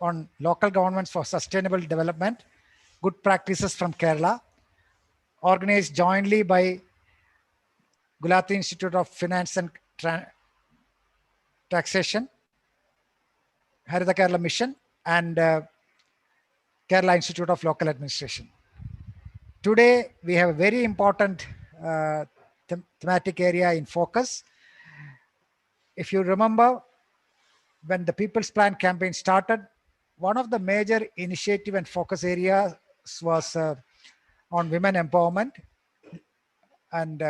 on local governments for sustainable development, good practices from Kerala, organized jointly by Gulati Institute of Finance and Taxation, Harita Kerala Mission, and Kerala Institute of Local Administration. Today, we have a very important thematic area in focus. If you remember, when the People's Plan campaign started, one of the major initiative and focus areas was on women empowerment. And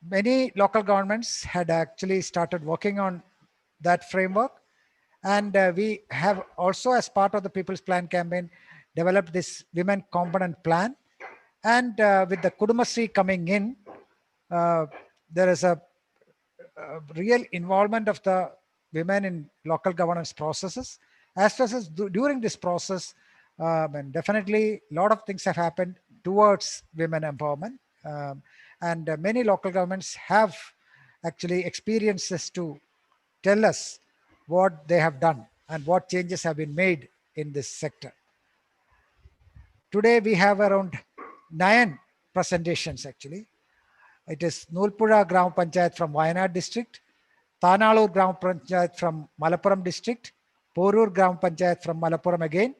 many local governments had actually started working on that framework. And we have also, as part of the People's Plan campaign, developed this women component plan. And with the Kudumbashree coming in, there is a real involvement of the women in local governance processes. As well as during this process, and definitely a lot of things have happened towards women empowerment. And many local governments have actually experiences to tell us what they have done and what changes have been made in this sector. Today we have around 9 presentations actually. It is Nulpura Gram Panchayat from Wayanad district, Tanalur Gram Panchayat from Malappuram district, Porur Gram Panchayat from Malappuram again,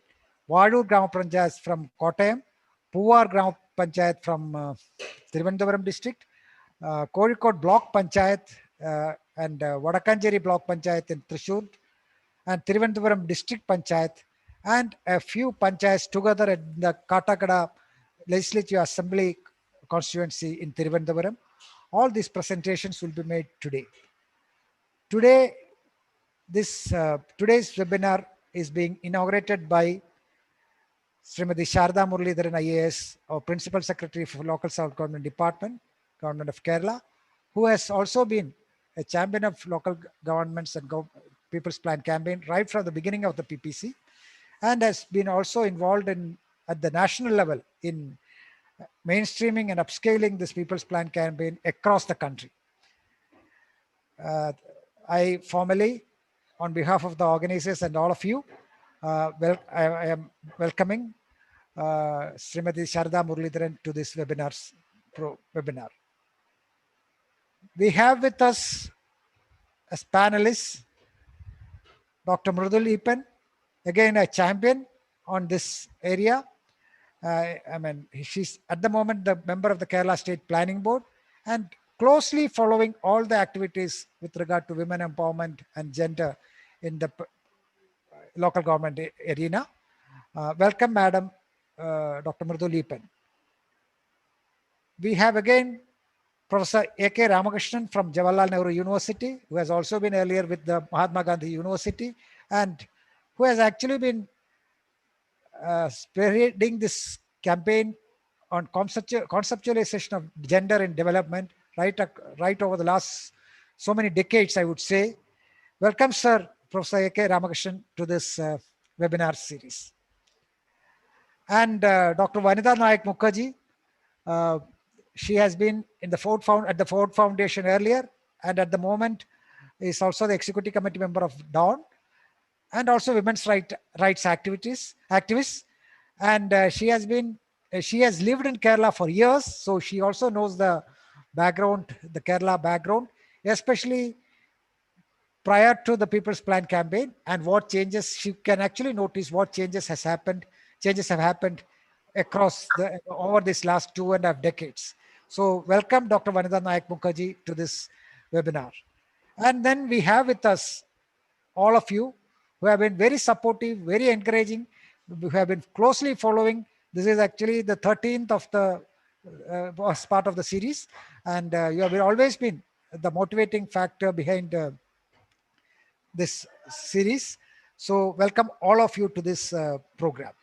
Vadur Gram Panchayat from Kottayam, Puvar Gram Panchayat from Thiruvananthapuram district, Kozhikode Block Panchayat and Vadakanjeri Block Panchayat in Thrissur, and Thiruvananthapuram district Panchayat, and a few panchayats together at the Katakada Legislative Assembly constituency in Thiruvananthapuram. All these presentations will be made today. Today's webinar is being inaugurated by Srimati Sarada Muraleedharan IAS, our Principal Secretary for Local Self-Government Department, Government of Kerala, who has also been a champion of local governments and People's Plan campaign right from the beginning of the PPC, and has been also involved at the national level in mainstreaming and upscaling this People's Plan campaign across the country. I formally, on behalf of the organizers and all of you, I am welcoming Srimati Sarada Muraleedharan to this webinar. We have with us as panelists Dr. Muraleedharan, again a champion on this area. She's at the moment the member of the Kerala State Planning Board and closely following all the activities with regard to women empowerment and gender in the local government arena. Welcome, Madam Dr. Muraleedharan. We have again Professor A.K. Ramakrishnan from Jawaharlal Nehru University, who has also been earlier with the Mahatma Gandhi University and who has actually been spearheading this campaign on conceptualization of gender in development right over the last so many decades, I would say. Welcome, Sir Professor A.K. Ramakrishnan, to this webinar series. And Dr. Vanita Mukherjee, she has been in the at the Ford Foundation earlier, and at the moment is also the Executive Committee member of DAWN, and also women's rights activist. And she has lived in Kerala for years, so she also knows the background, the Kerala background, especially prior to the People's Plan campaign, and what changes she can actually notice what changes have happened across over this last 2.5 decades. So welcome Dr. Vanita Mukherjee to this webinar. And then we have with us all of you who have been very supportive, very encouraging, who have been closely following. This is actually the 13th of the was part of the series, and you have always been the motivating factor behind this series. So welcome all of you to this program.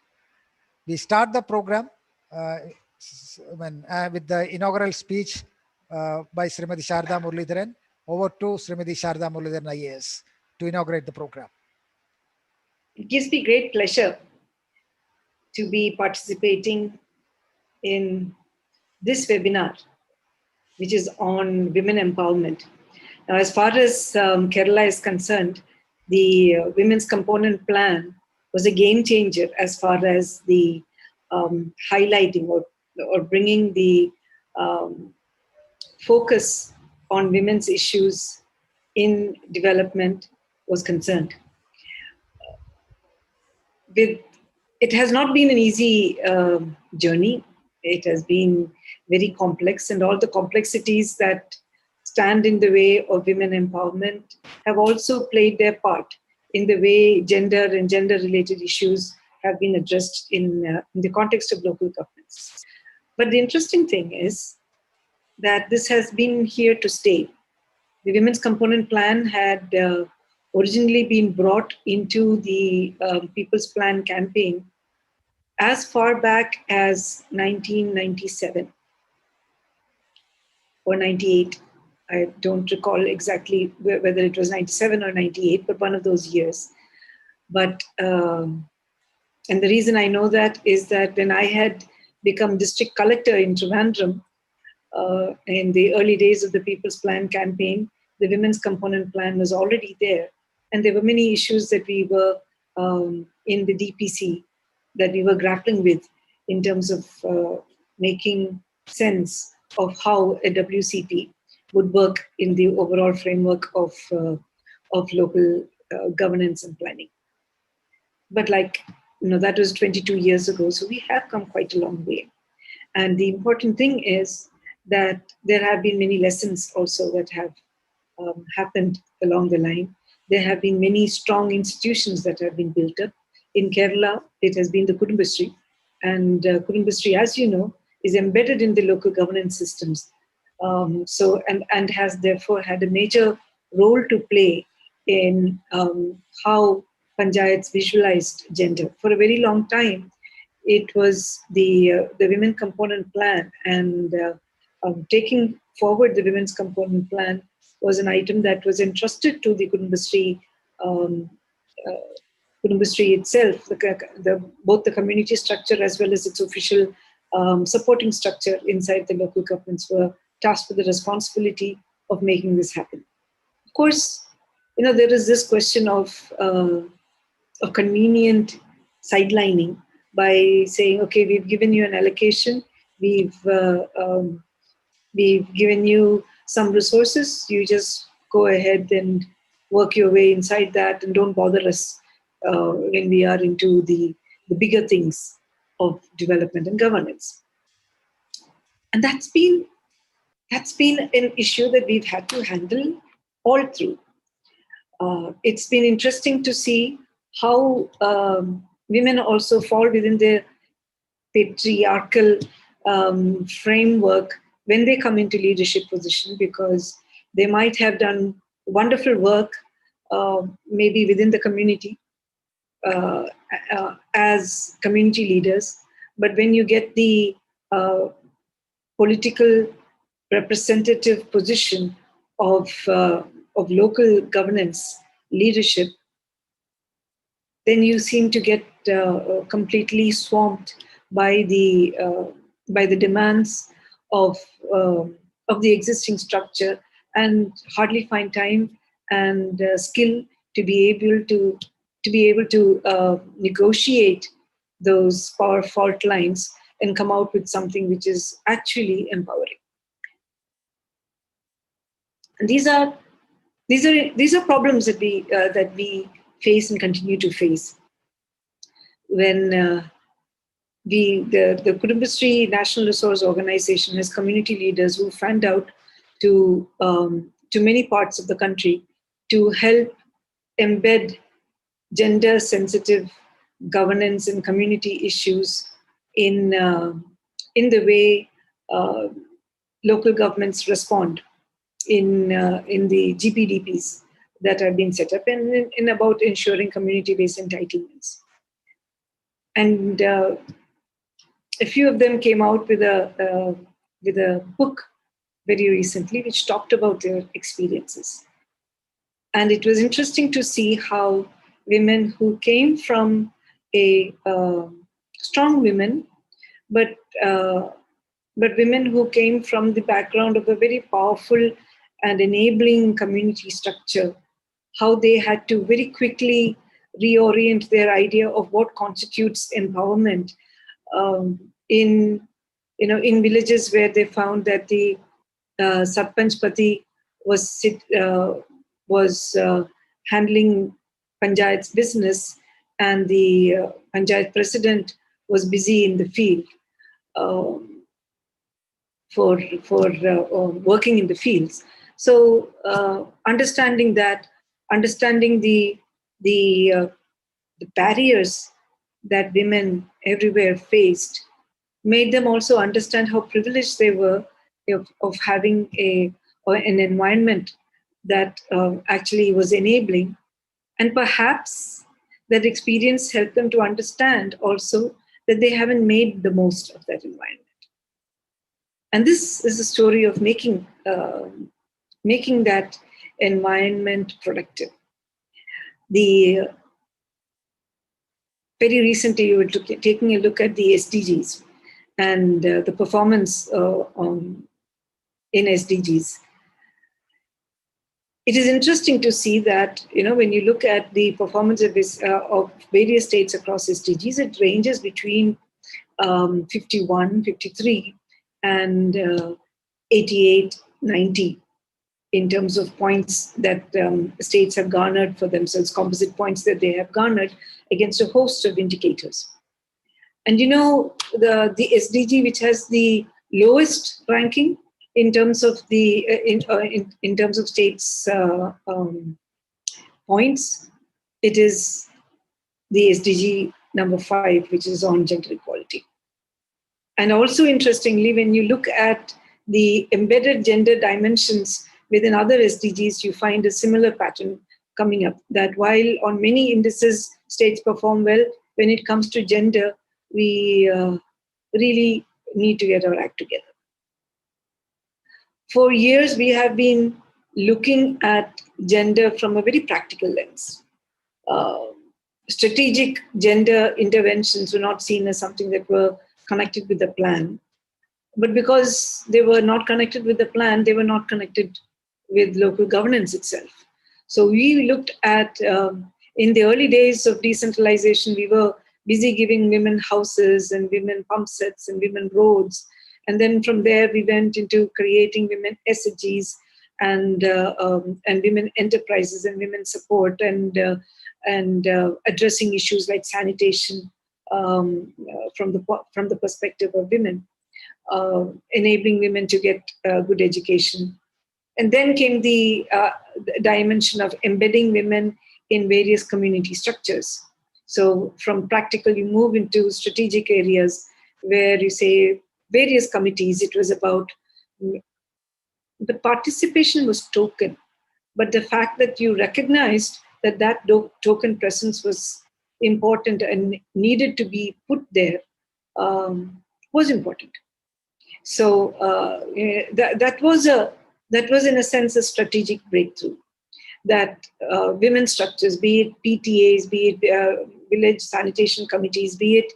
We start the program with the inaugural speech by Srimati Sarada Muraleedharan. Over to Srimati Sarada Muraleedharan IAS to inaugurate the program. It gives me great pleasure to be participating in this webinar, which is on women empowerment. Now, as far as Kerala is concerned, the women's component plan was a game changer as far as the highlighting or bringing the focus on women's issues in development was concerned. It has not been an easy journey. It has been very complex, and all the complexities that stand in the way of women empowerment have also played their part in the way gender and gender-related issues have been addressed in the context of local governments. But the interesting thing is that this has been here to stay. The Women's Component Plan had originally been brought into the People's Plan campaign as far back as 1997 or 98. I don't recall exactly whether it was 97 or 98, but one of those years. But, and the reason I know that is that when I had become district collector in Trivandrum, in the early days of the People's Plan campaign, the Women's Component Plan was already there. And there were many issues that we were in the DPC that we were grappling with in terms of making sense of how a WCP would work in the overall framework of local governance and planning. But that was 22 years ago, so we have come quite a long way. And the important thing is that there have been many lessons also that have happened along the line. There have been many strong institutions that have been built up. In Kerala, it has been the Kudumbashree. And Kudumbashree, as you know, is embedded in the local governance systems. And has therefore had a major role to play in how panchayats visualized gender. For a very long time, it was the Women Component Plan, and taking forward the Women's Component Plan was an item that was entrusted to the Kudumbashree itself. Both the community structure as well as its official supporting structure inside the local governments were tasked with the responsibility of making this happen. Of course, there is this question of convenient sidelining by saying, okay, we've given you an allocation, we've given you some resources, you just go ahead and work your way inside that and don't bother us when we are into the bigger things of development and governance. And that's been an issue that we've had to handle all through. It's been interesting to see how women also fall within the patriarchal framework when they come into leadership position, because they might have done wonderful work maybe within the community as community leaders, but when you get the political representative position of local governance leadership, then you seem to get completely swamped by the demands of the existing structure, and hardly find time and skill to be able to negotiate those power fault lines and come out with something which is actually empowering. And these are problems that we face and continue to face. When the Kudumbashree National Resource Organization has community leaders who fanned out to many parts of the country to help embed gender-sensitive governance and community issues in the way local governments respond in the GPDPs that have been set up, and in about ensuring community-based entitlements. And a few of them came out with a book very recently, which talked about their experiences. And it was interesting to see how women who came from strong women, but women who came from the background of a very powerful and enabling community structure how they had to very quickly reorient their idea of what constitutes empowerment in villages where they found that the Sarpanchpati was handling Panchayat's business, and the Panchayat president was busy in the field for working in the fields. So understanding the barriers that women everywhere faced made them also understand how privileged they were of having an environment that actually was enabling. And perhaps that experience helped them to understand also that they haven't made the most of that environment. And this is a story of making that environment productive. Very recently, you were taking a look at the SDGs and the performance in SDGs. It is interesting to see that, when you look at the performance of various states across SDGs, it ranges between 51, 53 and 88, 90 in terms of points that states have garnered for themselves, composite points that they have garnered against a host of indicators. And the SDG which has the lowest ranking in terms of the in terms of states points, it is the SDG number 5, which is on gender equality. And also interestingly, when you look at the embedded gender dimensions within other SDGs, you find a similar pattern coming up, that while on many indices states perform well, when it comes to gender, we really need to get our act together. For years, we have been looking at gender from a very practical lens. Strategic gender interventions were not seen as something that were connected with the plan. But because they were not connected with the plan, they were not connected with local governance itself. So we looked at, in the early days of decentralization, we were busy giving women houses and women pump sets and women roads. And then from there, we went into creating women SHGs and women enterprises and women support and addressing issues like sanitation from the perspective of women, enabling women to get good education. And then came the dimension of embedding women in various community structures. So from practical, you move into strategic areas where you say various committees. It was about the participation was token, but the fact that you recognized that token presence was important and needed to be put there was important. So that was in a sense a strategic breakthrough. That women's structures, be it PTAs, be it village sanitation committees, be it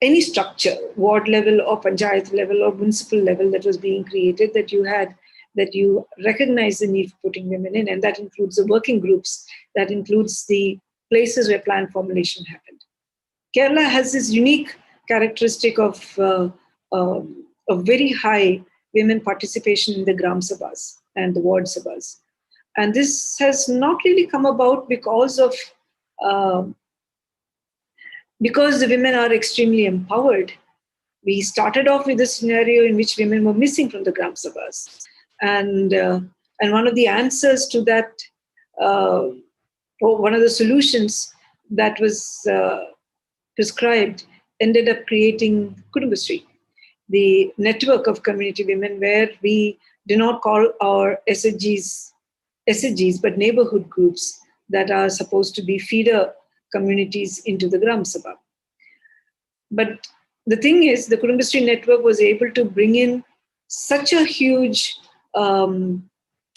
any structure, ward level or panchayat level or municipal level that was being created, that you recognize the need for putting women in, and that includes the working groups, that includes the places where plan formulation happened. Kerala has this unique characteristic of very high women participation in the Gram Sabhas and the ward Sabhas. And this has not really come about because the women are extremely empowered. We started off with a scenario in which women were missing from the Gram Sabhas. And one of the answers to that, or one of the solutions that was prescribed, ended up creating Kudumbashree, the network of community women, where we do not call our SHGs, but neighborhood groups that are supposed to be feeder communities into the Gram Sabha. But the thing is, the Kudumbashree network was able to bring in such a huge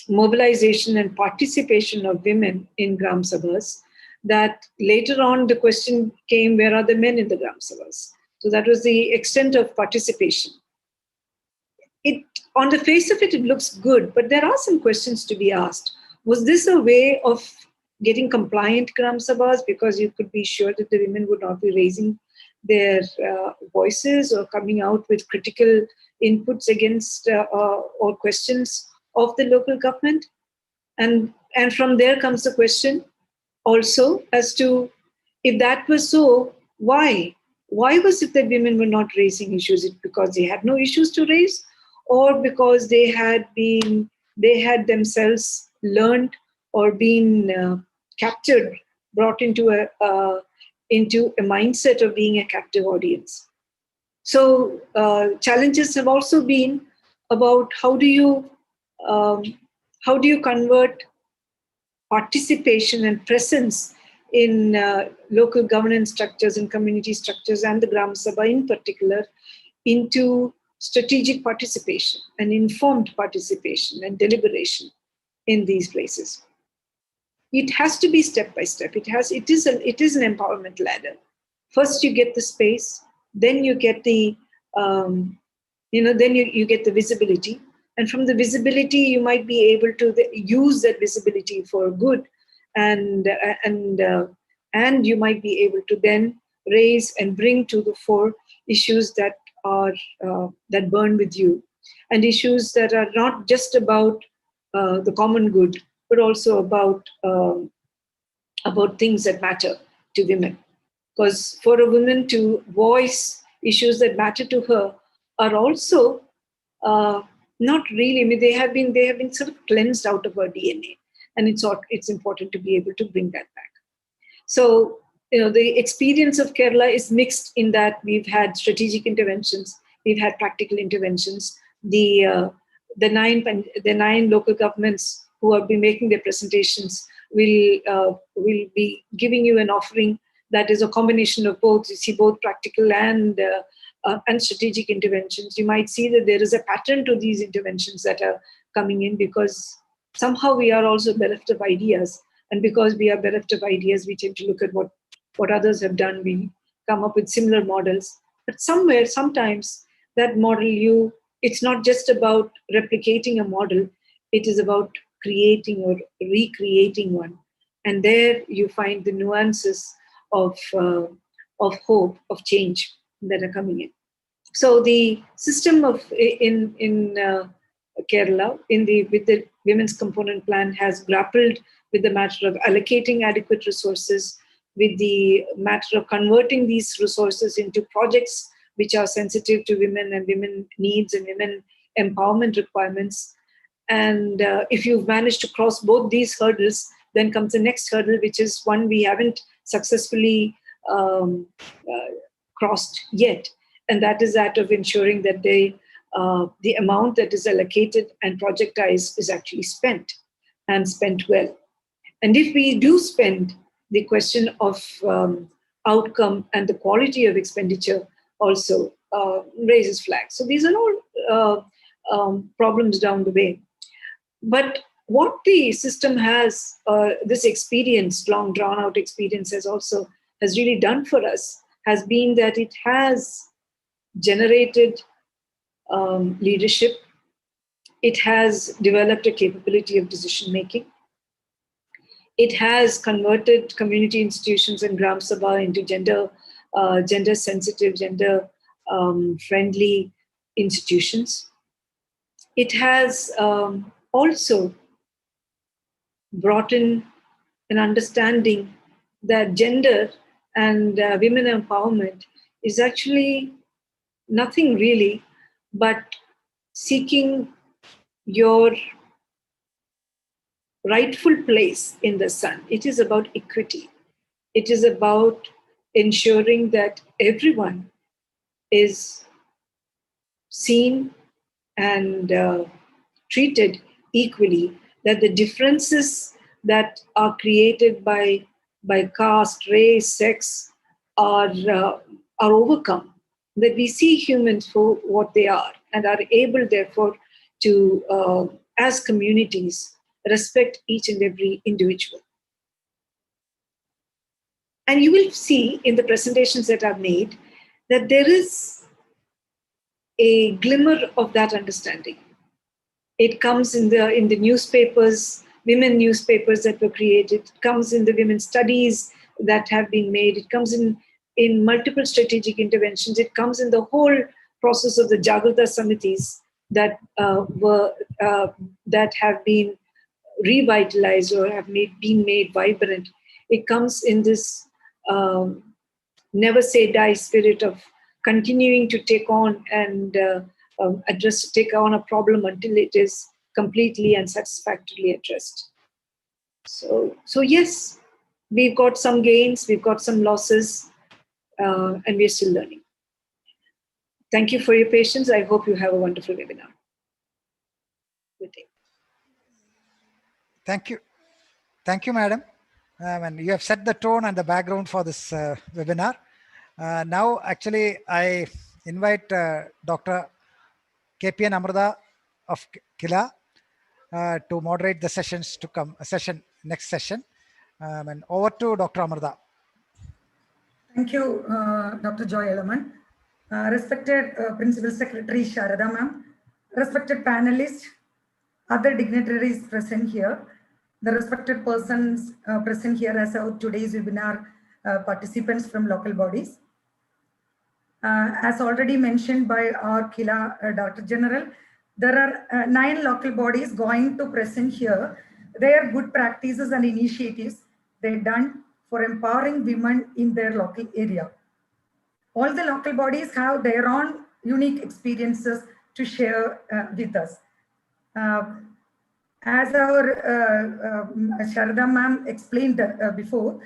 mobilization and participation of women in Gram Sabhas that later on the question came, where are the men in the Gram Sabhas? So that was the extent of participation. on the face of it, it looks good, but there are some questions to be asked. Was this a way of getting compliant Gram Sabhas, because you could be sure that the women would not be raising their voices or coming out with critical inputs against or questions of the local government? And from there comes the question also as to, if that was so, why? Why was it that women were not raising issues? Is it because they had no issues to raise, or because they had themselves learned or been captured, brought into a mindset of being a captive audience? So challenges have also been about how do you convert participation and presence in local governance structures and community structures, and the Gram Sabha in particular, into strategic participation and informed participation and deliberation in these places. It has to be step by step. It is an empowerment ladder. First, you get the space, then you get the then you get the visibility, and from the visibility, you might be able to use that visibility for good, and you might be able to then raise and bring to the fore issues that are that burn with you, and issues that are not just about the common good, but also about things that matter to women. Because for a woman to voice issues that matter to her are also not really. I mean, they have been sort of cleansed out of her DNA, and it's important to be able to bring that back. So the experience of Kerala is mixed in that we've had strategic interventions, we've had practical interventions. The 9 local governments who have been making their presentations will be giving you an offering that is a combination of both. You see both practical and strategic interventions. You might see that there is a pattern to these interventions that are coming in, because somehow we are also bereft of ideas. And because we are bereft of ideas, we tend to look at what others have done. We come up with similar models. But sometimes that model, it's not just about replicating a model. It is about creating or recreating one. And there you find the nuances of hope, of change that are coming in. So the system in Kerala, with the women's component plan, has grappled with the matter of allocating adequate resources, with the matter of converting these resources into projects which are sensitive to women and women needs and women empowerment requirements. And if you've managed to cross both these hurdles, then comes the next hurdle, which is one we haven't successfully crossed yet. And that is that of ensuring that the amount that is allocated and projectized is actually spent, and spent well. And if we do spend, the question of outcome and the quality of expenditure also raises flags. So these are all problems down the way. But what the system has, this experience, long drawn out experience, has really done for us, has been that it has generated leadership. It has developed a capability of decision making. It has converted community institutions and Gram Sabha into gender sensitive, gender friendly institutions. It has also brought in an understanding that gender and women empowerment is actually nothing really but seeking your rightful place in the sun. It is about equity. It is about ensuring that everyone is seen and treated equally, that the differences that are created by caste, race, sex are overcome, that we see humans for what they are and are able, therefore, to, as communities, respect each and every individual. And you will see in the presentations that are made that there is a glimmer of that understanding. It comes in the newspapers, women newspapers that were created. It comes in the women studies that have been made. It comes in multiple strategic interventions. It comes in the whole process of the Jaguar Summitis that that have been revitalized or have been made vibrant. It comes in this never say die spirit of continuing to take on and take on a problem until it is completely and satisfactorily addressed. So yes, we've got some gains, we've got some losses, and we're still learning. Thank you for your patience. I hope you have a wonderful webinar. Good day. Thank you. Thank you, madam. And you have set the tone and the background for this webinar. Now, actually, I invite Dr. KPN Amrita of Kila to moderate the sessions to come, next session. And over to Dr. Amrita. Thank you, Dr. Joy Elaman. Respected Principal Secretary Sarada ma'am, respected panelists, other dignitaries present here, the respected persons present here as our today's webinar participants from local bodies. As already mentioned by our Kila Director General, there are 9 local bodies going to present here their good practices and initiatives they've done for empowering women in their local area. All the local bodies have their own unique experiences to share with us. As our Sarada ma'am explained before,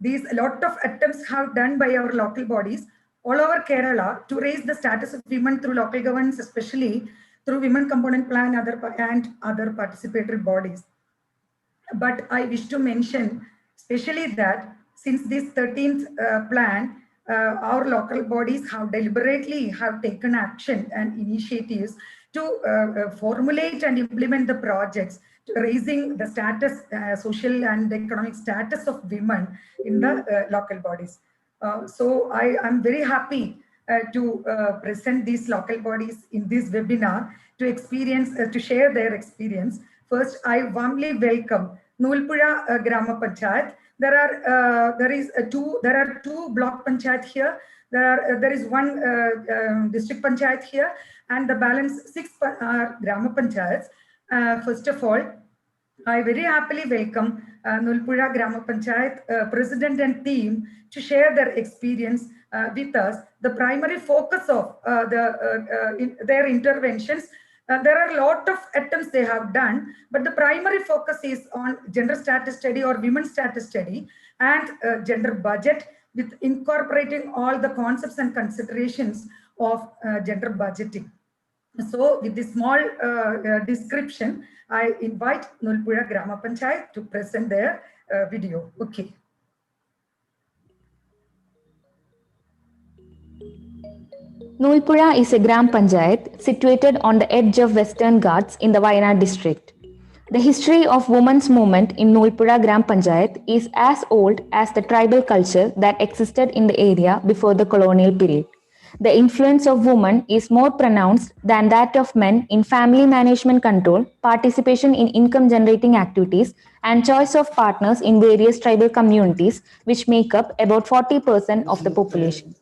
these a lot of attempts have done by our local bodies all over Kerala to raise the status of women through local governance, especially through Women Component Plan and other participatory bodies. But I wish to mention especially that since this 13th plan, our local bodies have deliberately taken action and initiatives to formulate and implement the projects to raising the status, social and economic status of women in the local bodies. So I am very happy to present these local bodies in this webinar to share their experience. First, I warmly welcome Nulpura Grama Panchayat. There are two block panchayat here. There is one district panchayat here, and the balance 6 are Grama Panchayats. First of all, I very happily welcome Nulpura Grama Panchayat President and team to share their experience with us. The primary focus of their interventions, there are a lot of attempts they have done, but the primary focus is on gender status study or women's status study and gender budget, with incorporating all the concepts and considerations of gender budgeting. So with this small description, I invite Nulpura Grama Panchayat to present their video. Okay. Nulpura is a Gram Panchayat situated on the edge of Western Ghats in the Wayanad district. The history of women's movement in Nulpura Gram Panchayat is as old as the tribal culture that existed in the area before the colonial period. The influence of women is more pronounced than that of men in family management control, participation in income generating activities, and choice of partners in various tribal communities, which make up about 40% of the population.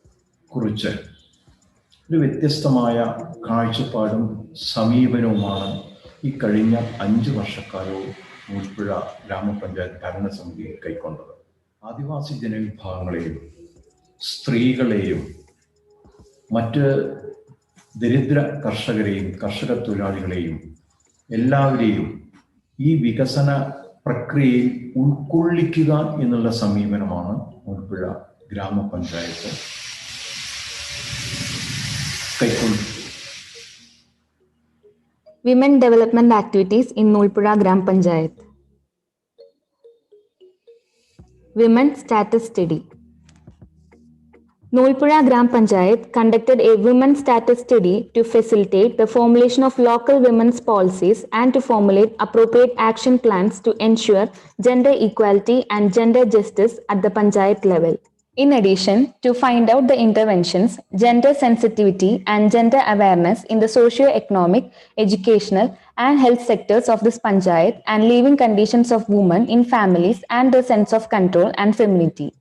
ഒരു വ്യത്യസ്തമായ കാഴ്ചപ്പാടും സമീപനവുമാണ് ഈ കഴിഞ്ഞ 5 വർഷക്കാലവും നൂൽപ്പുഴ ഗ്രാമപഞ്ചായത്ത് ഭരണസമിതി കൈക്കൊണ്ടത്. ആദിവാസി ജനവിഭാഗങ്ങളെയും സ്ത്രീകളെയും മറ്റ് ദരിദ്ര കർഷകരെയും കർഷക തൊഴിലാളികളെയും എല്ലാവരെയും ഈ വികസന പ്രക്രിയയിൽ ഉൾക്കൊള്ളിക്കുക എന്നുള്ള സമീപനമാണ് നൂൽപ്പുഴ ഗ്രാമപഞ്ചായത്ത് കൈക്കൊണ്ടത്. Women development activities in Nulpura Gram Panchayat. Women status study. Nulpura Gram Panchayat conducted a women status study to facilitate the formulation of local women's policies and to formulate appropriate action plans to ensure gender equality and gender justice at the panchayat level. In addition, to find out the interventions, gender sensitivity and gender awareness in the socio-economic, educational and health sectors of this panchayat and living conditions of women in families and their sense of control and femininity.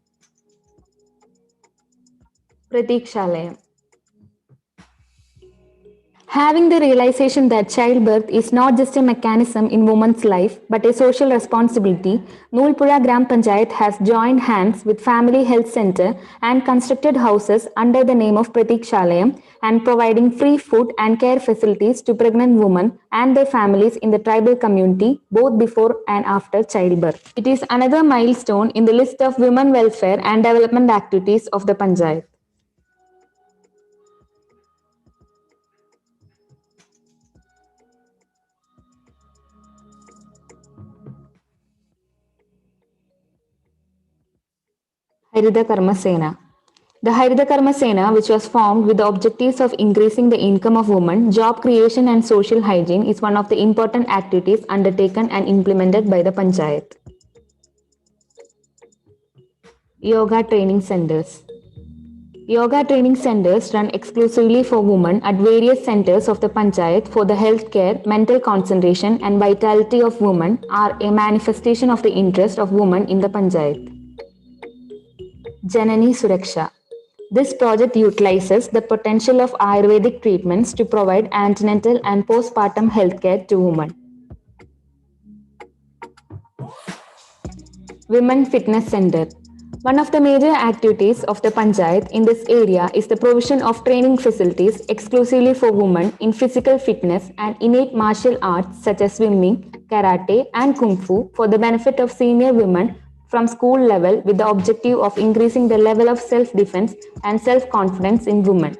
Pratikshalayam. Having the realization that childbirth is not just a mechanism in woman's life but a social responsibility, Nulpura Gram Panchayat has joined hands with Family Health Center and constructed houses under the name of Pratikshalayam and providing free food and care facilities to pregnant women and their families in the tribal community both before and after childbirth. It is another milestone in the list of women welfare and development activities of the Panchayat. Harida Karma Sena. The Harida Karma Sena, which was formed with the objectives of increasing the income of women, job creation and social hygiene, is one of the important activities undertaken and implemented by the Panchayat. Yoga Training Centers. Yoga training centers run exclusively for women at various centers of the Panchayat for the health care, mental concentration and vitality of women are a manifestation of the interest of women in the Panchayat. Janani Suraksha. This project utilizes the potential of Ayurvedic treatments to provide antenatal and postpartum healthcare to women. Women Fitness Center. One of the major activities of the Panchayat in this area is the provision of training facilities exclusively for women in physical fitness and innate martial arts such as swimming, karate, and kung fu for the benefit of senior women from school level with the objective of increasing the level of self-defense and self-confidence in women.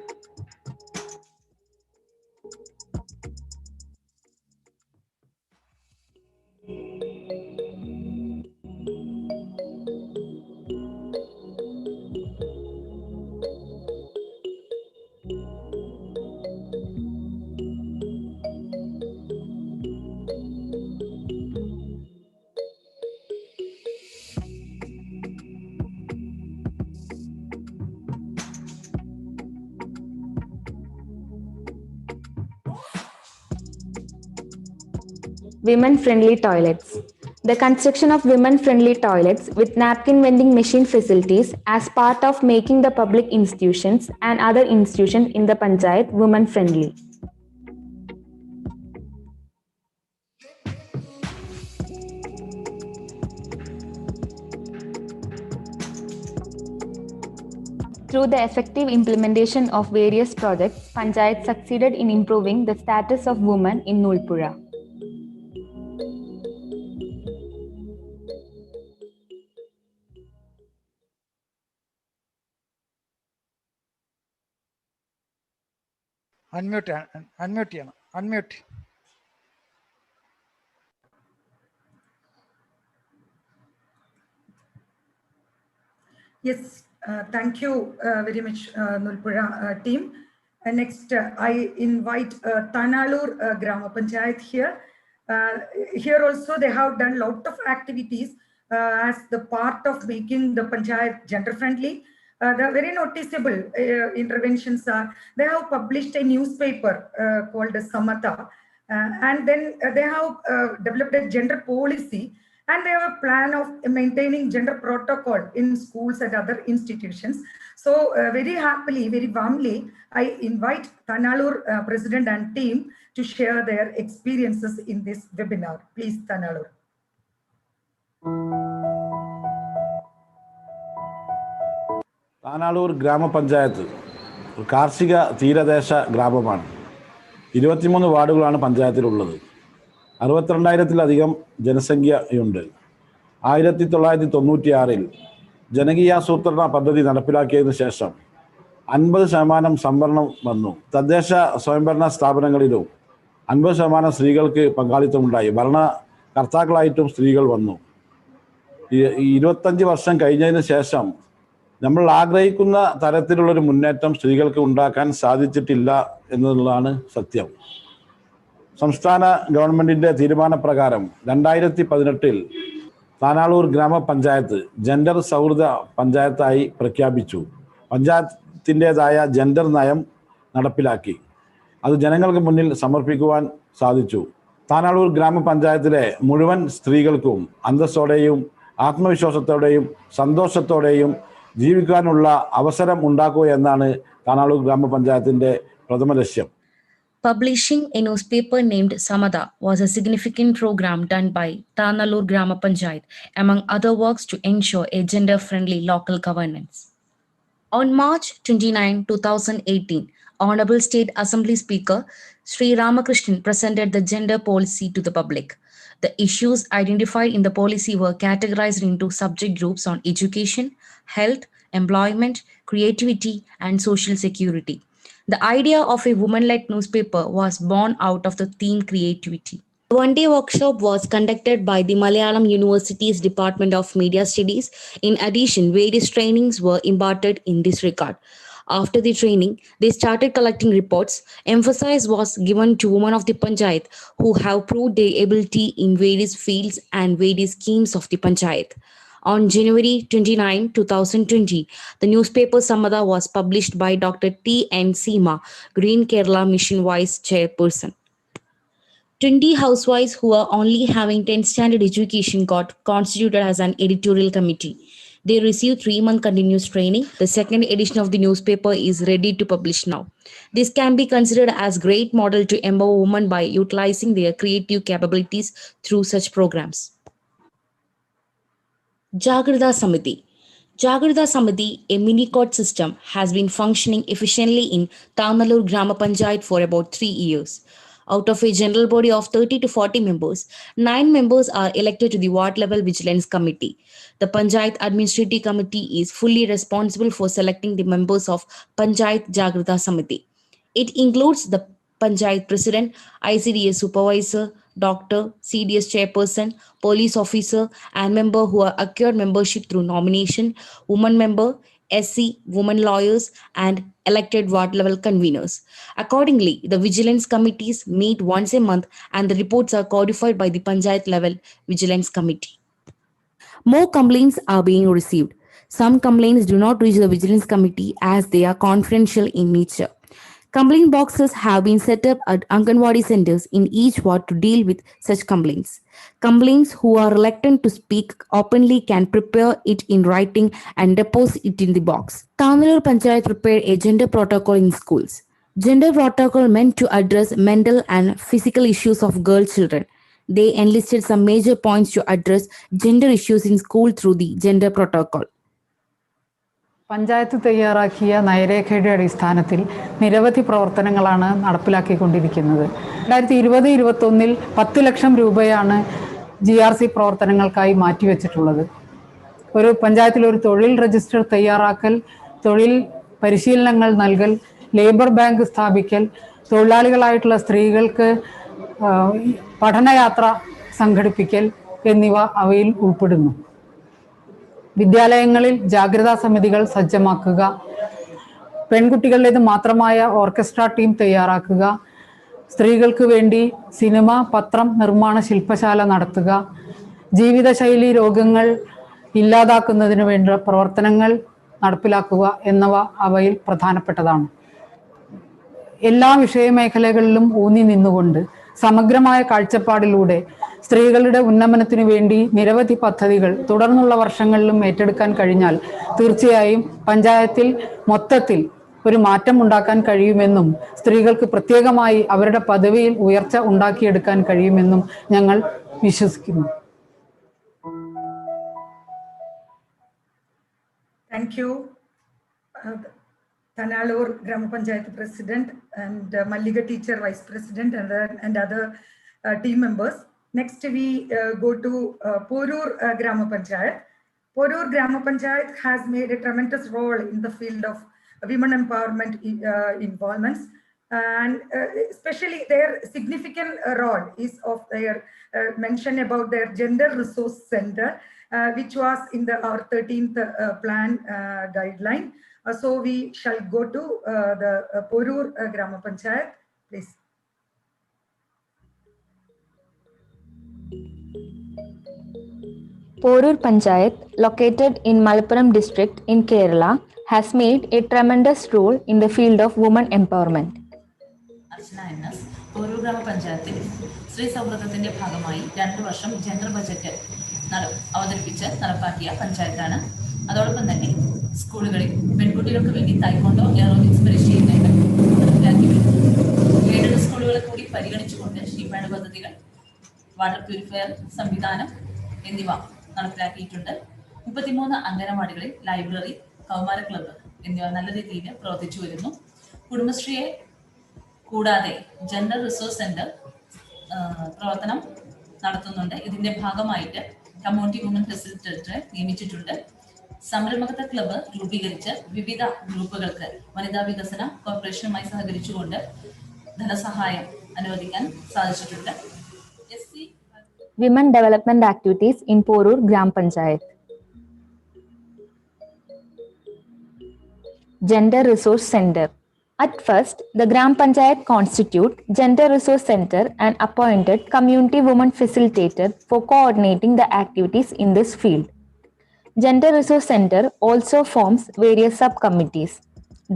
Women-friendly toilets. The construction of women-friendly toilets with napkin vending machine facilities as part of making the public institutions and other institutions in the Panchayat women-friendly. Through the effective implementation of various projects, Panchayat succeeded in improving the status of women in Nulpura. Unmute. Yes, thank you very much, Nulpura team. Next, I invite Tanalur Grama Panchayat here. Here also they have done a lot of activities as the part of making the Panchayat gender friendly. The very noticeable interventions are, they have published a newspaper called Samata, and then they have developed a gender policy, and they have a plan of maintaining gender protocol in schools and other institutions. So very happily, very warmly, I invite Tanalur President and team to share their experiences in this webinar. Please, Tanalur. Tanalur ഗ്രാമപഞ്ചായത്ത് ഒരു കാർഷിക തീരദേശ ഗ്രാമമാണ്. 23 വാർഡുകളാണ് പഞ്ചായത്തിലുള്ളത്. 62,000-ലധികം ജനസംഖ്യയുണ്ട്. 1996-ൽ ജനകീയാസൂത്രണ പദ്ധതി നടപ്പിലാക്കിയതിനു ശേഷം 50% സംവരണം വന്നു. തദ്ദേശ സ്വയംഭരണ സ്ഥാപനങ്ങളിലും 50% സ്ത്രീകൾക്ക് പങ്കാളിത്തമുണ്ടായി. ഭരണകർത്താക്കളായിട്ടും സ്ത്രീകൾ വന്നു. 25 വർഷം കഴിഞ്ഞതിന് ശേഷം നമ്മൾ ആഗ്രഹിക്കുന്ന തരത്തിലുള്ളൊരു മുന്നേറ്റം സ്ത്രീകൾക്ക് ഉണ്ടാക്കാൻ സാധിച്ചിട്ടില്ല എന്നുള്ളതാണ് സത്യം. സംസ്ഥാന ഗവൺമെന്റിന്റെ തീരുമാനപ്രകാരം 2018-ൽ താനാളൂർ ഗ്രാമപഞ്ചായത്ത് ജെൻഡർ സൗഹൃദ പഞ്ചായത്തായി പ്രഖ്യാപിച്ചു. പഞ്ചായത്തിൻ്റെതായ ജെൻഡർ നയം നടപ്പിലാക്കി. അത് ജനങ്ങൾക്ക് മുന്നിൽ സമർപ്പിക്കുവാൻ സാധിച്ചു. താനാളൂർ ഗ്രാമപഞ്ചായത്തിലെ മുഴുവൻ സ്ത്രീകൾക്കും അന്തസ്സോടെയും ആത്മവിശ്വാസത്തോടെയും സന്തോഷത്തോടെയും ജീവിക്കാനുള്ള അവസരം ഉണ്ടാക്കുക എന്നാണ് താനാളൂർ ഗ്രാമപഞ്ചായത്തിൻ്റെ പ്രഥമ ലക്ഷ്യം. Publishing a newspaper named Sarada was a significant program done by Tanallur Grama Panchayat, among other works to ensure a gender-friendly local governance. On March 29, 2018, Honorable State Assembly Speaker Sri Ramakrishnan presented the gender policy to the public. The issues identified in the policy were categorized into subject groups on education, health, employment, creativity, and social security. The idea of a woman-led newspaper was born out of the theme creativity. The one-day workshop was conducted by the Malayalam University's Department of Media Studies. In addition, various trainings were imparted in this regard. After the training, they started collecting reports. Emphasis was given to women of the Panchayat who have proved their ability in various fields and various schemes of the Panchayat. On January 29, 2020, the newspaper Sarada was published by Dr. T.N. Seema, Green Kerala Mission Vice Chairperson. 20 housewives who are only having 10th standard education got constituted as an editorial committee. They received 3-month continuous training. The second edition of the newspaper is ready to publish now. This can be considered as great model to empower women by utilizing their creative capabilities through such programs. Jaguar Summit. Jaguar Summit, a mini court system, has been functioning efficiently in Tanallur Grama Panchayat for about 3 years. Out of a general body of 30 to 40 members, 9 members are elected to the ward level vigilance committee. The Panchayat Administrative Committee is fully responsible for selecting the members of Panchayat Jaguar Summit. It includes the Panchayat President, ICDS Supervisor, Doctor, CDS Chairperson, Police Officer, and member who are acquired membership through nomination, woman member, SC, women lawyers, and elected ward level conveners. Accordingly, the vigilance committees meet once a month and the reports are codified by the Panchayat level vigilance committee. More complaints are being received. Some complaints do not reach the vigilance committee as they are confidential in nature. Complaint boxes have been set up at Anganwadi centers in each ward to deal with such complaints. Complaints who are reluctant to speak openly can prepare it in writing and deposit it in the box. Tanallur Panchayat prepared a gender protocol in schools. Gender protocol meant to address mental and physical issues of girl children. They enlisted some major points to address gender issues in school through the gender protocol. Panchayat തയ്യാറാക്കിയ നയരേഖയുടെ അടിസ്ഥാനത്തിൽ നിരവധി പ്രവർത്തനങ്ങളാണ് നടപ്പിലാക്കിക്കൊണ്ടിരിക്കുന്നത്. 2020-21 10 ലക്ഷം രൂപയാണ് GRC പ്രവർത്തനങ്ങൾക്കായി മാറ്റിവെച്ചിട്ടുള്ളത്. ഒരു പഞ്ചായത്തിൽ ഒരു തൊഴിൽ രജിസ്റ്റർ തയ്യാറാക്കൽ, തൊഴിൽ പരിശീലനങ്ങൾ നൽകൽ, ലേബർ ബാങ്ക് സ്ഥാപിക്കൽ, തൊഴിലാളികളായിട്ടുള്ള സ്ത്രീകൾക്ക് പഠനയാത്ര സംഘടിപ്പിക്കൽ എന്നിവ അവയിൽ ഉൾപ്പെടുന്നു. വിദ്യാലയങ്ങളിൽ ജാഗ്രതാ സമിതികൾ സജ്ജമാക്കുക, പെൺകുട്ടികളുടേത് മാത്രമായ ഓർക്കസ്ട്ര ടീം തയ്യാറാക്കുക, സ്ത്രീകൾക്ക് വേണ്ടി സിനിമ, പത്രം, നിർമ്മാണ ശില്പശാല നടത്തുക, ജീവിതശൈലി രോഗങ്ങൾ ഇല്ലാതാക്കുന്നതിന് വേണ്ട പ്രവർത്തനങ്ങൾ നടപ്പിലാക്കുക എന്നിവ അവയിൽ പ്രധാനപ്പെട്ടതാണ്. എല്ലാ വിഷയമേഖലകളിലും ഊന്നി നിന്നുകൊണ്ട് സമഗ്രമായ കാഴ്ചപ്പാടിലൂടെ സ്ത്രീകളുടെ ഉന്നമനത്തിനു വേണ്ടി നിരവധി പദ്ധതികൾ തുടർന്നുള്ള വർഷങ്ങളിലും ഏറ്റെടുക്കാൻ കഴിഞ്ഞാൽ തീർച്ചയായും പഞ്ചായത്തിൽ മൊത്തത്തിൽ ഒരു മാറ്റം ഉണ്ടാക്കാൻ കഴിയുമെന്നും സ്ത്രീകൾക്ക് പ്രത്യേകമായി അവരുടെ പദവിയിൽ ഉയർച്ച ഉണ്ടാക്കിയെടുക്കാൻ കഴിയുമെന്നും ഞങ്ങൾ വിശ്വസിക്കുന്നു. Thank you, Tanallur Grama Panchayat President and Malliga Teacher Vice President and other team members. Next, we go to Porur Grama Panchayat. Porur Grama Panchayat has made a tremendous role in the field of women empowerment involvements, and especially their significant role is of their mention about their gender resource center, which was in our 13th plan guideline. So we shall go to the Porur Grama Panchayat, please. Porur Panchayat, located in Malappuram district in Kerala, has made a tremendous role in the field of women empowerment. Archana N S Poroor ഗ്രാമപഞ്ചായത്തിൽ സ്ത്രീ സൗഹൃദത്തിന്റെ ഭാഗമായി 2 വർഷം gender budget അവതരിപ്പിച്ച് നടപ്പാക്കിയ പഞ്ചായത്താണ്. അതോടൊപ്പം തന്നെ സ്കൂളുകളിൽ പെൺകുട്ടികൾക്ക് വേണ്ടി തായ്ക്കൊണ്ടോ എയറോബിക്സ് പരിശീലനങ്ങൾ നടപ്പിലാക്കി വരുന്നു. എയ്ഡഡ് സ്കൂളുകളെ കൂടി പരിഗണിച്ചുകൊണ്ട് ഷീപ്പാഡ് പദ്ധതികൾ, വാട്ടർ പ്യൂരിഫയർ സംവിധാനം എന്നിവ നടപ്പിലാക്കിയിട്ടുണ്ട്. 33 അംഗനവാടികളിൽ ലൈബ്രറി, കൗമാര ക്ലബ്ബ് എന്നിവ നല്ല രീതിയിൽ പ്രവർത്തിച്ചു വരുന്നു. കുടുംബശ്രീയെ കൂടാതെ ജെൻഡർ റിസോഴ്സ് സെന്റർ പ്രവർത്തനം നടത്തുന്നുണ്ട്. ഇതിന്റെ ഭാഗമായിട്ട് കമ്മ്യൂണിറ്റി വുമൻ ഫെസിലിറ്റേറ്ററെ നിയമിച്ചിട്ടുണ്ട്. സംരംഭകത്വ ക്ലബ്ബ് രൂപീകരിച്ച് വിവിധ ഗ്രൂപ്പുകൾക്ക് വനിതാ വികസന കോർപ്പറേഷനുമായി സഹകരിച്ചുകൊണ്ട് ധനസഹായം അനുവദിക്കാൻ സാധിച്ചിട്ടുണ്ട്. Women development activities in Porur Gram Panchayat. Gender Resource Center. At first, the Gram Panchayat constituted Gender Resource Center and appointed community women facilitator for coordinating the activities in this field. Gender Resource Center also forms various subcommittees.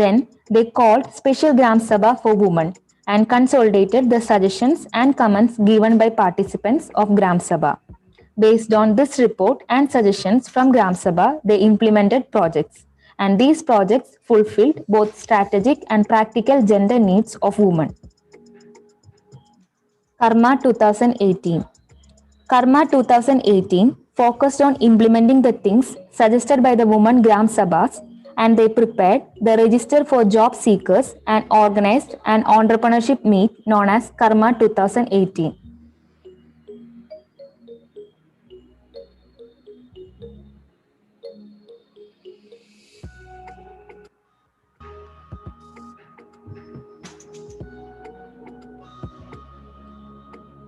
Then, they called Special Gram Sabha for Women and consolidated the suggestions and comments given by participants of Gram Sabha. Based on this report and suggestions from Gram Sabha, they implemented projects. And these projects fulfilled both strategic and practical gender needs of women. Karma 2018. Karma 2018 focused on implementing the things suggested by the women Gram Sabhas, and they prepared the register for job seekers and organized an entrepreneurship meet known as Karma 2018.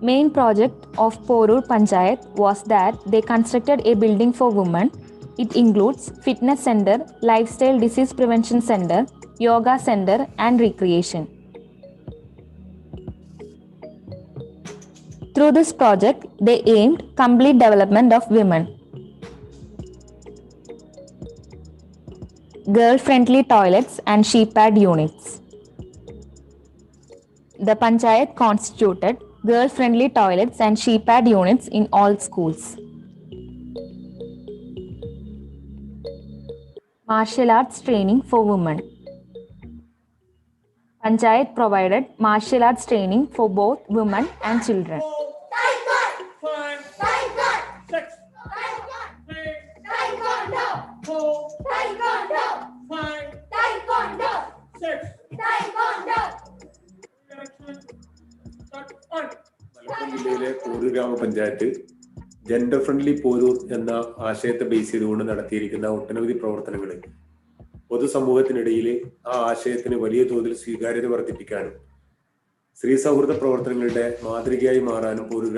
Main project of Porur Panchayat was that they constructed a building for women. It includes fitness center, lifestyle disease prevention center, yoga center and recreation. Through this project, they aimed complete development of women. Girl-friendly toilets and sheep pad units. The Panchayat constituted girl-friendly toilets and sheep pad units in all schools. Martial arts training for women. Panchayat provided martial arts training for both women and children. Malappuram ജില്ലയിലെ പോരൂർ ഗ്രാമപഞ്ചായത്ത് gender friendly Poroor എന്ന ആശയത്തെ base ചെയ്തുകൊണ്ട് നടത്തിയിരിക്കുന്ന ഒട്ടനവധി പ്രവർത്തനങ്ങൾ പൊതുസമൂഹത്തിനിടയിൽ ആ ആശയത്തിന് വലിയ തോതിൽ സ്വീകാര്യത വർദ്ധിപ്പിക്കാനും സ്ത്രീ സൗഹൃദ പ്രവർത്തനങ്ങളുടെ മാതൃകയായി മാറാനും പോരൂർ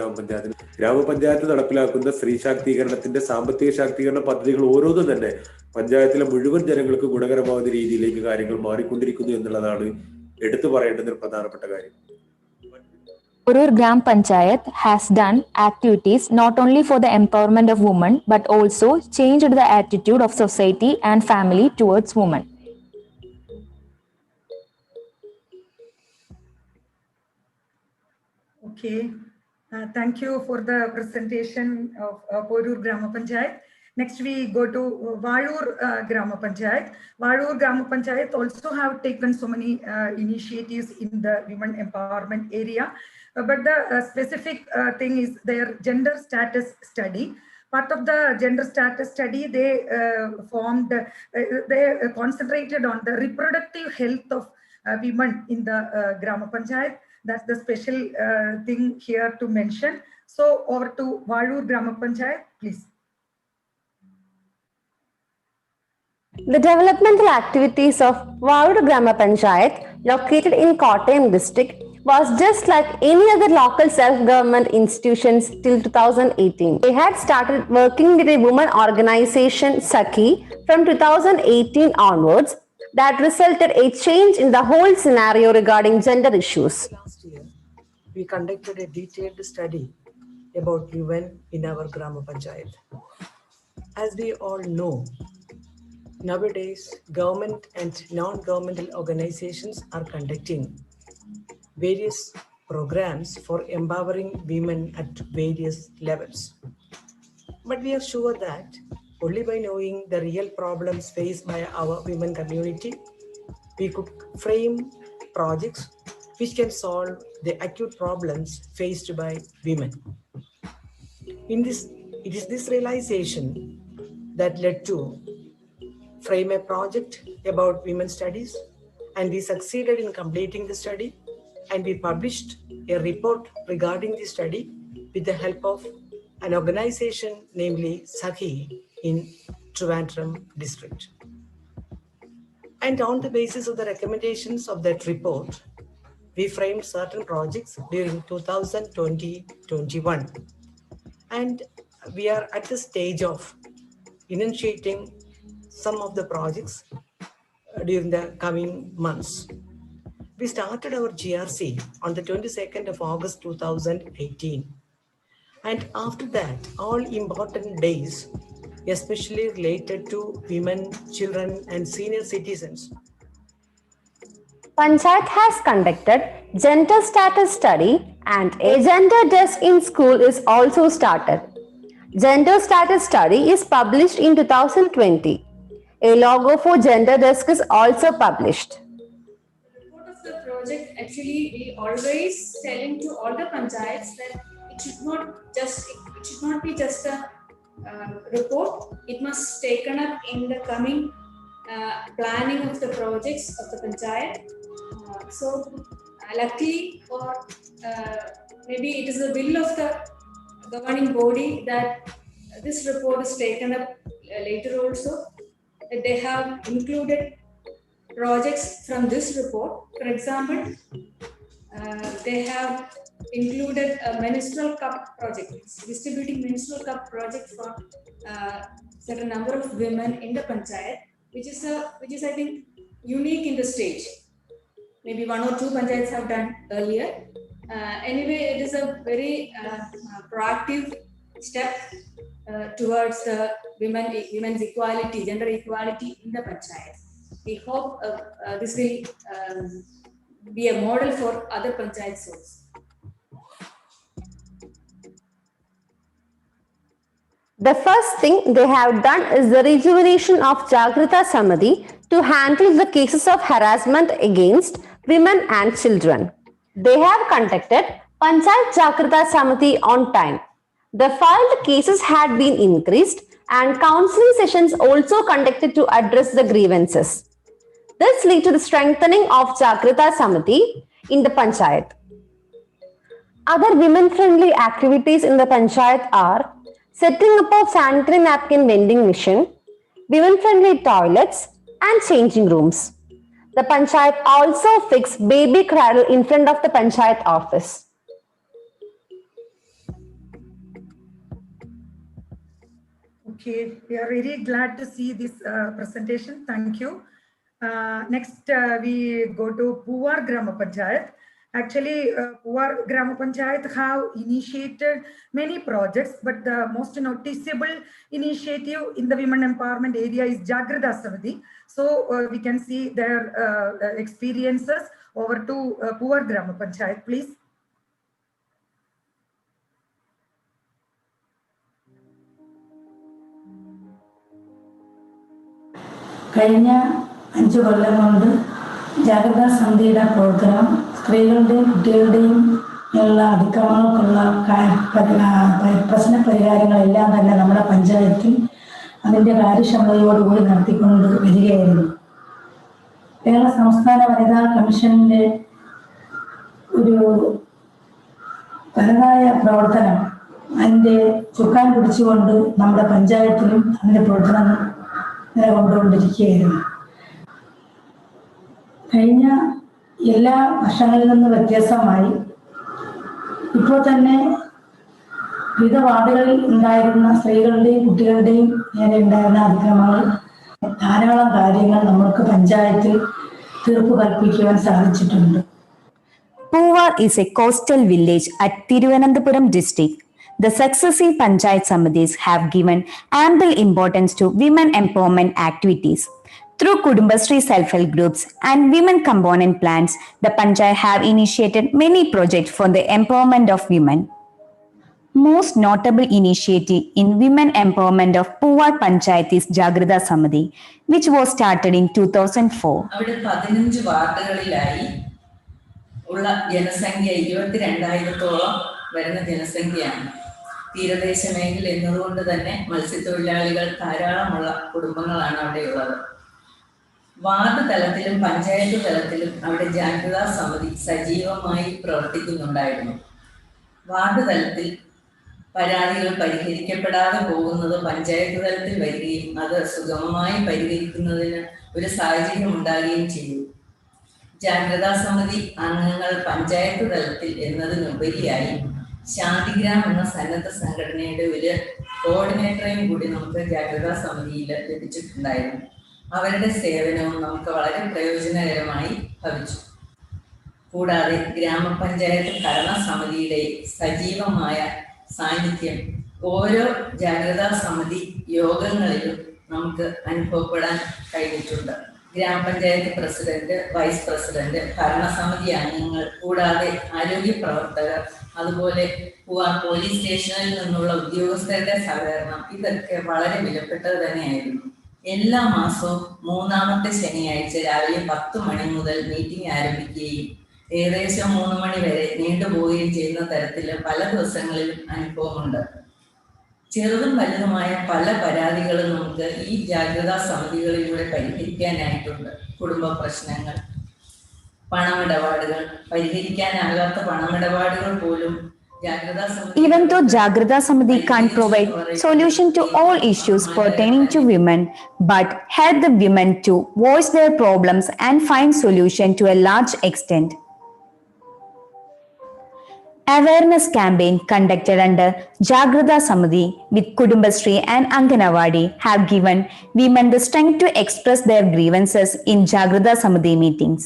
ഗ്രാമപഞ്ചായത്ത് നടപ്പിലാക്കുന്ന സ്ത്രീ ശാക്തീകരണത്തിന്റെ സാമ്പത്തിക ശാക്തീകരണ പദ്ധതികൾ ഓരോന്നും തന്നെ പഞ്ചായത്തിലെ മുഴുവൻ ജനങ്ങൾക്ക് ഗുണകരമാവുന്ന രീതിയിലേക്ക് കാര്യങ്ങൾ മാറിക്കൊണ്ടിരിക്കുന്നു എന്നുള്ളതാണ് എടുത്തു പറയേണ്ടുന്ന ഒരു പ്രധാനപ്പെട്ട കാര്യം. Porur Gram Panchayat has done activities not only for the empowerment of women but also changed the attitude of society and family towards women. Okay, thank you for the presentation of Porur Grama Panchayat. Next we go to Valur Grama Panchayat. Valur Grama Panchayat also have taken so many initiatives in the women empowerment area. But the specific thing is their gender status study. Part of the gender status study, they concentrated on the reproductive health of women in the Grama Panchayat. That's the special thing here to mention. So over to Valur Grama Panchayat, please. The developmental activities of Valur Grama Panchayat, located in Kottayam district, was just like any other local self-government institutions till 2018. They had started working with a women organization, Sakhi, from 2018 onwards. That resulted a change in the whole scenario regarding gender issues. Last year, we conducted a detailed study about women in our Grama Panchayat. As we all know, nowadays, government and non-governmental organizations are conducting various programs for empowering women at various levels. But we are sure that only by knowing the real problems faced by our women community, we could frame projects which can solve the acute problems faced by women. It is this realization that led to frame a project about women's studies, and we succeeded in completing the study, and we published a report regarding the study with the help of an organization, namely Sakhi in Trivandrum district. And on the basis of the recommendations of that report, we framed certain projects during 2020-21. And we are at the stage of initiating some of the projects during the coming months. We started our GRC on the 22nd of August 2018. And after that, all important days, especially related to women, children, and senior citizens. Panchayat has conducted gender status study and a gender desk in school is also started. Gender status study is published in 2020. A logo for gender desk is also published. Report of the project, actually we always telling to all the panchayats that it should not be just a report. It must taken up in the coming planning of the projects of the panchayat. Luckily, or maybe it is the will of the governing body that this report is taken up later also, that they have included projects from this report. For example, they have included a menstrual cup project, distributing menstrual cup project for certain number of women in the panchayat, which is I think unique in the state. Maybe 1 or 2 panchayats have done earlier. Anyway, it is a very proactive step towards the women's equality, gender equality in the panchayat. We hope this will be a model for other panchayats also. The first thing they have done is the rejuvenation of Jaguar Summit to handle the cases of harassment against women and children. They have conducted Panchayat Jaguar Summit on time. The filed cases had been increased and counseling sessions also conducted to address the grievances. This led to the strengthening of Jaguar Summit in the Panchayat. Other women-friendly activities in the Panchayat are setting up a sanitary napkin vending machine, women-friendly toilets, and changing rooms. The Panchayat also fixed baby cradle in front of the Panchayat office. Okay, we are very glad to see this presentation. Thank you. Next, we go to Puvar Grama Panchayat. Actually, Puvar Grama Panchayat have initiated many projects, but the most noticeable initiative in the women empowerment area is Jaguar Summit. So we can see their experiences. Over to Puvar Grama Panchayat, please. കഴിഞ്ഞ 5 കൊല്ലം കൊണ്ട് ജാഗ്രതാ സമിതിയുടെ programme സ്ത്രീകളുടെയും കുട്ടികളുടെയും ഉള്ള അതിക്രമങ്ങൾക്കുള്ള പ്രശ്ന പരിഹാരങ്ങളെല്ലാം തന്നെ നമ്മുടെ പഞ്ചായത്തിൽ അതിൻ്റെ കാര്യക്ഷമതയോടുകൂടി നടത്തിക്കൊണ്ട് വരികയായിരുന്നു. കേരള സംസ്ഥാന വനിതാ കമ്മീഷന്റെ ഒരു തനതായ പ്രവർത്തനം അതിൻ്റെ ചുക്കാൻ പിടിച്ചുകൊണ്ട് നമ്മുടെ പഞ്ചായത്തിലും അതിൻ്റെ പ്രവർത്തനം നിലകൊണ്ടുകൊണ്ടിരിക്കുകയായിരുന്നു. കഴിഞ്ഞ എല്ലാ വർഷങ്ങളിൽ നിന്ന് വ്യത്യസ്തമായി ഇപ്പോൾ തന്നെ വിവിധ വാർഡുകളിൽ ഉണ്ടായിരുന്ന സ്ത്രീകളുടെയും കുട്ടികളുടെയും നേരെ ഉണ്ടായിരുന്ന അതിക്രമങ്ങൾ ധാരാളം കാര്യങ്ങൾ നമുക്ക് പഞ്ചായത്തിൽ തീർപ്പ് കൽപ്പിക്കുവാൻ സാധിച്ചിട്ടുണ്ട്. Puvar is a coastal village at Thiruvananthapuram district. The successive Panchayat Samitis have given ample importance to women empowerment activities. Through Kudumbashree self-help groups and women component plans, the Panchayat have initiated many projects for the empowerment of women. Most notable initiative in women empowerment of Puvar Panchayat is Jagrada Samiti, which was started in 2004. അവിടെ 15 വാർഡുകളിലായി ഉള്ള ജനസംഖ്യ 22,000-ഓളം വരുന്ന ജനസംഖ്യയാണ്. തീരദേശ മേഖല എന്നതുകൊണ്ട് തന്നെ മത്സ്യത്തൊഴിലാളികൾ ധാരാളമുള്ള കുടുംബങ്ങളാണ് അവിടെയുള്ളത്. വാർഡ് തലത്തിലും പഞ്ചായത്ത് തലത്തിലും അവിടെ ജാഗ്രതാ സമിതി സജീവമായി പ്രവർത്തിക്കുന്നുണ്ടായിരുന്നു. വാർഡ് തലത്തിൽ പരാതികൾ പരിഹരിക്കപ്പെടാതെ പോകുന്നത് പഞ്ചായത്ത് തലത്തിൽ വരികയും അത് സുഗമമായി പരിഹരിക്കുന്നതിന് ഒരു സാഹചര്യം ഉണ്ടാകുകയും ചെയ്തു. ജാഗ്രതാ സമിതി അംഗങ്ങൾ പഞ്ചായത്ത് തലത്തിൽ എന്നതിനുപരിയായി ശാന്തിഗ്രാം എന്ന സന്നദ്ധ സംഘടനയുടെ ഒരു കോർഡിനേറ്ററെയും കൂടി നമുക്ക് ജാഗ്രതാ സമിതിയിൽ ലഭിച്ചിട്ടുണ്ടായിരുന്നു. അവരുടെ സേവനവും നമുക്ക് വളരെ പ്രയോജനകരമായി ഭവിച്ചു. കൂടാതെ ഗ്രാമപഞ്ചായത്ത് ഭരണസമിതിയുടെ സജീവമായ സാന്നിധ്യം ഓരോ ജാഗ്രതാ സമിതി യോഗങ്ങളിലും നമുക്ക് അനുഭവപ്പെടാൻ കഴിഞ്ഞിട്ടുണ്ട്. ഗ്രാമപഞ്ചായത്ത് പ്രസിഡന്റ്, വൈസ് പ്രസിഡന്റ്, ഭരണസമിതി അംഗങ്ങൾ, കൂടാതെ ആരോഗ്യ പ്രവർത്തകർ, അതുപോലെ പോലീസ് സ്റ്റേഷനിൽ നിന്നുള്ള ഉദ്യോഗസ്ഥരുടെ സഹകരണം, ഇതൊക്കെ വളരെ വിലപ്പെട്ടത് തന്നെയായിരുന്നു. എല്ലാ മാസവും 3ാമത്തെ ശനിയാഴ്ച രാവിലെ 10 മണി മുതൽ മീറ്റിംഗ് ആരംഭിക്കുകയും ഏകദേശം 3 മണി വരെ നീണ്ടുപോവുകയും ചെയ്യുന്ന തരത്തിൽ പല ദിവസങ്ങളിലും അനുഭവമുണ്ട്. ചെറുതും വലുതുമായ പല പരാതികളും നമുക്ക് ഈ ജാഗ്രതാ സമിതികളിലൂടെ പരിഹരിക്കാനായിട്ടുണ്ട്. കുടുംബ പ്രശ്നങ്ങൾ, പണമിടപാടുകൾ, പരിഹരിക്കാനാകാത്ത പണമിടപാടുകൾ പോലും Even though Jagrada Samiti can't provide solution to all issues pertaining to women, but help the women to voice their problems and find solution to a large extent. Awareness campaign conducted under Jagrada Samiti with Kudumbashree and Anganawadi have given women the strength to express their grievances in Jagrada Samiti meetings.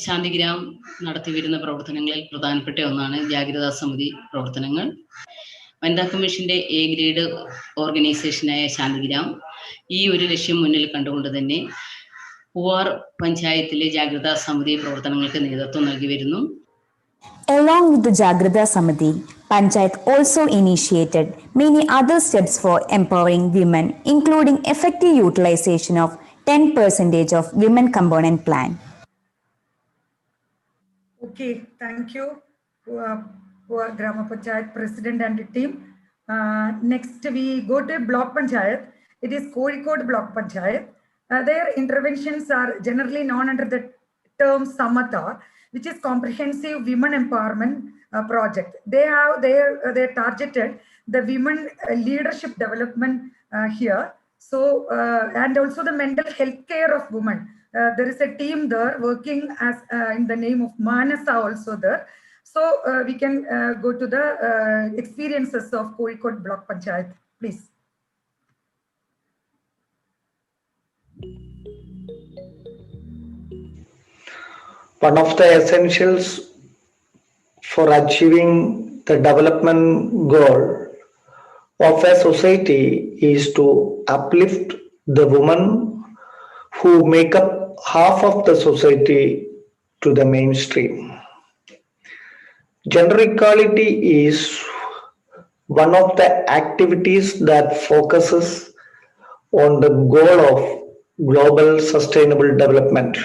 Shantigram നടത്തിവരുന്ന പ്രവർത്തനങ്ങളിൽ പ്രധാനപ്പെട്ട ഒന്നാണ് ജാഗ്രതാ സമിതി പ്രവർത്തനങ്ങൾ. വനിതാ കമ്മീഷന്റെ A grade ഓർഗനൈസേഷനായ Shantigram ഈ ഒരു ലക്ഷ്യം മുന്നിൽ കണ്ടുകൊണ്ട് തന്നെ പൂവാർ പഞ്ചായത്തിലെ ജാഗ്രതാ സമിതി പ്രവർത്തനങ്ങൾക്ക് നേതൃത്വം നൽകി വരുന്നു. Along with the Jagrada Samiti, Panchayat also initiated many other steps for empowering women, including effective utilization of 10% of women component plan. Okay, thank you, Grama Panchayat President and the team. Next, we go to Block Panchayat. It is Kozhikode Block Panchayat. Their interventions are generally known under the term Samatha, which is Comprehensive Women Empowerment Project. They targeted the women leadership development here. So, and also the mental health care of women. There is a team there working as in the name of Manasa also there. So we can go to the experiences of Kozhikode Block Panchayat, please. One of the essentials for achieving the development goal of a society is to uplift the women who make up half of the society to the mainstream. Gender equality is one of the activities that focuses on the goal of global sustainable development.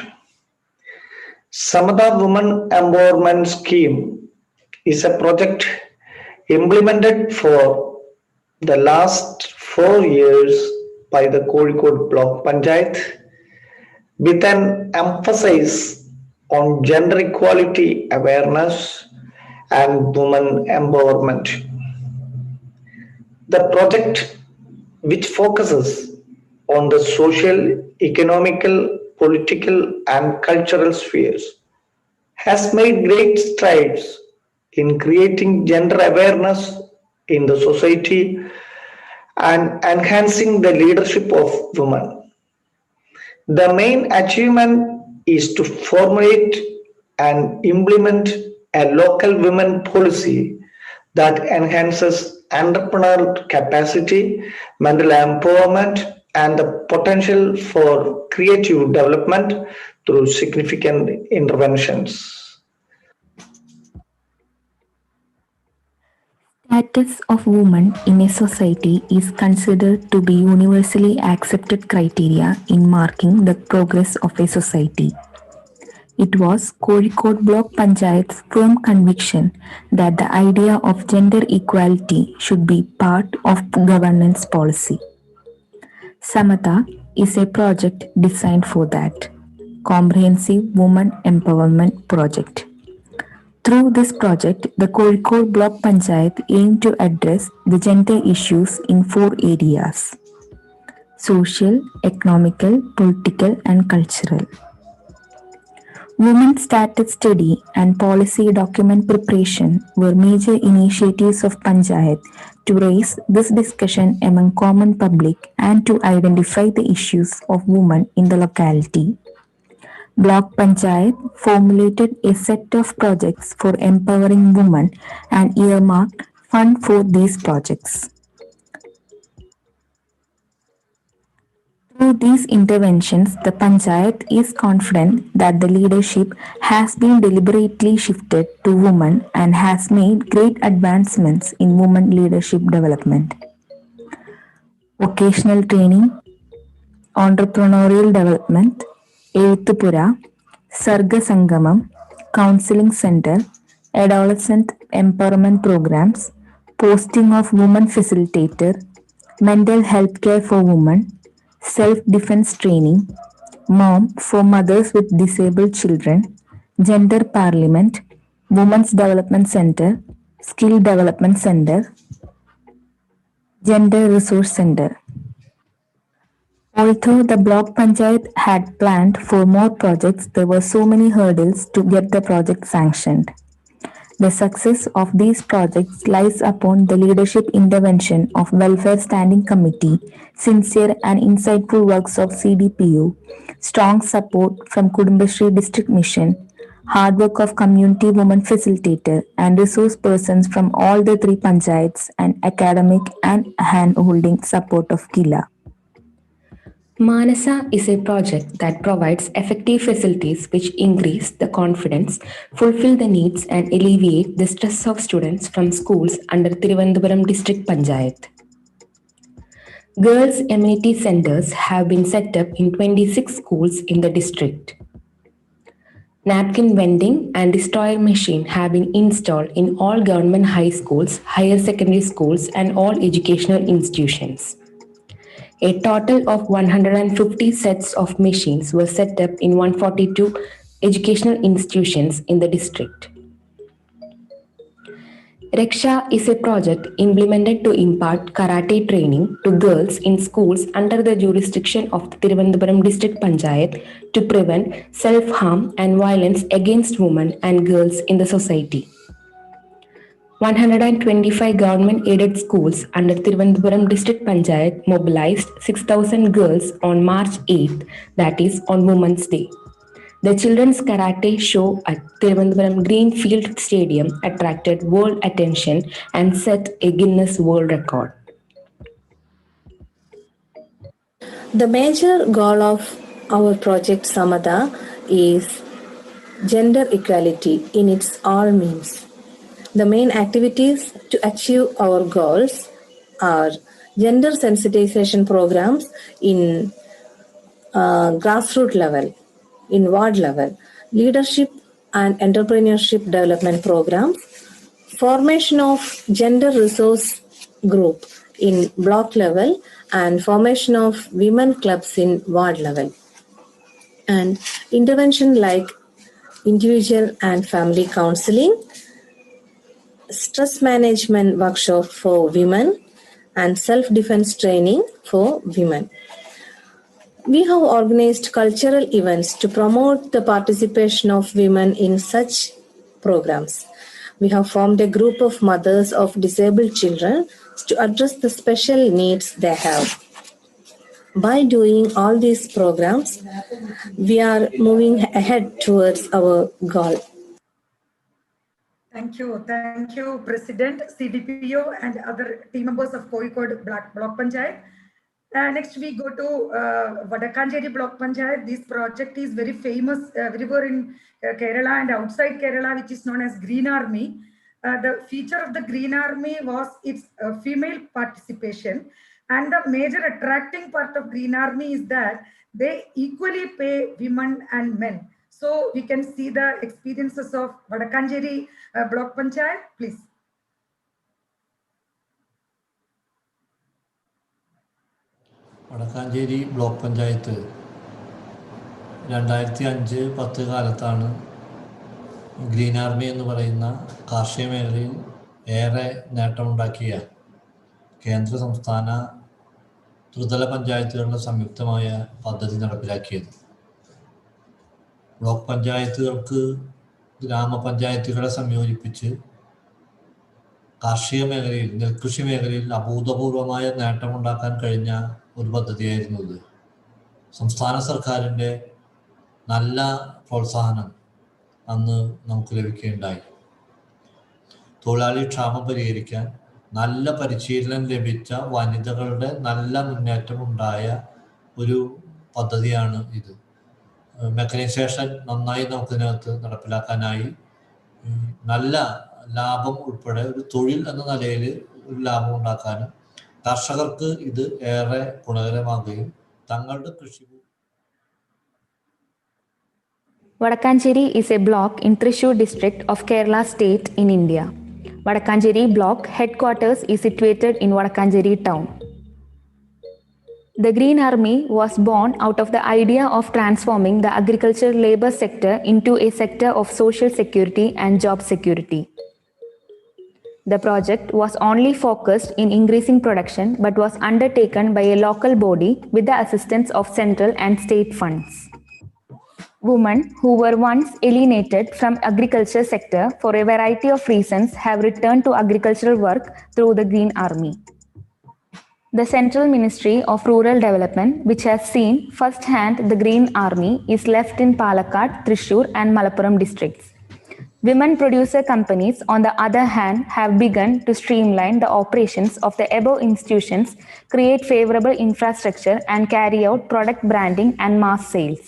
Samatha Women Empowerment Scheme is a project implemented for the last 4 years by the Kozhikode Block Panchayat, with an emphasis on gender equality awareness and women empowerment. The project, which focuses on the social, economical, political and cultural spheres, has made great strides in creating gender awareness in the society and enhancing the leadership of women. The main achievement is to formulate and implement a local women policy that enhances entrepreneurial capacity, mental empowerment, and the potential for creative development through significant interventions. Status of women in a society is considered to be universally accepted criteria in marking the progress of a society. It was Kozhikode Block Panchayat's firm conviction that the idea of gender equality should be part of governance policy. Samata is a project designed for that. Comprehensive Women Empowerment Project. Through this project, the Kozhikode Block Panchayat aimed to address the gender issues in 4 areas: social, economical, political, and cultural. Women's status study and policy document preparation were major initiatives of Panchayat to raise this discussion among common public and to identify the issues of women in the locality. Block Panchayat formulated a set of projects for empowering women and earmarked funds for these projects. Through these interventions, the Panchayat is confident that the leadership has been deliberately shifted to women and has made great advancements in women leadership development. Vocational training, entrepreneurial development, Eluthupura, Sarga Sangamam, counseling center, adolescent empowerment programs, posting of women facilitator, mental health care for women, self-defense training, mom for mothers with disabled children, gender parliament, women's development center, skill development center, gender resource center. Although the block panchayat had planned for more projects, there were so many hurdles to get the project sanctioned. The success of these projects lies upon the leadership intervention of Welfare Standing Committee, sincere and insightful works of CDPU, strong support from Kudumbashree District Mission, hard work of community women facilitator and resource persons from all the 3 panchayats, and academic and hand-holding support of Kila. Manasa is a project that provides effective facilities which increase the confidence, fulfill the needs and alleviate the stress of students from schools under Thiruvananthapuram District Panchayat. Girls' amenity centers have been set up in 26 schools in the district. Napkin vending and destroyer machine have been installed in all government high schools, higher secondary schools and all educational institutions. A total of 150 sets of machines were set up in 142 educational institutions in the district. Raksha is a project implemented to impart karate training to girls in schools under the jurisdiction of the Thiruvananthapuram District Panchayat to prevent self-harm and violence against women and girls in the society. 125 government-aided schools under Thiruvananthapuram District Panchayat mobilized 6,000 girls on March 8th, that is on Women's Day. The children's karate show at Thiruvananthapuram Greenfield Stadium attracted world attention and set a Guinness World Record. The major goal of our project Samada is gender equality in its all means. The main activities to achieve our goals are gender sensitization programs in grassroots level, in ward level, leadership and entrepreneurship development programs, formation of gender resource group in block level and formation of women clubs in ward level, and intervention like individual and family counseling, stress management workshop for women and self-defense training for women. We have organized cultural events to promote the participation of women in such programs. We have formed a group of mothers of disabled children to address the special needs they have. By doing all these programs, we are moving ahead towards our goal. Thank you, President, CDPO, and other team members of Kozhikode Block Panchayat. Next, we go to Vadakanjeri Block Panchayat. This project is very famous everywhere in Kerala and outside Kerala, which is known as Green Army. The feature of the Green Army was its female participation. And the major attracting part of Green Army is that they equally pay women and men. So we can see the experiences of Vadakanjeri Block Panchayat, please. Vadakkanchery block panchayat 2005-10 കാലത്താണ് green army എന്ന് പറയുന്ന കാർഷിക മേഖലയിൽ ഏറെ നേട്ടമുണ്ടാക്കിയ കേന്ദ്ര സംസ്ഥാന ത്രിതല പഞ്ചായത്തുകളുടെ സംയുക്തമായ പദ്ധതി നടപ്പിലാക്കിയത്. ബ്ലോക്ക് പഞ്ചായത്തുകൾക്ക് ഗ്രാമപഞ്ചായത്തുകളെ സംയോജിപ്പിച്ച് കാർഷിക മേഖലയിൽ, നെൽകൃഷി മേഖലയിൽ അഭൂതപൂർവമായ നേട്ടമുണ്ടാക്കാൻ കഴിഞ്ഞ ഒരു പദ്ധതിയായിരുന്നു ഇത്. സംസ്ഥാന സർക്കാരിൻ്റെ നല്ല പ്രോത്സാഹനം അന്ന് നമുക്ക് ലഭിക്കുകയുണ്ടായി. തൊഴിലാളി ക്ഷാമം പരിഹരിക്കാൻ നല്ല പരിശീലനം ലഭിച്ച വനിതകളുടെ നല്ല മുന്നേറ്റമുണ്ടായ ഒരു പദ്ധതിയാണ് ഇത്. മെക്കനൈസേഷൻ നന്നായി നമുക്കിതിനകത്ത് നടപ്പിലാക്കാനായി നല്ല ലാഭം ഉൾപ്പെടെ ഒരു തൊഴിൽ എന്ന നിലയിൽ ഒരു ലാഭം ഉണ്ടാക്കാനും കർഷകർക്ക് ഇത് ഏറെ ഗുണകരമാകുകയും തങ്ങളുടെ കൃഷി. Vadakanjeri is a block in Thrissur district of Kerala state in India. Vadakanjeri block headquarters is situated in Vadakanjeri town. The Green Army was born out of the idea of transforming the agriculture labor sector into a sector of social security and job security. The project was only focused in increasing production but was undertaken by a local body with the assistance of central and state funds. Women who were once alienated from agriculture sector for a variety of reasons have returned to agricultural work through the Green Army. The Central Ministry of Rural Development, which has seen first-hand the Green Army, is left in Palakkad, Thrissur and Malappuram districts. Women producer companies, on the other hand, have begun to streamline the operations of the above institutions, create favorable infrastructure and carry out product branding and mass sales.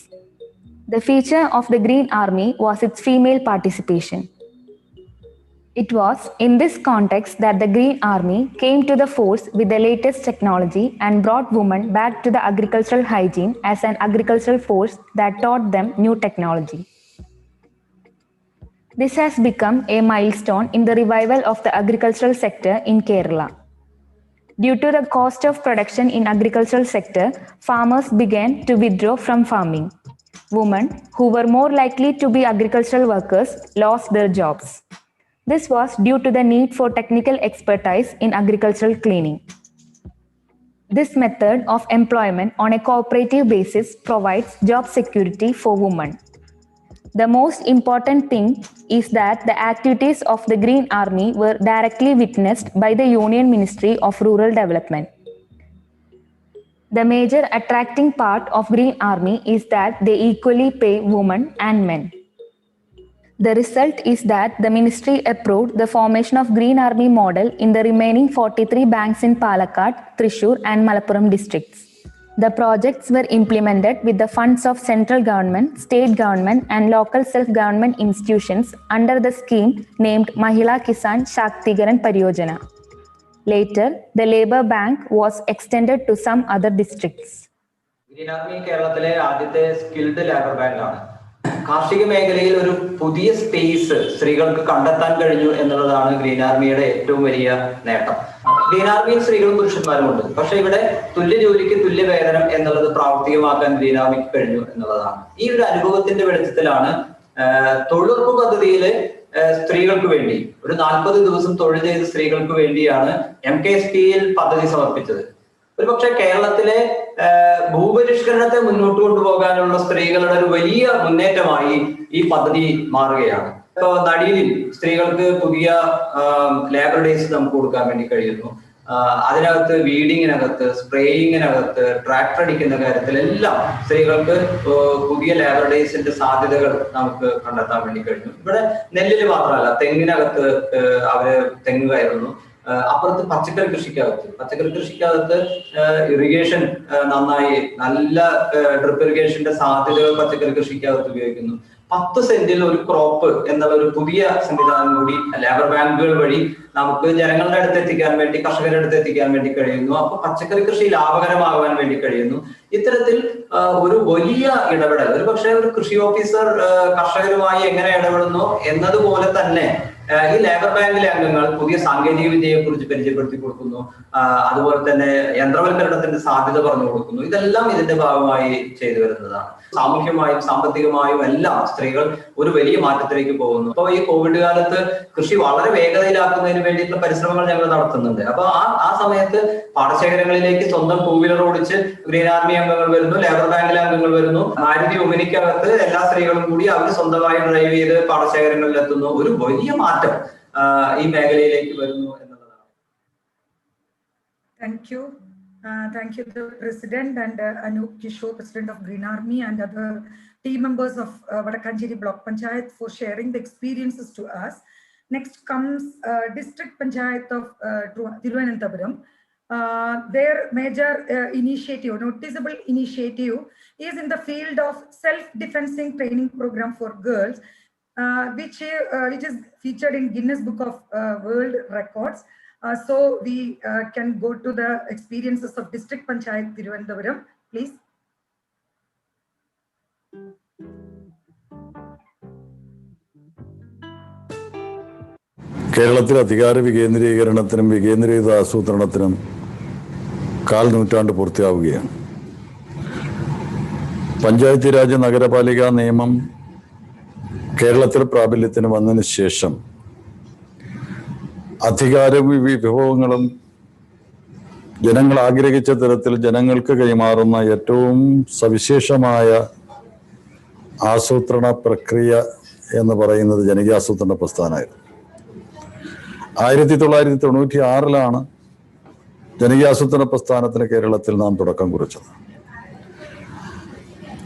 The feature of the Green Army was its female participation. It was in this context that the Green Army came to the force with the latest technology and brought women back to the agricultural hygiene as an agricultural force that taught them new technology. This has become a milestone in the revival of the agricultural sector in Kerala. Due to the cost of production in agricultural sector, farmers began to withdraw from farming. Women who were more likely to be agricultural workers lost their jobs. This was due to the need for technical expertise in agricultural cleaning. This method of employment on a cooperative basis provides job security for women. The most important thing is that the activities of the Green Army were directly witnessed by the Union Ministry of Rural Development. The major attracting part of Green Army is that they equally pay women and men. The result is that the ministry approved the formation of Green Army model in the remaining 43 banks in Palakkad, Thrissur and Malappuram districts. The projects were implemented with the funds of central government, state government and local self-government institutions under the scheme named Mahila Kisan Shaktikaran Pariyojana. Later, the Labour Bank was extended to some other districts. Green Army കേരളത്തിലെ ആദ്യത്തെ skilled labour bank ആണ്. കാർഷിക മേഖലയിൽ ഒരു പുതിയ space സ്ത്രീകൾക്ക് കണ്ടെത്താൻ കഴിഞ്ഞു എന്നുള്ളതാണ് ഗ്രീൻ ആർമിയുടെ ഏറ്റവും വലിയ നേട്ടം. ഗ്രീൻ ആർമിയിൽ സ്ത്രീകളും പുരുഷന്മാരും ഉണ്ട്. പക്ഷെ ഇവിടെ തുല്യ ജോലിക്ക് തുല്യ വേതനം എന്നുള്ളത് പ്രാവർത്തികമാക്കാൻ ഗ്രീൻ ആർമിക്ക് കഴിഞ്ഞു എന്നുള്ളതാണ്. ഈ ഒരു അനുഭവത്തിന്റെ വെളിച്ചത്തിലാണ് തൊഴിലുറപ്പ് പദ്ധതിയില് സ്ത്രീകൾക്ക് വേണ്ടി ഒരു 40 ദിവസം തൊഴിൽ ചെയ്ത സ്ത്രീകൾക്ക് വേണ്ടിയാണ് MKSPയിൽ പദ്ധതി സമർപ്പിച്ചത്. ഒരുപക്ഷെ കേരളത്തിലെ ഭൂപരിഷ്കരണത്തെ മുന്നോട്ട് കൊണ്ടുപോകാനുള്ള സ്ത്രീകളുടെ ഒരു വലിയ മുന്നേറ്റമായി ഈ പദ്ധതി മാറുകയാണ്. ഇപ്പോൾ നടിയിൽ സ്ത്രീകൾക്ക് പുതിയ ലേബർ ഡേയ്സ് നമുക്ക് കൊടുക്കാൻ വേണ്ടി കഴിയുന്നു. അതിനകത്ത് വീഡിങ്ങിനകത്ത്, സ്പ്രേയിങ്ങിനകത്ത്, ട്രാക്ടർ അടിക്കുന്ന കാര്യത്തിലെല്ലാം സ്ത്രീകൾക്ക് പുതിയ ലേബർ ഡേയ്സിന്റെ സാധ്യതകൾ നമുക്ക് കണ്ടെത്താൻ വേണ്ടി കഴിഞ്ഞു. ഇവിടെ നെല്ലില് മാത്രമല്ല, തെങ്ങിനകത്ത് അവര് തെങ്ങ് കയറുന്നു. അപ്പുറത്ത് പച്ചക്കറി കൃഷിക്കകത്ത് ഇറിഗേഷൻ നന്നായി, നല്ല ഡ്രിപ്പ് ഇറിഗേഷന്റെ സാധ്യതകൾ പച്ചക്കറി കൃഷിക്കകത്ത് ഉപയോഗിക്കുന്നു. 10 സെന്റിൽ ഒരു ക്രോപ്പ് എന്നുള്ള ഒരു പുതിയ സംവിധാനം കൂടി ലേബർ ബാങ്കുകൾ വഴി നമുക്ക് ജനങ്ങളുടെ അടുത്ത് എത്തിക്കാൻ വേണ്ടി, കർഷകരുടെ അടുത്ത് എത്തിക്കാൻ വേണ്ടി കഴിയുന്നു. അപ്പൊ പച്ചക്കറി കൃഷി ലാഭകരമാകാൻ വേണ്ടി കഴിയുന്നു. ഇത്തരത്തിൽ ഒരു വലിയ ഇടപെടൽ, ഒരു പക്ഷേ ഒരു കൃഷി ഓഫീസർ കർഷകരുമായി എങ്ങനെ ഇടപെടുന്നു എന്നതുപോലെ തന്നെ ഈ ലേബർ ബാങ്കിലെ അംഗങ്ങൾ പുതിയ സാങ്കേതിക വിദ്യയെ കുറിച്ച് പരിചയപ്പെടുത്തി കൊടുക്കുന്നു. അതുപോലെ തന്നെ യന്ത്രവൽക്കരണത്തിന്റെ സാധ്യത പറഞ്ഞു കൊടുക്കുന്നു. ഇതെല്ലാം ഇതിന്റെ ഭാഗമായി ചെയ്തു വരുന്നതാണ്. സാമൂഹ്യമായും സാമ്പത്തികമായും എല്ലാം സ്ത്രീകൾ ഒരു വലിയ മാറ്റത്തിലേക്ക് പോകുന്നു. അപ്പോൾ ഈ കോവിഡ് കാലത്ത് കൃഷി വളരെ വേഗതയിലാക്കുന്നതിന് വേണ്ടിയിട്ടുള്ള പരിശ്രമങ്ങൾ ഞങ്ങൾ നടത്തുന്നുണ്ട്. അപ്പൊ ആ സമയത്ത് പാടശേഖരങ്ങളിലേക്ക് സ്വന്തം ടൂ വീലർ ഓടിച്ച് ഗ്രീൻ ആർമി അംഗങ്ങൾ വരുന്നു, ലേബർ ബാങ്കിലെ അംഗങ്ങൾ വരുന്നു. മാരുതി ഒമിനിക്കകത്ത് എല്ലാ സ്ത്രീകളും കൂടി അവർ സ്വന്തമായി ഡ്രൈവ് ചെയ്ത് പാടശേഖരങ്ങളിൽ എത്തുന്നു. ഒരു വലിയ മാറ്റം ഈ മേഖലയിലേക്ക് വരുന്നു എന്നുള്ളതാണ്. Thank you. Thank you, the President and Anup Kishore, President of Green Army, and other team members of Vadakanjeri Block Panchayat for sharing the experiences to us. Next comes District Panchayat of Thiruvananthapuram. Their major initiative, noticeable initiative, is in the field of self-defensing training program for girls, which is featured in Guinness Book of World Records. So we can go to the experiences of District Panchayat Thiruvananthapuram, please. കേരളത്തിൽ അധികാര വികേന്ദ്രീകരണത്തിനും വികേന്ദ്രീകൃത ആസൂത്രണത്തിനും 1/4 നൂറ്റാണ്ട് പൂർത്തിയാവുകയാണ്. പഞ്ചായത്ത് രാജ് നഗരപാലിക നിയമം കേരളത്തിൽ പ്രാബല്യത്തിന് വന്നതിന് ശേഷം അധികാരവും വിഭവങ്ങളും ജനങ്ങൾ ആഗ്രഹിച്ച തരത്തിൽ ജനങ്ങൾക്ക് കൈമാറുന്ന ഏറ്റവും സവിശേഷമായ ആസൂത്രണ പ്രക്രിയ എന്ന് പറയുന്നത് ജനകീയാസൂത്രണ പ്രസ്ഥാനമായിരുന്നു. 1996 ജനകീയാസൂത്രണ പ്രസ്ഥാനത്തിന് കേരളത്തിൽ നാം തുടക്കം കുറിച്ചത്.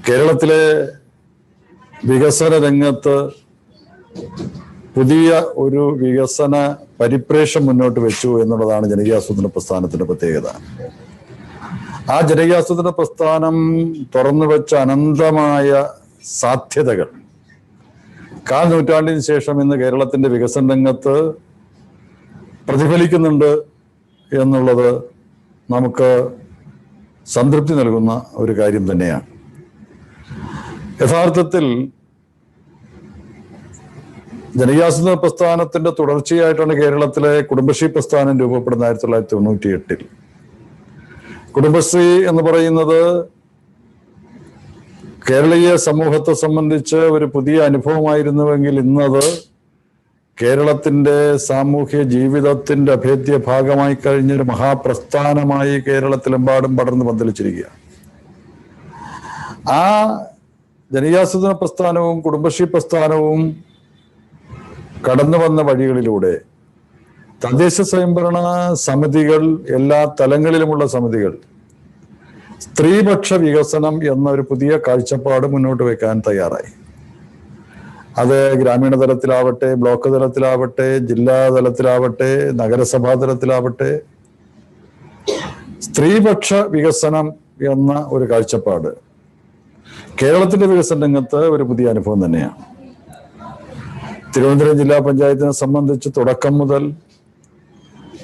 കേരളത്തിലെ വികസന രംഗത്ത് പുതിയ ഒരു വികസന പരിപ്രേക്ഷ്യം മുന്നോട്ട് വെച്ചു എന്നുള്ളതാണ് ജനകീയാസൂത്രണ പ്രസ്ഥാനത്തിന്റെ പ്രത്യേകത. ആ ജനകീയാസൂത്രണ പ്രസ്ഥാനം തുറന്നു വെച്ച അനന്തമായ സാധ്യതകൾ 1/4 നൂറ്റാണ്ടിന് ശേഷം ഇന്ന് കേരളത്തിന്റെ വികസന രംഗത്ത് പ്രതിഫലിക്കുന്നുണ്ട് എന്നുള്ളത് നമുക്ക് സംതൃപ്തി നൽകുന്ന ഒരു കാര്യം തന്നെയാണ്. യഥാർത്ഥത്തിൽ ജനകീയാസൂത്രണ പ്രസ്ഥാനത്തിന്റെ തുടർച്ചയായിട്ടാണ് കേരളത്തിലെ കുടുംബശ്രീ പ്രസ്ഥാനം രൂപപ്പെടുന്നത് 1998. കുടുംബശ്രീ എന്ന് പറയുന്നത് കേരളീയ സമൂഹത്തെ സംബന്ധിച്ച് ഒരു പുതിയ അനുഭവമായിരുന്നുവെങ്കിൽ ഇന്നത് കേരളത്തിന്റെ സാമൂഹ്യ ജീവിതത്തിന്റെ അഭേദ്യ ഭാഗമായി കഴിഞ്ഞൊരു മഹാപ്രസ്ഥാനമായി കേരളത്തിലെമ്പാടും പടർന്നു പന്തലിച്ചിരിക്കുക. ആ ജനകീയാസൂത്രണ പ്രസ്ഥാനവും കുടുംബശ്രീ പ്രസ്ഥാനവും കടന്നു വന്ന വഴികളിലൂടെ തദ്ദേശ സ്വയംഭരണ സമിതികൾ, എല്ലാ തലങ്ങളിലുമുള്ള സമിതികൾ സ്ത്രീപക്ഷ വികസനം എന്ന ഒരു പുതിയ കാഴ്ചപ്പാട് മുന്നോട്ട് വെക്കാൻ തയ്യാറായി. അത് ഗ്രാമീണ തലത്തിലാവട്ടെ, ബ്ലോക്ക് തലത്തിലാവട്ടെ, ജില്ലാ തലത്തിലാവട്ടെ, നഗരസഭാ തലത്തിലാവട്ടെ, സ്ത്രീപക്ഷ വികസനം എന്ന ഒരു കാഴ്ചപ്പാട് കേരളത്തിന്റെ വികസന രംഗത്ത് ഒരു പുതിയ അനുഭവം തന്നെയാണ്. തിരുവനന്തപുരം ജില്ലാ പഞ്ചായത്തിനെ സംബന്ധിച്ച് തുടക്കം മുതൽ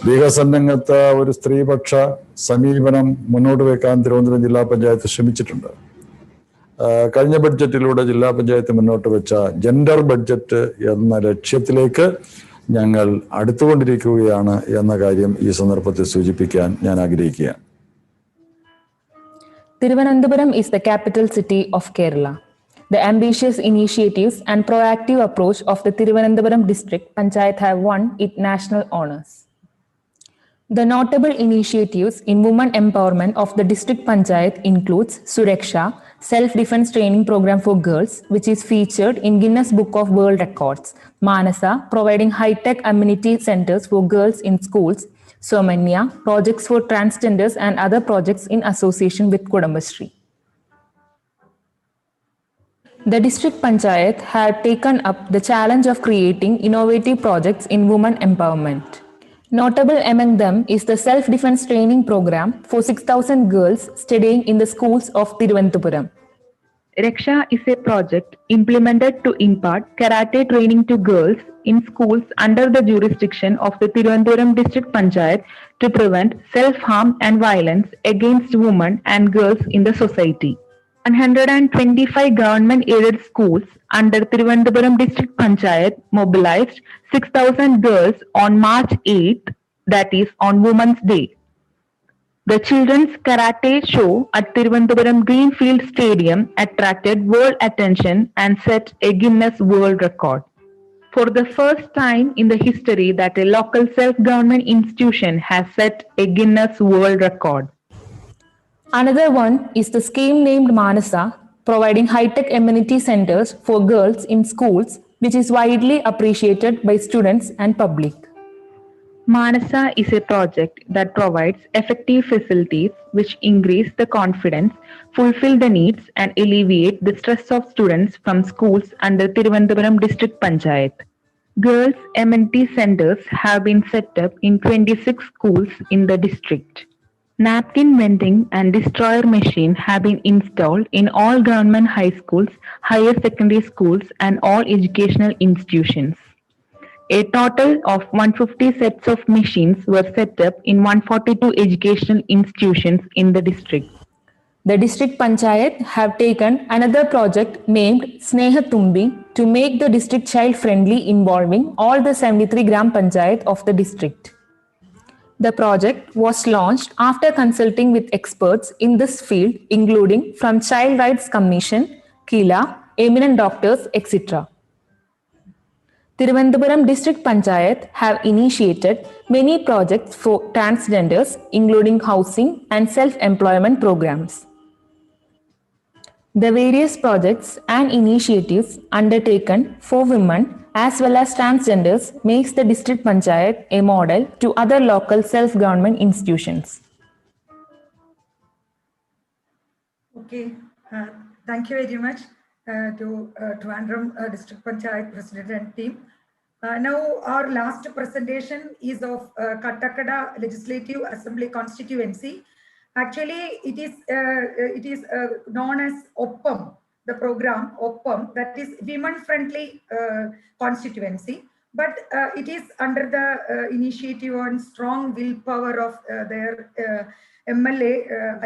വികസന രംഗത്ത് ഒരു സ്ത്രീപക്ഷ സമീപനം മുന്നോട്ട് വെക്കാൻ തിരുവനന്തപുരം ജില്ലാ പഞ്ചായത്ത് ശ്രമിച്ചിട്ടുണ്ട്. കഴിഞ്ഞ ബഡ്ജറ്റിലൂടെ ജില്ലാ പഞ്ചായത്ത് മുന്നോട്ട് വെച്ച ജെൻഡർ ബഡ്ജറ്റ് എന്ന ലക്ഷ്യത്തിലേക്ക് ഞങ്ങൾ അടുത്തുകൊണ്ടിരിക്കുകയാണ് എന്ന കാര്യം ഈ സന്ദർഭത്തിൽ സൂചിപ്പിക്കാൻ ഞാൻ ആഗ്രഹിക്കുകയാണ്. Thiruvananthapuram is the capital city of Kerala. The ambitious initiatives and proactive approach of the Thiruvananthapuram district Panchayat have won it national honors. The notable initiatives in women empowerment of the district Panchayat includes Suraksha, self-defense training program for girls, which is featured in Guinness Book of World Records. Manasa, providing high-tech amenity centers for girls in schools. Somanya, projects for transgenders and other projects in association with Kudambashree. The district panchayat had taken up the challenge of creating innovative projects in women empowerment. Notable among them is the self-defense training program for 6,000 girls studying in the schools of Thiruvananthapuram. Raksha is a project implemented to impart karate training to girls in schools under the jurisdiction of the Thiruvananthapuram district panchayat to prevent self-harm and violence against women and girls in the society. 125 government-aided schools under Thiruvananthapuram district panchayat mobilized 6,000 girls on March 8th, that is on Women's Day. The children's karate show at Thiruvananthapuram Greenfield Stadium attracted world attention and set a Guinness World Record. For the first time in the history that a local self-government institution has set a Guinness World Record. Another one is the scheme named Manasa, providing high-tech amenity centers for girls in schools, which is widely appreciated by students and public. Manasa is a project that provides effective facilities which increase the confidence, fulfill the needs, and alleviate the stress of students from schools under Thiruvananthapuram District Panchayat. Girls' amenity centers have been set up in 26 schools in the district. Napkin vending and destroyer machine have been installed in all government high schools, higher secondary schools, and all educational institutions. A total of 150 sets of machines were set up in 142 educational institutions in the district. The district panchayat have taken another project named Sneha Tumbi to make the district child-friendly, involving all the 73 gram panchayat of the district. The project was launched after consulting with experts in this field, including from Child Rights Commission, Kila, eminent doctors, etc. Thiruvananthapuram District Panchayat have initiated many projects for transgenders, including housing and self-employment programs. The various projects and initiatives undertaken for women as well as transgenders makes the District Panchayat a model to other local self-government institutions. Okay, thank you very much to Trivandrum District Panchayat President and team. Now our last presentation is of Kattakada Legislative Assembly constituency. Actually, it is known as OPPAM, the program OPPAM, that is women-friendly constituency. But it is under the initiative and strong willpower of their MLA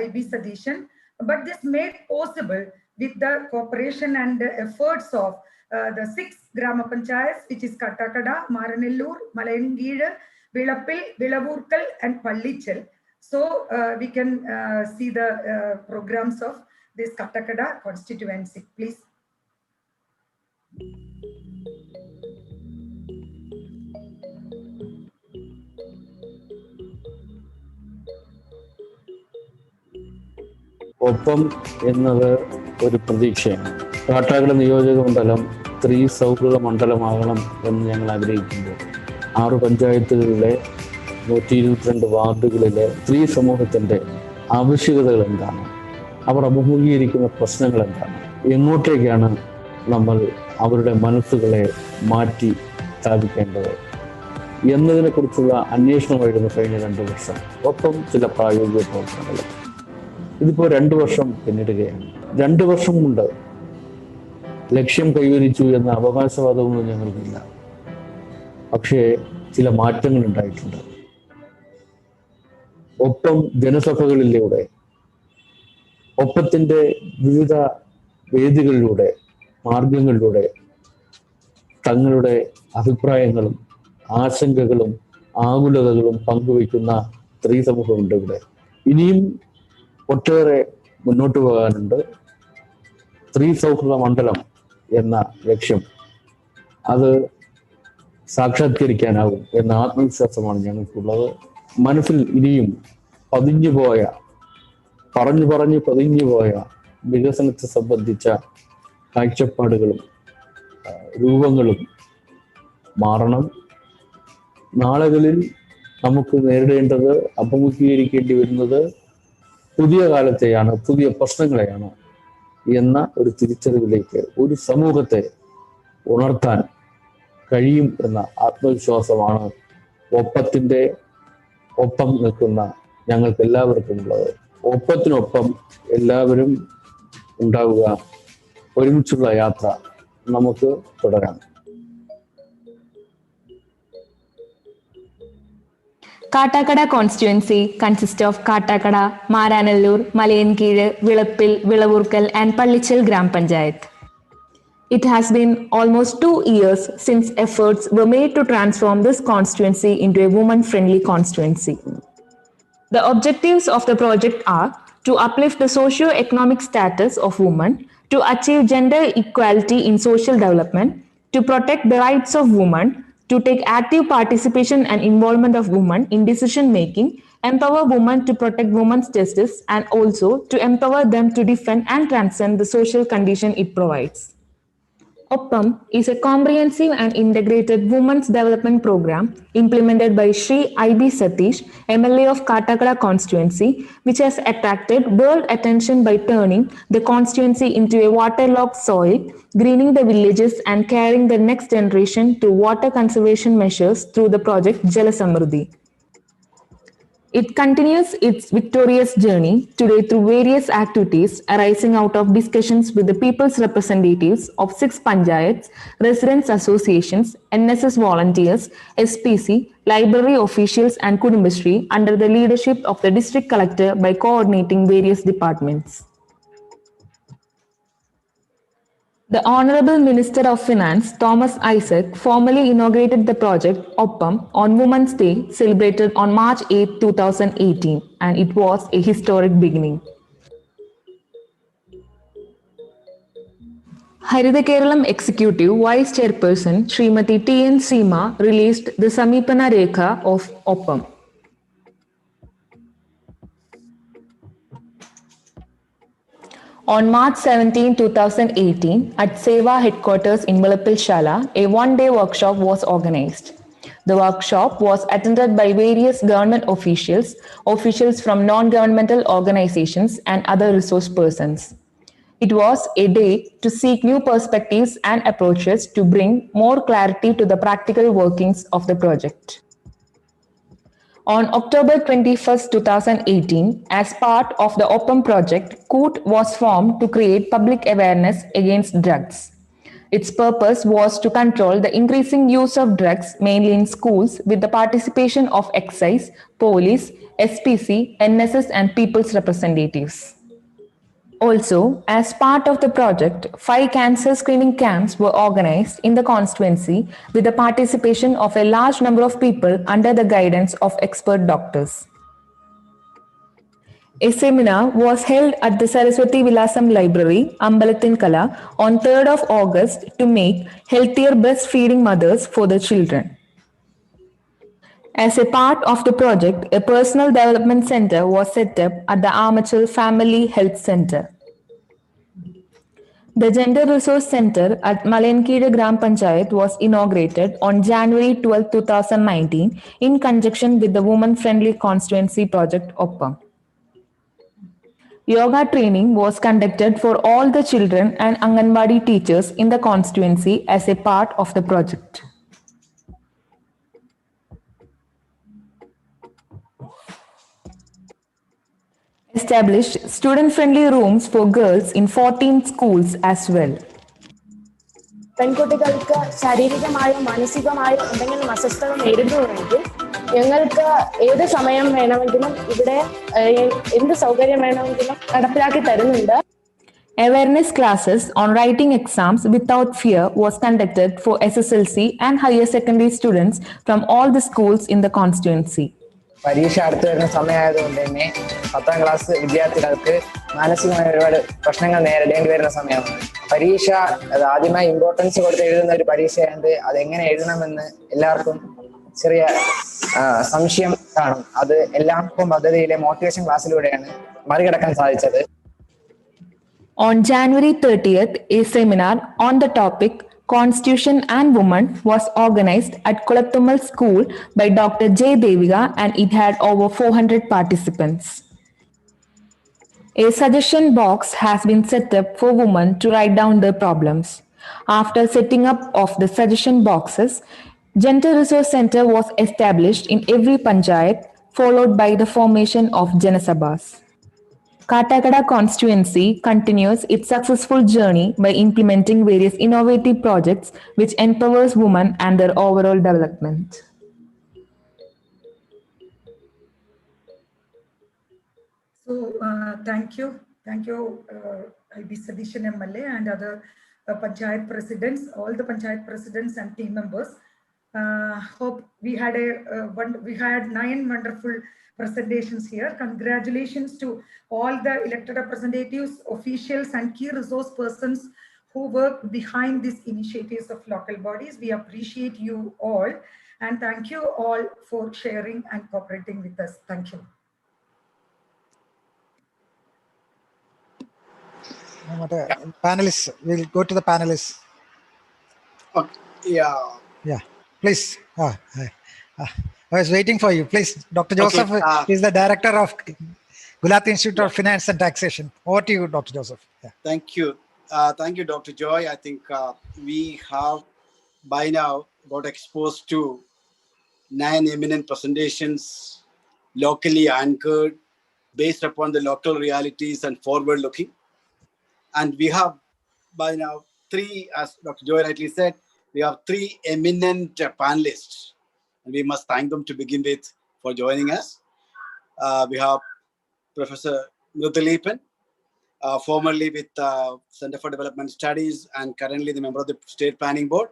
IB Sadishan. But this made possible with the cooperation and efforts of the 6 Grama Panchayats, which is Kattakada, Maranellur, Malayangid, Vilappil, Vilavurkal, and Pallichal. So we can see the programs of this Kattakada constituency, please. ഒപ്പം എന്നത് ഒരു പ്രതീക്ഷയാണ്. കാട്ടാക്കട നിയോജക മണ്ഡലം സ്ത്രീ സൗഹൃദ മണ്ഡലമാകണം എന്ന് ഞങ്ങൾ ആഗ്രഹിക്കുമ്പോൾ 6 പഞ്ചായത്തുകളിലെ 122 വാർഡുകളിലെ സ്ത്രീ സമൂഹത്തിൻ്റെ ആവശ്യകതകൾ എന്താണ്, അവർ അഭിമുഖീകരിക്കുന്ന പ്രശ്നങ്ങൾ എന്താണ്, എങ്ങോട്ടേക്കാണ് നമ്മൾ അവരുടെ മനസ്സുകളെ മാറ്റി സ്ഥാപിക്കേണ്ടത് എന്നതിനെക്കുറിച്ചുള്ള അന്വേഷണമായിരുന്നു കഴിഞ്ഞ 2 വർഷം. ഒപ്പം ചില പ്രായോഗിക പ്രവർത്തനങ്ങൾ. ഇതിപ്പോൾ 2 വർഷം പിന്നിടുകയാണ്. 2 വർഷം കൊണ്ട് ലക്ഷ്യം കൈവരിച്ചു എന്ന അവകാശവാദമൊന്നും ഞങ്ങൾക്കില്ല. പക്ഷേ ചില മാറ്റങ്ങൾ ഉണ്ടായിട്ടുണ്ട്. ഒപ്പം ജനസഭകളിലൂടെ, ഒപ്പത്തിൻ്റെ വിവിധ വേദികളിലൂടെ, മാർഗങ്ങളിലൂടെ തങ്ങളുടെ അഭിപ്രായങ്ങളും ആശങ്കകളും ആകുലതകളും പങ്കുവയ്ക്കുന്ന സ്ത്രീ സമൂഹമുണ്ട് ഇവിടെ. ഇനിയും ഒട്ടേറെ മുന്നോട്ട് പോകാനുണ്ട്. സ്ത്രീ സൗഹൃദ മണ്ഡലം എന്ന ലക്ഷ്യം അത് സാക്ഷാത്കരിക്കാനാവും എന്ന ആത്മവിശ്വാസമാണ് ഞങ്ങൾക്കുള്ളത്. മനസ്സിൽ ഇനിയും പതിഞ്ഞു പോയ വികസനത്തെ സംബന്ധിച്ച കാഴ്ചപ്പാടുകളും രൂപങ്ങളും മാറണം. നാളുകളിൽ നമുക്ക് നേരിടേണ്ടത്, അഭിമുഖീകരിക്കേണ്ടി വരുന്നത് പുതിയ കാലത്തെയാണ്, പുതിയ പ്രശ്നങ്ങളെയാണ് എന്ന ഒരു തിരിച്ചറിവിലേക്ക് ഒരു സമൂഹത്തെ ഉണർത്താൻ കഴിയും എന്ന ആത്മവിശ്വാസമാണ് ഒപ്പത്തിൻ്റെ ഒപ്പം നിൽക്കുന്ന ഞങ്ങൾക്ക് എല്ലാവർക്കും ഉള്ളത്. ഒപ്പത്തിനൊപ്പം എല്ലാവരും ഉണ്ടാവുക. ഒരുമിച്ചുള്ള യാത്ര നമുക്ക് തുടരാം. Kattakada constituency consists of Kattakada, Maranallur, Malayankizhi, Vilappil, Vilavurkal and Pallichal Gram Panchayat. It has been almost 2 years since efforts were made to transform this constituency into a woman-friendly constituency. The objectives of the project are to uplift the socio-economic status of women, to achieve gender equality in social development, to protect the rights of women, to take active participation and involvement of women in decision-making, empower women to protect women's justice, and also to empower them to defend and transcend the social condition it provides. Oppam is a comprehensive and integrated women's development program implemented by Shri I.B. Satish, MLA of Kattakada constituency, which has attracted world attention by turning the constituency into a waterlogged soil, greening the villages and carrying the next generation to water conservation measures through the project Jala Samruddhi. It continues its victorious journey today through various activities arising out of discussions with the people's representatives of 6 panchayats, residents associations, NSS volunteers, SPC, library officials and Kudumbashree under the leadership of the district collector by coordinating various departments. The Honorable Minister of Finance, Thomas Isaac, formally inaugurated the project Oppam on Women's Day, celebrated on March 8, 2018, and it was a historic beginning. Haritha Keralam Executive Vice Chairperson Srimati T.N. Seema released the Samipana Rekha of Oppam. On March 17, 2018, at Seva headquarters in Vilappil Shala, a one-day workshop was organized. The workshop was attended by various government officials, officials from non-governmental organizations, and other resource persons. It was a day to seek new perspectives and approaches to bring more clarity to the practical workings of the project. On October 21, 2018, as part of the Oppam project, COOT was formed to create public awareness against drugs. Its purpose was to control the increasing use of drugs, mainly in schools, with the participation of excise, police, SPC, NSS, and people's representatives. Also, as part of the project, 5 cancer screening camps were organized in the constituency with the participation of a large number of people under the guidance of expert doctors. A seminar was held at the Saraswati Vilasam Library, Ambalathinkala, on 3rd of August to make healthier breastfeeding mothers for the children. As a part of the project, a personal development center was set up at the Amachal Family Health Center. The Gender Resource Center at Malayankizhi Gram Panchayat was inaugurated on January 12, 2019 in conjunction with the Women Friendly Constituency Project Oppam. Yoga training was conducted for all the children and Anganwadi teachers in the constituency as a part of the project. Established student-friendly rooms for girls in 14 schools as well. പെൺകുട്ടികൾക്ക് ശാരീരികമായോ മാനസികമായോ എന്തെങ്കിലും അസ്വസ്ഥത നേരിടുന്നുവെങ്കിൽ ഞങ്ങൾക്ക് ഏത് സമയം വേണമെങ്കിലും ഇവിടെ എന്ത് സൗകര്യം വേണമെങ്കിലും നടപ്പിലാക്കി തരുന്നുണ്ട്. Awareness classes on writing exams without fear was conducted for SSLC and higher secondary students from all the schools in the constituency. പരീക്ഷ അടുത്ത് വരുന്ന സമയമായതുകൊണ്ട് തന്നെ 10ാം ക്ലാസ് വിദ്യാർത്ഥികൾക്ക് മാനസികമായ ഒരുപാട് പ്രശ്നങ്ങൾ നേരിടേണ്ടി വരുന്ന സമയമാണ്. പരീക്ഷ അത് ആദ്യമായി ഇമ്പോർട്ടൻസ് കൊടുത്ത് എഴുതുന്ന ഒരു പരീക്ഷയായത് അതെങ്ങനെ എഴുതണമെന്ന് എല്ലാവർക്കും ചെറിയ സംശയം കാണും. അത് എല്ലാവർക്കും പദ്ധതിയിലെ മോട്ടിവേഷൻ ക്ലാസ്സിലൂടെയാണ് മറികടക്കാൻ സാധിച്ചത്. On January 30th, a seminar on the topic Constitution and Women was organized at Kulattumal School by Dr. J. Devika and it had over 400 participants. A suggestion box has been set up for women to write down their problems. After setting up of the suggestion boxes, Gender Resource Center was established in every panchayat, followed by the formation of Janasabhas. Katakada constituency continues its successful journey by implementing various innovative projects which empowers women and their overall development. So thank you, IB Sadishan MLA and other panchayat presidents, all the panchayat presidents and team members. Hope we had we had 9 wonderful presentations here. Congratulations to all the elected representatives, officials, and key resource persons who work behind these initiatives of local bodies. We appreciate you all, and thank you all for sharing and cooperating with us. Thank you. Panelists, we'll go to the panelists. Okay. Yeah. Yeah, please. I was waiting for you. Please, Dr. Joseph is the director of Gulati Institute of Finance and Taxation. Over to you, Dr. Joseph. Yeah. Thank you. Thank you, Dr. Joy. I think we have by now got exposed to 9 eminent presentations, locally anchored, based upon the local realities and forward-looking. And we have by now 3, as Dr. Joy rightly said, we have 3 eminent panelists. And we must thank them to begin with for joining us. We have Professor Muraleedharan, formerly with Center for Development Studies and currently the member of the State Planning Board.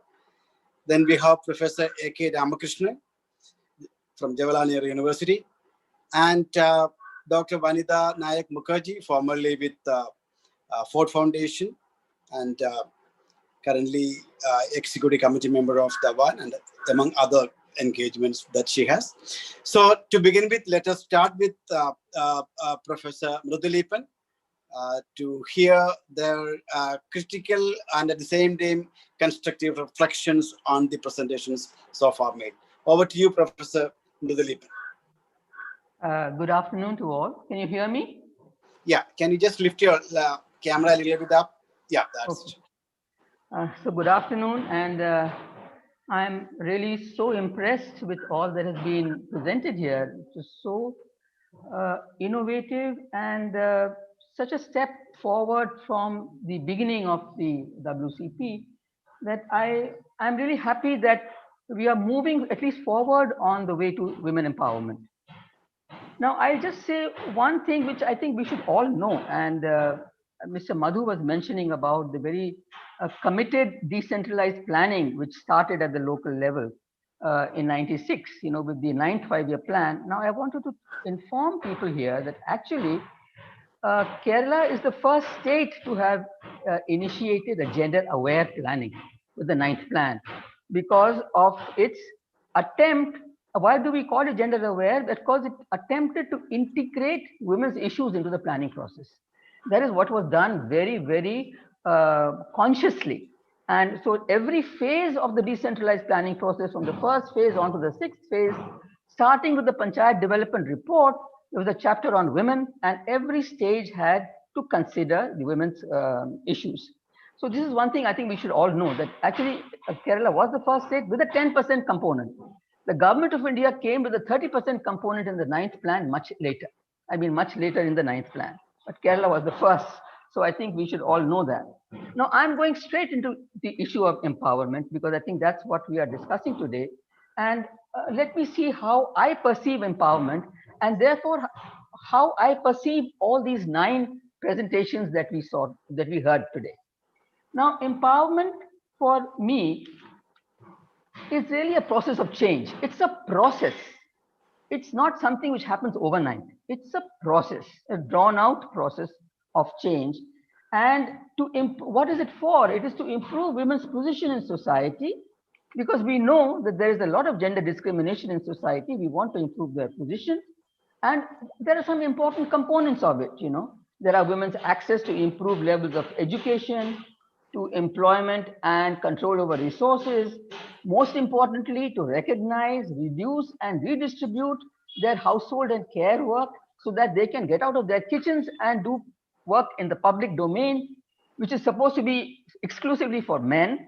Then we have Professor A.K. Ramakrishnan from Jawaharlal Nehru University, and Dr. Vanita Mukherjee, formerly with Ford Foundation and currently executive committee member of the one, and among other engagements that she has. So to begin with, let us start with Professor Muraleedharan to hear their critical and at the same time constructive reflections on the presentations so far made. Over to you, Professor Muraleedharan. Good afternoon to all. Can you hear me? Yeah. Can you just lift your camera a little bit up? Yeah, that's okay. So good afternoon, and I'm really so impressed with all that has been presented here. It is so innovative and such a step forward from the beginning of the WCP that I'm really happy that we are moving at least forward on the way to women empowerment. Now, I'll just say one thing which I think we should all know, and Mr. Madhu was mentioning about the very committed decentralized planning which started at the local level in '96, with the 9th 5-year plan. Now, I wanted to inform people here that actually Kerala is the first state to have initiated a gender-aware planning with the 9th plan because of its attempt. Why do we call it gender-aware? Because it attempted to integrate women's issues into the planning process. That is what was done very, very consciously. And so every phase of the decentralized planning process, from the first phase on to the 6th phase, starting with the Panchayat Development Report, there was a chapter on women, and every stage had to consider the women's issues. So this is one thing I think we should all know, that actually Kerala was the first state with a 10% component. The government of India came with a 30% component in the 9th plan much later. I mean, much later in the 9th plan. But Kerala was the first. So I think we should all know that. Now, I'm going straight into the issue of empowerment because I think that's what we are discussing today. And let me see how I perceive empowerment and therefore how I perceive all these 9 presentations that we saw, that we heard today. Now, empowerment for me is really a process of change. It's a process. It's not something which happens overnight. It's a process, a drawn out process of change. And what is it for? It is to improve women's position in society, because we know that there is a lot of gender discrimination in society. We want to improve their position. And there are some important components of it, There are women's access to improved levels of education, to employment and control over resources. Most importantly, to recognize, reduce, and redistribute their household and care work so that they can get out of their kitchens and do work in the public domain, which is supposed to be exclusively for men.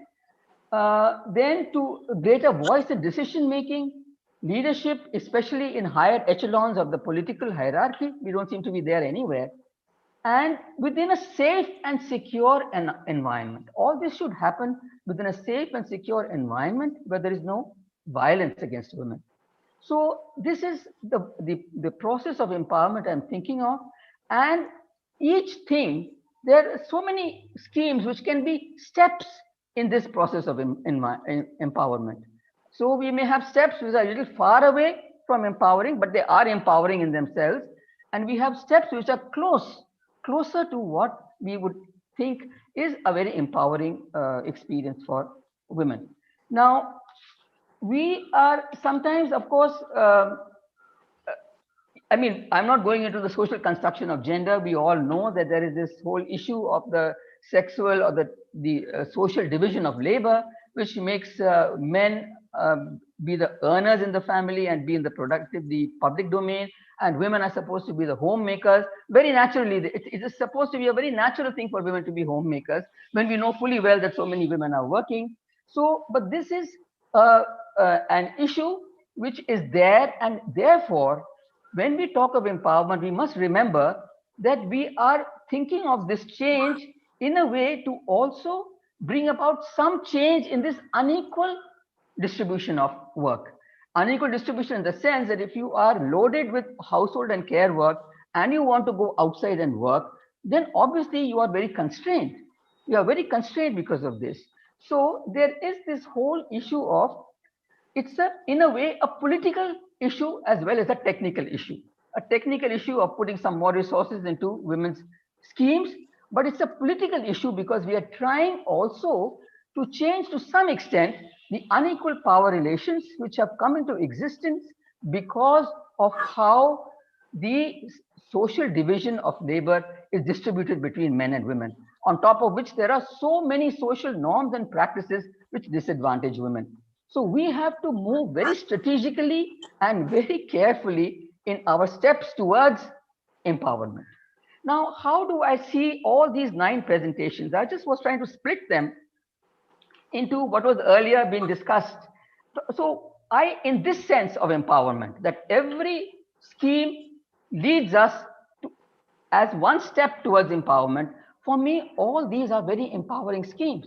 Then to greater voice in decision making, leadership, especially in higher echelons of the political hierarchy. We don't seem to be there anywhere. And within a safe and secure environment. All this should happen within a safe and secure environment where there is no violence against women. So this is the process of empowerment I'm thinking of. And each thing, there are so many schemes which can be steps in this process of empowerment. So we may have steps which are a little far away from empowering, but they are empowering in themselves. And we have steps which are closer to what we would think is a very empowering experience for women. Now, we are sometimes, of course, I mean, I'm not going into the social construction of gender. We all know that there is this whole issue of the sexual or the social division of labor, which makes men be the earners in the family and be in the public domain, and women are supposed to be the homemakers. Very naturally, it is supposed to be a very natural thing for women to be homemakers when we know fully well that so many women are working. So, but this is an issue which is there, and therefore, when we talk of empowerment, we must remember that we are thinking of this change in a way to also bring about some change in this unequal distribution of work. Unequal distribution in the sense that if you are loaded with household and care work and you want to go outside and work, then obviously you are very constrained. You are very constrained because of this. So there is this whole issue of, it's in a way a political issue as well as a technical issue. A technical issue of putting some more resources into women's schemes, but it's a political issue because we are trying also to change to some extent the unequal power relations which have come into existence because of how the social division of labor is distributed between men and women, on top of which there are so many social norms and practices which disadvantage women. So we have to move very strategically and very carefully in our steps towards empowerment. Now, how do I see all these 9 presentations? I just was trying to split them into what was earlier being discussed. So in this sense of empowerment, that every scheme leads us to, as one step towards empowerment, for me, all these are very empowering schemes.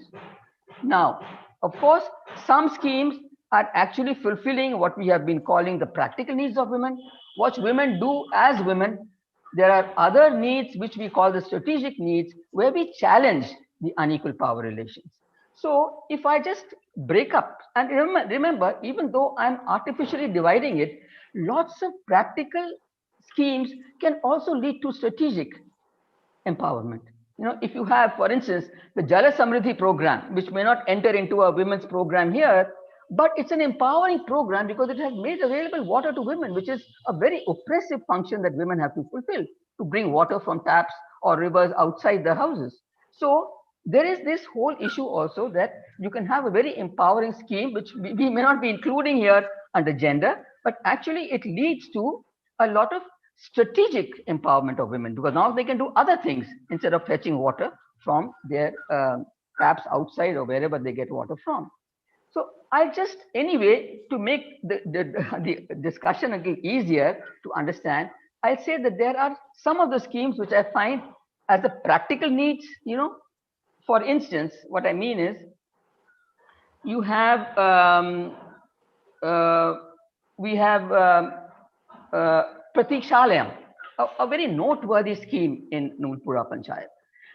Now, of course, some schemes are actually fulfilling what we have been calling the practical needs of women, what women do as women. There are other needs which we call the strategic needs, where we challenge the unequal power relations. So if I just break up, and remember, even though I'm artificially dividing it, lots of practical schemes can also lead to strategic empowerment. You know, if you have, for instance, the Jala Samriddhi program, which may not enter into a women's program here, but it's an empowering program because it has made available water to women, which is a very oppressive function that women have to fulfill, to bring water from taps or rivers outside their houses. So there is this whole issue also that you can have a very empowering scheme, which we may not be including here under gender, but actually it leads to a lot of strategic empowerment of women, because now they can do other things instead of fetching water from their taps outside or wherever they get water from. So I just, anyway, to make the discussion a little easier to understand, I'll say that there are some of the schemes which I find as a practical needs. You know, for instance, what I mean is, you have we have Pratikshalayam, a very noteworthy scheme in Nulpura Panchayat.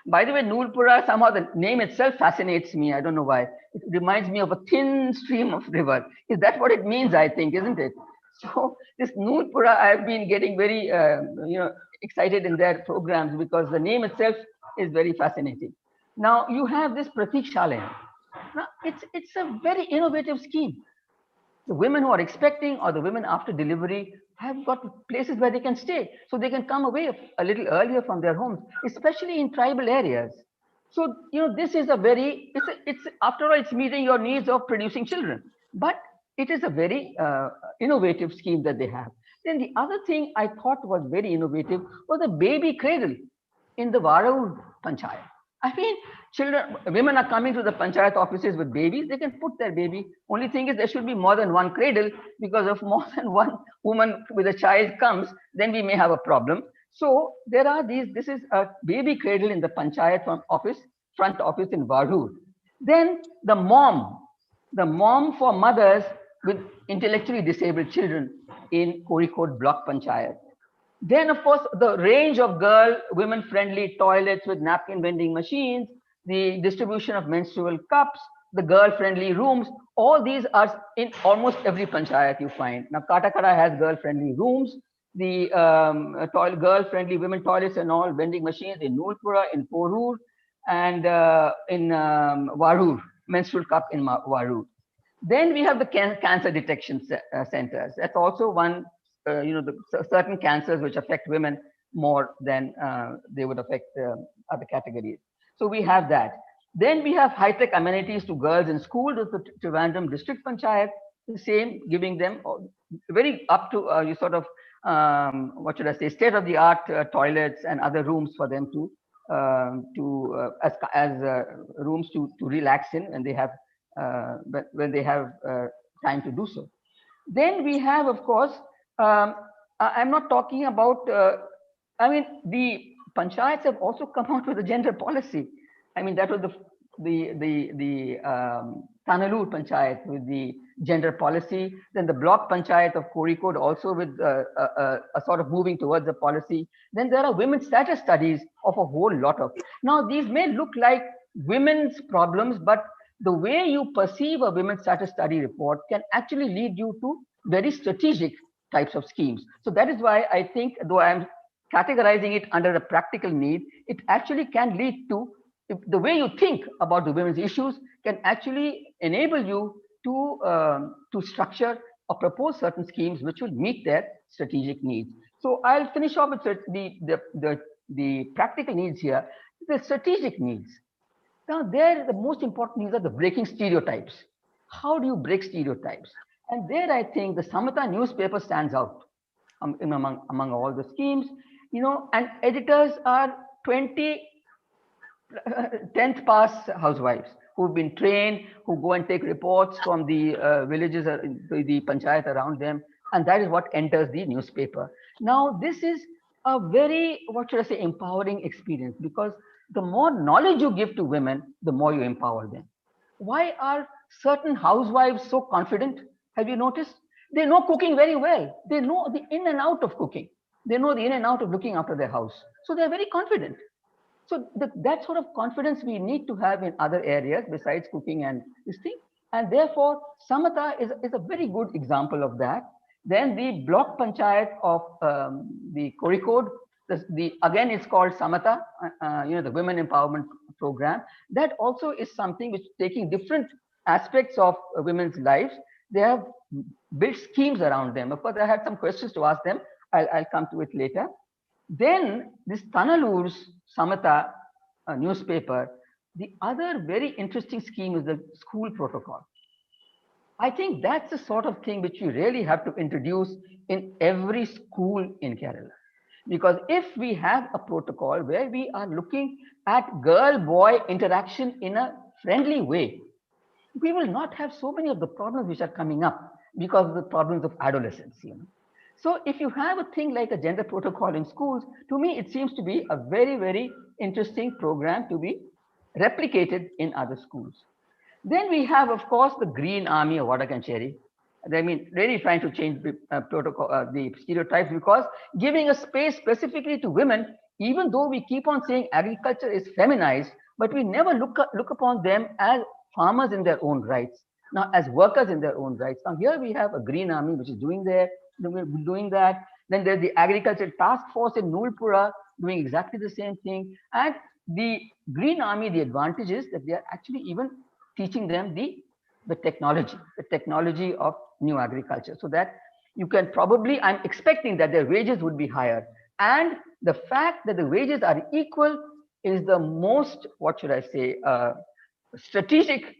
By the way, Nulpura, somehow the name itself fascinates me. I don't know why. It reminds me of a thin stream of river. Is that what it means? I think, isn't it? So this Nulpura, I've been getting very excited in their programs because the name itself is very fascinating. Now you have this Pratikshalayam. Now it's a very innovative scheme. The women who are expecting or the women after delivery have got places where they can stay, so they can come away a little earlier from their homes, especially in tribal areas. So, this is a very, it's after all, it's meeting your needs of producing children. But it is a very innovative scheme that they have. Then the other thing I thought was very innovative was the baby cradle in the Varaur Panchayat. I mean, women are coming to the Panchayat offices with babies, they can put their baby. Only thing is there should be more than one cradle, because if more than one woman with a child comes, then we may have a problem. So there are this is a baby cradle in the Panchayat front office in Varaur. Then the mom for mothers with intellectually disabled children in Kozhikode Block Panchayat. Then, of course, the range of women-friendly toilets with napkin vending machines, the distribution of menstrual cups, the girl-friendly rooms, all these are in almost every panchayat you find. Now, Katakara has girl-friendly rooms, the girl-friendly women toilets and all, vending machines in Nulpura, in Porur, and in Varur, menstrual cup in Varur. Then we have the cancer detection centers. That's also one, certain cancers which affect women more than they would affect other categories. So we have that. Then we have high-tech amenities to girls in schools. The Trivandrum District Panchayat, the same, giving them very up to what should I say, state-of-the-art toilets and other rooms for them as rooms to relax in, and they have when they have time to do so. Then we have, of course, I'm not talking about, the panchayats have also come out with a gender policy. I mean, that was the Tanalur Panchayat with the gender policy. Then the block panchayat of Kozhikode also with a sort of moving towards a policy. Then there are women's status studies of a whole lot of. Now, these may look like women's problems, but the way you perceive a women's status study report can actually lead you to very strategic types of schemes. So that is why I think, though I'm categorizing it under a practical need, it actually can lead to, the way you think about the women's issues can actually enable you to structure or propose certain schemes which will meet their strategic needs. So I'll finish off with the practical needs here, the strategic needs. Now, there, the most important needs are the breaking stereotypes. How do you break stereotypes? And there, I think the Samata newspaper stands out among all the schemes. And editors are 20 10th pass housewives who've been trained, who go and take reports from the villages, the panchayat around them, and that is what enters the newspaper. Now, this is a very, what should I say, empowering experience, because the more knowledge you give to women, the more you empower them. Why are certain housewives so confident? Have you noticed? They know cooking very well. They know the in and out of cooking. They know the in and out of looking after their house. So they're very confident. So that sort of confidence we need to have in other areas besides cooking and this thing. And therefore, Samata is a very good example of that. Then the block panchayat of the Kozhikode, again, it's called Samata, the Women Empowerment Program. That also is something which is taking different aspects of women's lives. They have built schemes around them. Of course, I had some questions to ask them. I'll come to it later. Then this Tanalur's Samata newspaper, the other very interesting scheme is the school protocol. I think that's the sort of thing which you really have to introduce in every school in Kerala. Because if we have a protocol where we are looking at girl-boy interaction in a friendly way, we will not have so many of the problems which are coming up because of the problems of adolescence. So if you have a thing like a gender protocol in schools, to me, it seems to be a very, very interesting program to be replicated in other schools. Then we have, of course, the Green Army of Vadakancheri. I mean, really trying to change the protocol, the stereotypes, because giving a space specifically to women, even though we keep on saying agriculture is feminized, but we never look upon them as farmers in their own rights, now as workers in their own rights. Now here we have a Green Army which is doing that. Then there's the Agriculture Task Force in Nulpura doing exactly the same thing. And the Green Army, the advantage is that they are actually even teaching them the technology of new agriculture, so that you can probably, I'm expecting that their wages would be higher. And the fact that the wages are equal is the most, what should I say, strategic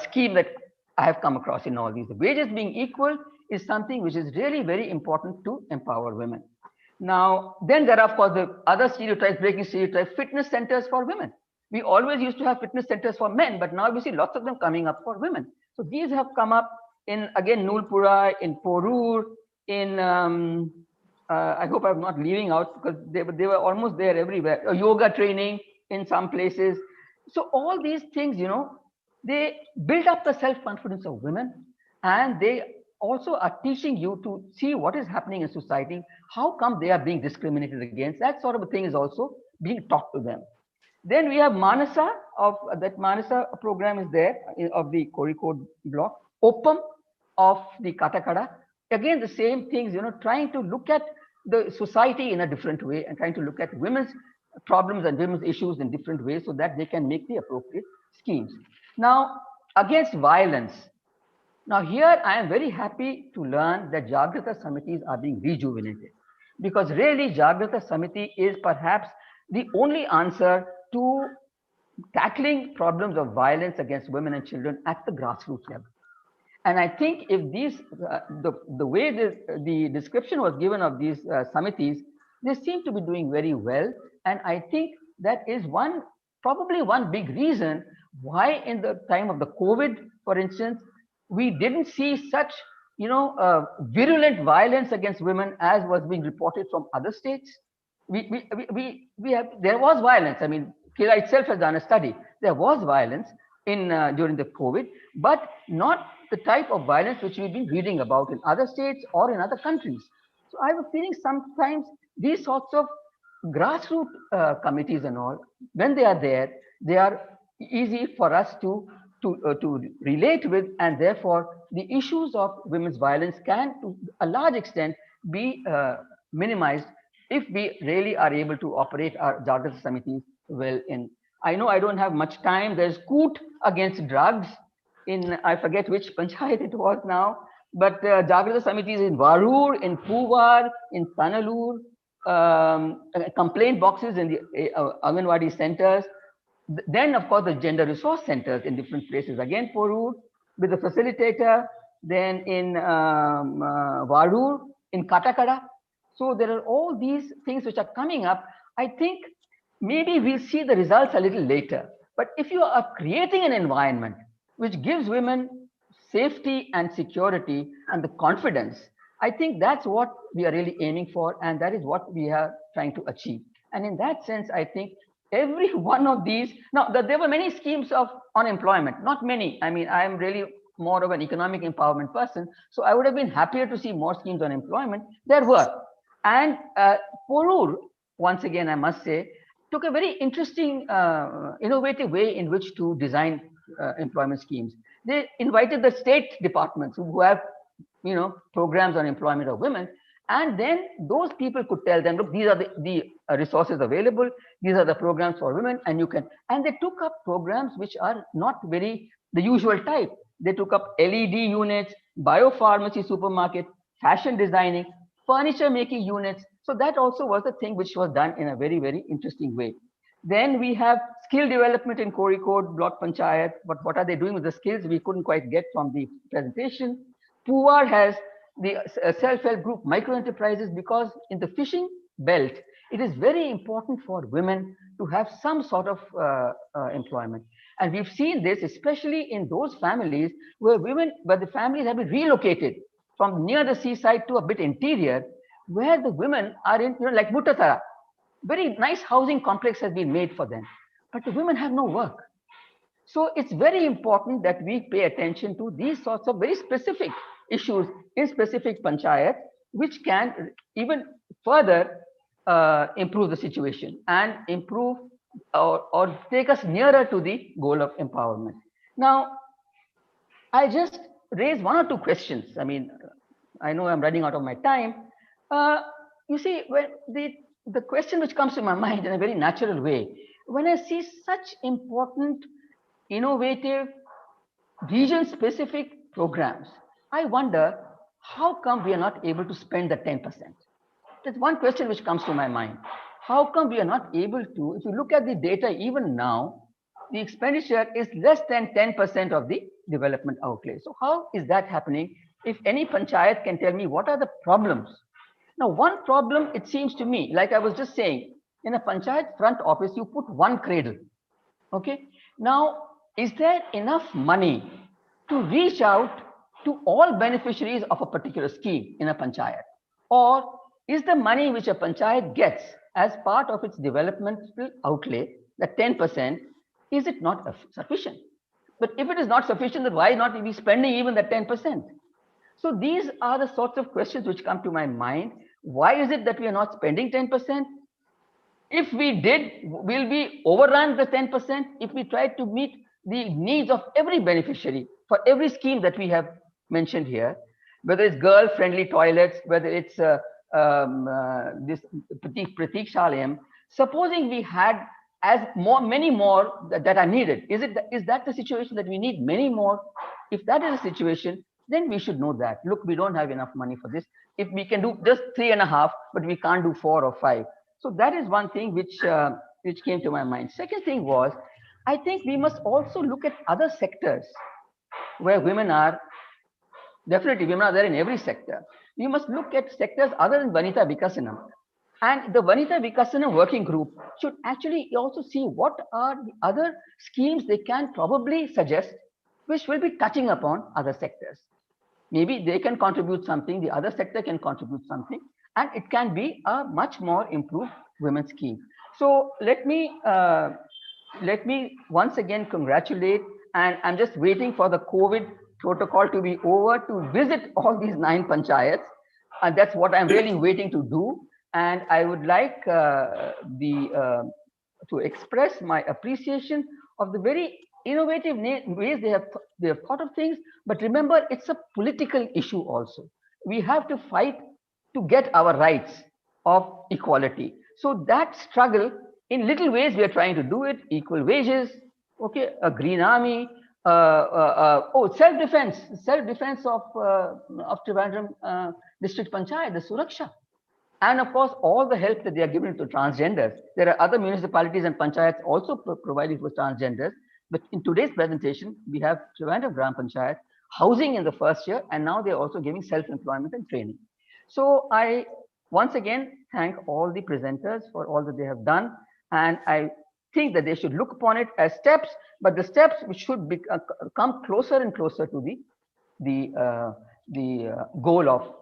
scheme that I have come across in all these. The wages being equal is something which is really very important to empower women. Now, then there are, of course, the other stereotypes, breaking stereotypes, fitness centers for women. We always used to have fitness centers for men, but now we see lots of them coming up for women. So these have come up in, again, Nulpura, in Porur, in, I hope I'm not leaving out because they were almost there everywhere. Yoga training in some places. So all these things, you know, they build up the self-confidence of women, and they also are teaching you to see what is happening in society, how come they are being discriminated against. That sort of a thing is also being taught to them. Then we have Manasa, of that Manasa program is there of the Kozhikode block. Opam of the Katakada. Again, the same things, you know, trying to look at the society in a different way and trying to look at women's problems and women's issues in different ways so that they can make the appropriate schemes. Now, against violence. Now here I am very happy to learn that Jagrata Samitis are being rejuvenated, because really Jagrata Samiti is perhaps the only answer to tackling problems of violence against women and children at the grassroots level. And I think if these, the way the description was given of these Samitis, they seem to be doing very well. And I think that is probably one big reason why in the time of the COVID, for instance, we didn't see such, you know, virulent violence against women as was being reported from other states. There was violence. I mean, Kira itself has done a study. There was violence during the COVID, but not the type of violence which we've been reading about in other states or in other countries. So I have a feeling sometimes these sorts of grassroots committees and all, when they are there, they are easy for us to relate with, and therefore the issues of women's violence can to a large extent be minimized if we really are able to operate our Jagrata Samitis well in. I know I don't have much time. There's Koot against drugs in, I forget which panchayat it was now, but Jagrata Samitis in Varur, in Puvar, in Tanalur, complaint boxes in the Anganwadi centers. Then, of course, the gender resource centers in different places. Again, Porur with the facilitator, then in Varur, in Katakada. So there are all these things which are coming up. I think maybe we'll see the results a little later. But if you are creating an environment which gives women safety and security and the confidence, I think that's what we are really aiming for, and that is what we are trying to achieve. And in that sense, I think every one of these, now there were many schemes of unemployment, not many. I mean, I am really more of an economic empowerment person, so I would have been happier to see more schemes on employment. There were. And Porur, once again, I must say, took a very interesting, innovative way in which to design employment schemes. They invited the state departments who have, you know, programs on employment of women, and then those people could tell them, look, these are the resources available, these are the programs for women, and you can, and they took up programs which are not very the usual type. They took up LED units, biopharmacy supermarket, fashion designing, furniture making units. So that also was the thing which was done in a very, very interesting way. Then we have skill development in Kozhikode Block Panchayat, but what are they doing with the skills? We couldn't quite get from the presentation. Puvar has the self-help group micro enterprises, because in the fishing belt, it is very important for women to have some sort of employment. And we've seen this, especially in those families where the families have been relocated from near the seaside to a bit interior, where the women are in, you know, like Muttatara. Very nice housing complex has been made for them, but the women have no work. So it's very important that we pay attention to these sorts of very specific issues in specific panchayat, which can even further improve the situation and improve or take us nearer to the goal of empowerment. Now, I just raise one or two questions. I mean, I know I'm running out of my time. You see, when the question which comes to my mind in a very natural way, when I see such important, innovative, region-specific programs, I wonder how come we are not able to spend the 10%? That's one question which comes to my mind. how come we are not able to, if you look at the data even now, the expenditure is less than 10% of the development outlay. So how is that happening? If any panchayat can tell me what are the problems. Now, one problem, it seems to me, like I was just saying, in a panchayat front office, you put one cradle. Okay. Now, is there enough money to reach out to all beneficiaries of a particular scheme in a panchayat? Or is the money which a panchayat gets as part of its developmental outlay, the 10%, is it not sufficient? But if it is not sufficient, then why not be spending even the 10%? So these are the sorts of questions which come to my mind. Why is it that we are not spending 10%? If we did, will we overrun the 10% if we try to meet the needs of every beneficiary for every scheme that we have mentioned here, whether it's girl-friendly toilets, whether it's this Pratik Shalayam. Supposing we had many more that are needed, is that the situation that we need many more? If that is the situation, then we should know that. Look, we don't have enough money for this. If we can do just 3.5, but we can't do 4 or 5. So that is one thing which came to my mind. Second thing was, I think we must also look at other sectors where women are. Definitely, women are there in every sector. We must look at sectors other than Vanita Vikasanam. And the Vanita Vikasanam working group should actually also see what are the other schemes they can probably suggest, which will be touching upon other sectors. Maybe they can contribute something, the other sector can contribute something, and it can be a much more improved women's scheme. So let me once again congratulate, and I'm just waiting for the COVID protocol to be over to visit all these 9 panchayats, and that's what I'm really waiting to do. And I would like to express my appreciation of the very innovative ways they have thought of things. But remember, it's a political issue also. We have to fight to get our rights of equality. So that struggle, in little ways, we are trying to do it. Equal wages, okay, a green army, self-defense of Trivandrum district panchayat, the Suraksha. And of course, all the help that they are giving to transgenders. There are other municipalities and panchayats also providing for transgenders. But in today's presentation, we have Trivandrum Gram Panchayat housing in the first year, and now they're also giving self-employment and training. So I once again thank all the presenters for all that they have done, and I think that they should look upon it as steps, but the steps which should come closer and closer to the goal of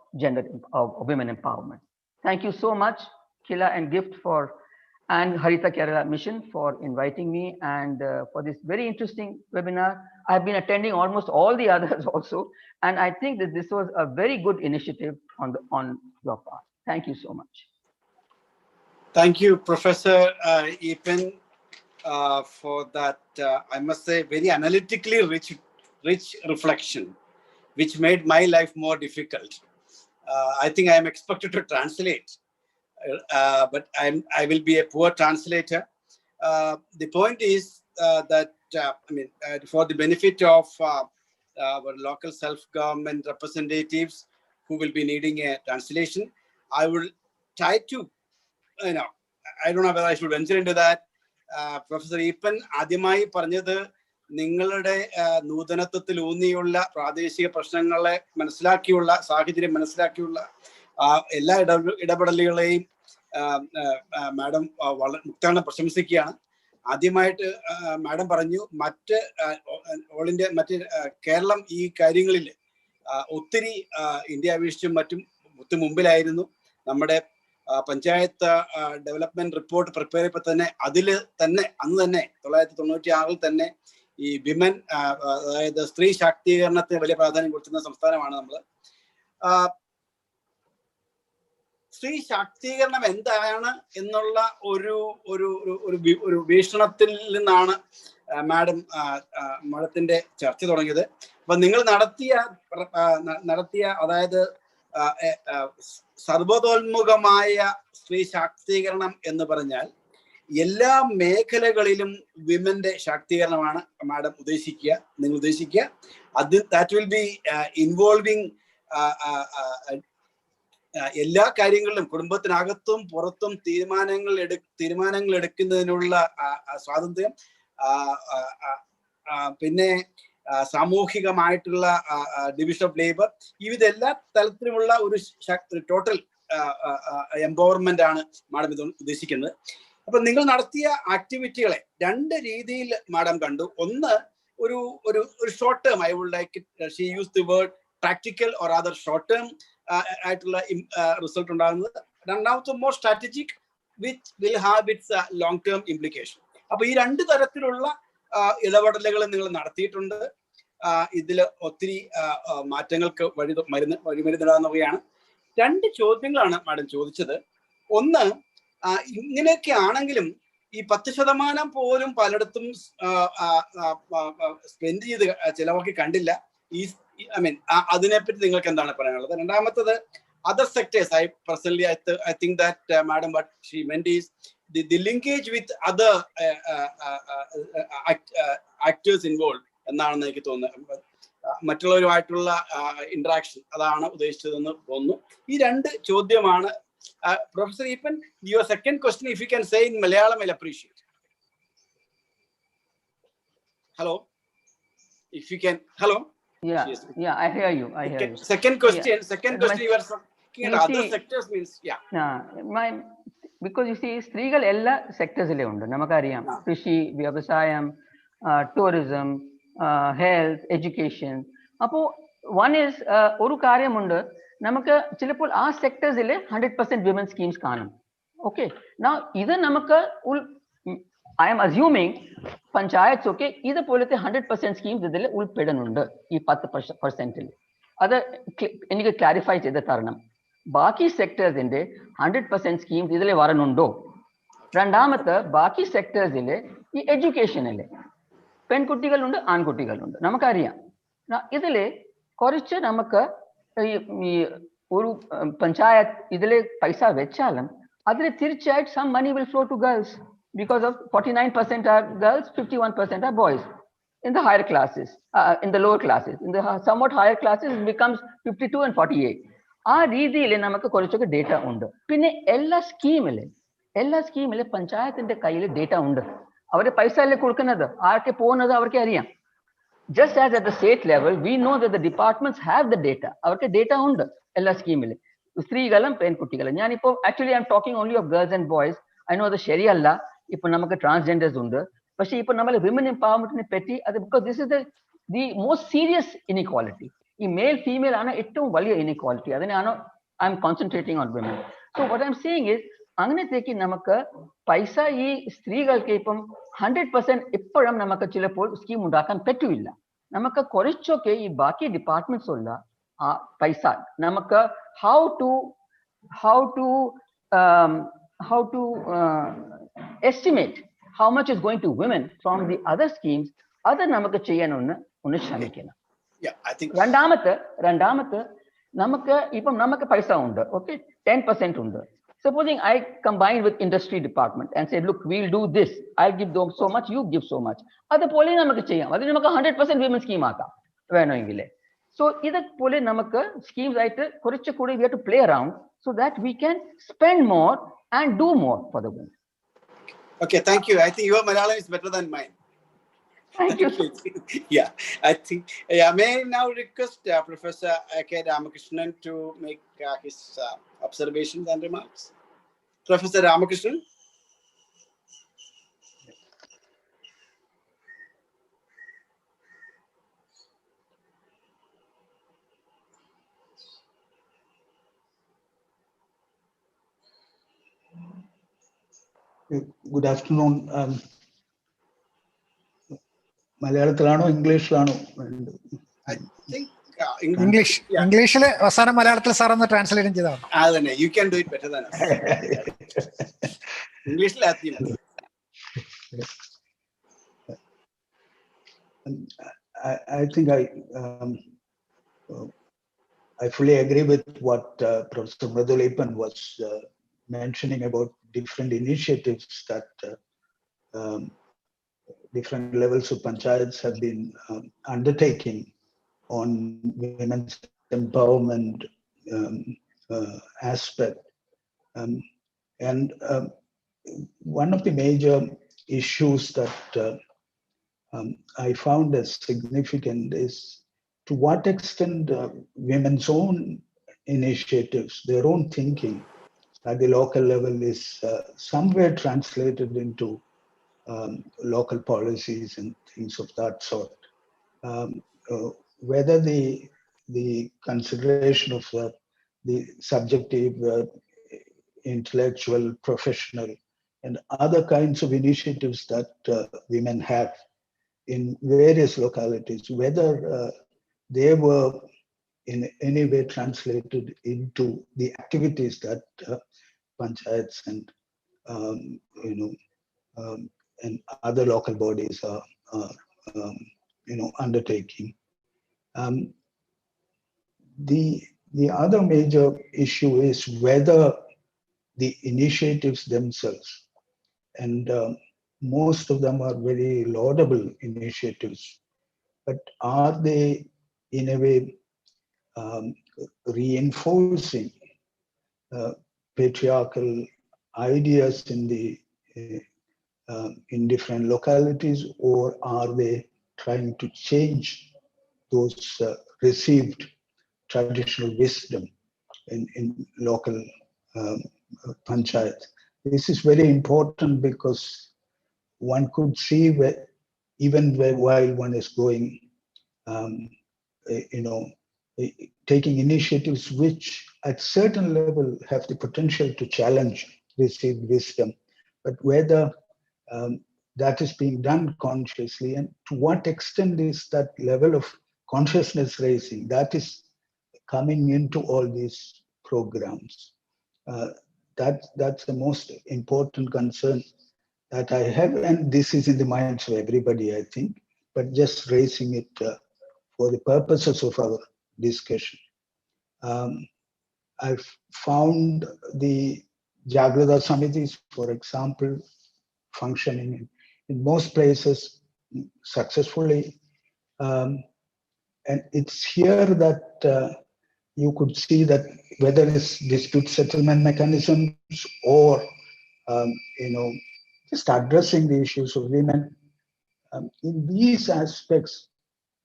women empowerment. Thank you so much, Kila and Gift and Harita Kerala Mission for inviting me, and for this very interesting webinar. I've been attending almost all the others also, and I think that this was a very good initiative on your part. Thank you so much. Thank you, Professor Epen, for that, I must say, very analytically rich reflection, which made my life more difficult. I think I am expected to translate, but I will be a poor translator. The point is that, for the benefit of our local self-government representatives who will be needing a translation, I will try to, I don't know whether I should venture into that. Professor Epen, ആദ്യമായി പറഞ്ഞത് നിങ്ങളുടെ നൂതനത്വത്തിൽ ഊന്നിയുള്ള പ്രാദേശിക പ്രശ്നങ്ങളെ മനസ്സിലാക്കിയുള്ള സാഹചര്യം മനസ്സിലാക്കിയുള്ള എല്ലാ ഇടപെടലുകളെയും madam മുക്താണ്ണം പ്രശംസിക്കുകയാണ്. ആദ്യമായിട്ട് madam പറഞ്ഞു മറ്റ് കേരളം ഈ കാര്യങ്ങളിൽ ഒത്തിരി ഇന്ത്യ അപേക്ഷിച്ചും മറ്റും മുമ്പിലായിരുന്നു. നമ്മുടെ പഞ്ചായത്ത് ഡെവലപ്മെന്റ് റിപ്പോർട്ട് പ്രിപ്പയർ ചെയ്തപ്പോൾ തന്നെ അന്ന് തന്നെ 1996 തന്നെ ഈ വിമൻ, അതായത് സ്ത്രീ ശാക്തീകരണത്തിന് വലിയ പ്രാധാന്യം കൊടുക്കുന്ന സംസ്ഥാനമാണ് നമ്മൾ. സ്ത്രീ ശാക്തീകരണം എന്താണ് എന്നുള്ള ഒരു വീക്ഷണത്തിൽ നിന്നാണ് മാഡത്തിന്റെ ചർച്ച തുടങ്ങിയത്. അപ്പൊ നിങ്ങൾ നടത്തിയ അതായത് സർവതോന്മുഖമായ സ്ത്രീ ശാക്തീകരണം എന്ന് പറഞ്ഞാൽ എല്ലാ മേഖലകളിലും വിമന്റെ ശാക്തീകരണമാണ് മാഡം നിങ്ങൾ ഉദ്ദേശിക്കുക. അത് ദാറ്റ് വിൽ ബി ഇൻവോൾവിങ് എല്ലാ കാര്യങ്ങളിലും കുടുംബത്തിനകത്തും പുറത്തും തീരുമാനങ്ങൾ എടുക്കുന്നതിനുള്ള സ്വാതന്ത്ര്യം, പിന്നെ സാമൂഹികമായിട്ടുള്ള ഡിവിഷൻ ഓഫ് ലേബർ, ഇതെല്ലാ തലത്തിലുമുള്ള ഒരു ടോട്ടൽ എംപവർമെന്റ് ആണ് മാഡം ഇത് ഉദ്ദേശിക്കുന്നത്. അപ്പൊ നിങ്ങൾ നടത്തിയ ആക്ടിവിറ്റികളെ 2 രീതിയിൽ മാഡം കണ്ടു. ഒന്ന്, ഒരു short term, I would like she use the word practical or other short term ആയിട്ടുള്ള റിസൾട്ട് ഉണ്ടാകുന്നത്. രണ്ടാമത്തെ more strategic which will have its long term implication. അപ്പൊ ഈ 2 തരത്തിലുള്ള ഇടപെടലുകൾ നിങ്ങൾ നടത്തിയിട്ടുണ്ട്. ഇതിൽ ഒത്തിരി മാറ്റങ്ങൾക്ക് വഴിമരുന്നിടാവുന്നവയാണ്. 2 ചോദ്യങ്ങളാണ് മാഡം ചോദിച്ചത്. ഒന്ന്, ഇങ്ങനെയൊക്കെ ആണെങ്കിലും ഈ 10% പോലും പലയിടത്തും സ്പെൻഡ് ചെയ്ത് ചിലവാക്കി കണ്ടില്ല. അതിനെപ്പറ്റി നിങ്ങൾക്ക് എന്താണ് പറയാനുള്ളത്? രണ്ടാമത്തത്, other sectors, I personally I think that madam what she meant is the linkage with other actors involved എന്നാണെന്ന് എനിക്ക് തോന്നുന്നത്. മറ്റുള്ളവരുമായിട്ടുള്ള ഇന്ററാക്ഷൻ, അതാണ് ഉദ്ദേശിച്ചതെന്ന് തോന്നുന്നു. ഈ 2 ചോദ്യമാണ്. Professor Eapen, your second question, if you can say in Malayalam, I'll appreciate. Hello, if you can. Hello. Yeah, I hear you. I hear you. Second question. You are talking about other sectors means, because you see, സ്ത്രീകൾ എല്ലാ സെക്ടേഴ്സിലും ഉണ്ട്. നമുക്കറിയാം, കൃഷി, വ്യവസായം, tourism, health, education. അപ്പോൾ ഒരു കാര്യമുണ്ട്, നമുക്ക് ചിലപ്പോൾ ആ സെക്ടേഴ്സിൽ 100% വിമൻ സ്കീംസ് കാണും. ഓക്കെ, ഇത് നമുക്ക് ഐ എം അസ്യൂമിങ് പഞ്ചായത്ത് ഒക്കെ ഇതുപോലത്തെ 100% സ്കീംസ് ഇതിൽ ഉൾപ്പെടുന്നുണ്ട്. ഈ 10%. അത് എനിക്ക് ക്ലാരിഫൈ ചെയ്ത് തരണം. ബാക്കി സെക്ടേഴ്സിന്റെ 100% സ്കീംസ് ഇതിൽ വരുന്നുണ്ടോ? രണ്ടാമത്തെ, ബാക്കി സെക്ടേഴ്സിലെ ഈ എഡ്യൂക്കേഷനിലെ പെൺകുട്ടികളുണ്ട്, ആൺകുട്ടികളുണ്ട്, നമുക്കറിയാം. ഇതിലെ കുറച്ച് നമുക്ക് ഈ ഒരു പഞ്ചായത്ത് ഇതിലെ പൈസ വെച്ചാലും അതിൽ തീർച്ചയായിട്ടും some money will flow to girls because of 49% are girls, 51% are boys in the higher classes, in the lower classes. In the somewhat higher classes it becomes 52 and 48. ആ രീതിയിൽ നമുക്ക് കുറച്ചൊക്കെ ഡേറ്റ ഉണ്ട്. പിന്നെ എല്ലാ സ്കീമിലെ പഞ്ചായത്തിന്റെ കയ്യിൽ ഡേറ്റ ഉണ്ട്. അവരുടെ പൈസ അല്ലേ കൊടുക്കുന്നത്, ആർക്ക് പോകുന്നത് അവർക്ക് അറിയാം. Just as at the state level, we know that the departments have the data. അവർക്ക് ഡേറ്റ ഉണ്ട് എല്ലാ സ്കീമിലും, സ്ത്രീകളും പെൺകുട്ടികളും. ഞാനിപ്പോ actually I am talking only of girls and boys. I know അത് ശരിയല്ല, ഇപ്പൊ നമുക്ക് ട്രാൻസ്ജെൻഡേഴ്സ് ഉണ്ട്. പക്ഷെ ഇപ്പൊ നമ്മൾ വിമൻ എംപവർമെന്റിനെ പറ്റി അത് because this is the most serious inequality. ഈ മെയിൽ ഫീമെയിൽ ആണ് ഏറ്റവും വലിയ ഇൻഇക്വാലിറ്റി. അതിനാണ് I am concentrating on women. So what I am saying is, അങ്ങനത്തേക്ക് നമുക്ക് പൈസ ഈ സ്ത്രീകൾക്ക് ഇപ്പം 100% ഇപ്പോഴും നമുക്ക് ചിലപ്പോൾ സ്കീം ഉണ്ടാക്കാൻ പറ്റില്ല. നമുക്ക് കുറച്ചൊക്കെ ഈ ബാക്കി ഡിപ്പാർട്ട്മെന്റ്സ് ഉള്ള ആ പൈസ നമുക്ക് how to estimate how much is going to women from the other schemes, അത് നമുക്ക് ചെയ്യാനൊന്ന് ശ്രമിക്കണം. രണ്ടാമത്തെ നമുക്ക് പൈസ ഉണ്ട്, ഓക്കെ, 10% ഉണ്ട്. Supposing I combine with industry department and say, look, we'll do this. I'll give them so much, you give so much. അതുപോലെ നമുക്ക് ചെയ്യാം. അത് നമുക്ക് 100% women scheme ആക്കാം വേണമെങ്കിലേ. So ഇതുപോലെ നമുക്ക് schemes ആയിട്ട് കുറച്ചുകൂടി we have to play around so that we can spend more and do more for the women. Okay, thank you. I think your Malayalam is better than mine. Thank you. Yeah, I think. May I now request Professor K. Ramakrishnan to make his observations and remarks. Professor Ramakrishnan. Good afternoon. മലയാളത്തിലാണോ ഇംഗ്ലീഷിലാണോ? ഇംഗ്ലീഷിൽ അവസാനം മലയാളത്തിൽ sir ഒന്ന് translate ചെയ്താൽ അതന്നെ. You can do it better than us. ഇംഗ്ലീഷിൽ I think I fully agree with what Professor Muraleedharan was mentioning about different initiatives that different levels of panchayats have been undertaking on women's empowerment, aspect. And one of the major issues that I found as significant is to what extent women's own initiatives, their own thinking at the local level is somewhere translated into local policies and things of that sort. Whether the consideration of the subjective, intellectual, professional, and other kinds of initiatives that women have in various localities, whether they were in any way translated into the activities that panchayats and and other local bodies are undertaking. The other major issue is whether the initiatives themselves, and most of them are very laudable initiatives, but are they in a way reinforcing patriarchal ideas in different localities, or are they trying to change those received traditional wisdom in local panchayat? This is very important because one could see where, even while one is going, taking initiatives which at certain level have the potential to challenge received wisdom, but whether that is being done consciously, and to what extent is that level of consciousness raising that is coming into all these programs. That's the most important concern that I have, and this is in the minds of everybody, I think, but just raising it for the purposes of our discussion. I've found the Jaguar Summit, for example, functioning in most places successfully. And it's here that you could see that whether it's dispute settlement mechanisms or, just addressing the issues of women, in these aspects,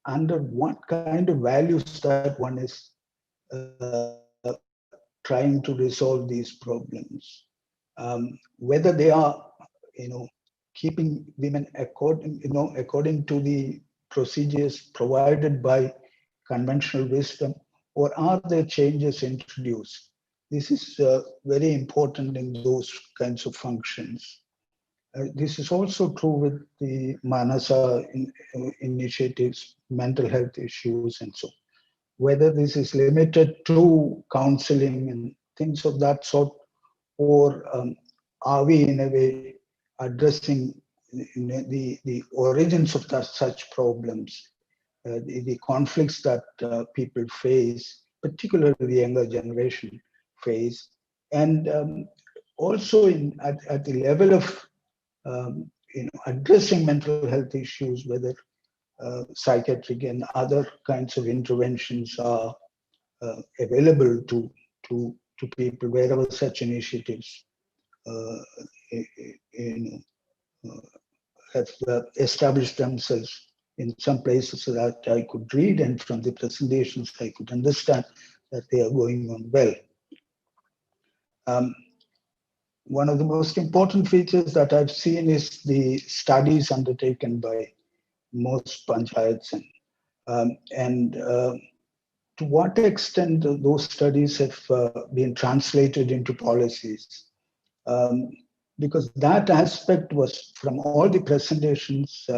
under what kind of values that one is trying to resolve these problems, whether they are, keeping women according to the procedures provided by conventional wisdom, or are there changes introduced? This is very important in those kinds of functions. This is also true with the Manasa initiatives, mental health issues, and so on. Whether this is limited to counseling and things of that sort, or are we in a way addressing the origins of such problems, the conflicts that people face, particularly the younger generation face, and also at the level of addressing mental health issues, whether psychiatric and other kinds of interventions are available to people wherever such initiatives have established themselves in some places that I could read, and from the presentations I could understand that they are going on well. One of the most important features that I've seen is the studies undertaken by most panchayats, and to what extent those studies have been translated into policies. Because that aspect was, from all the presentations,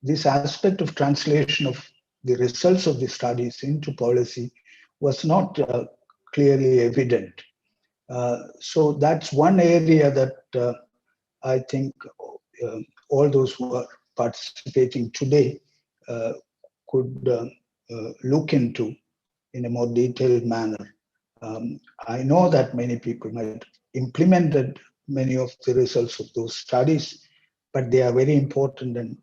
this aspect of translation of the results of the studies into policy was not clearly evident. So that's one area that I think all those who are participating today could look into in a more detailed manner. I know that many people might implemented many of the results of those studies, but they are very important, and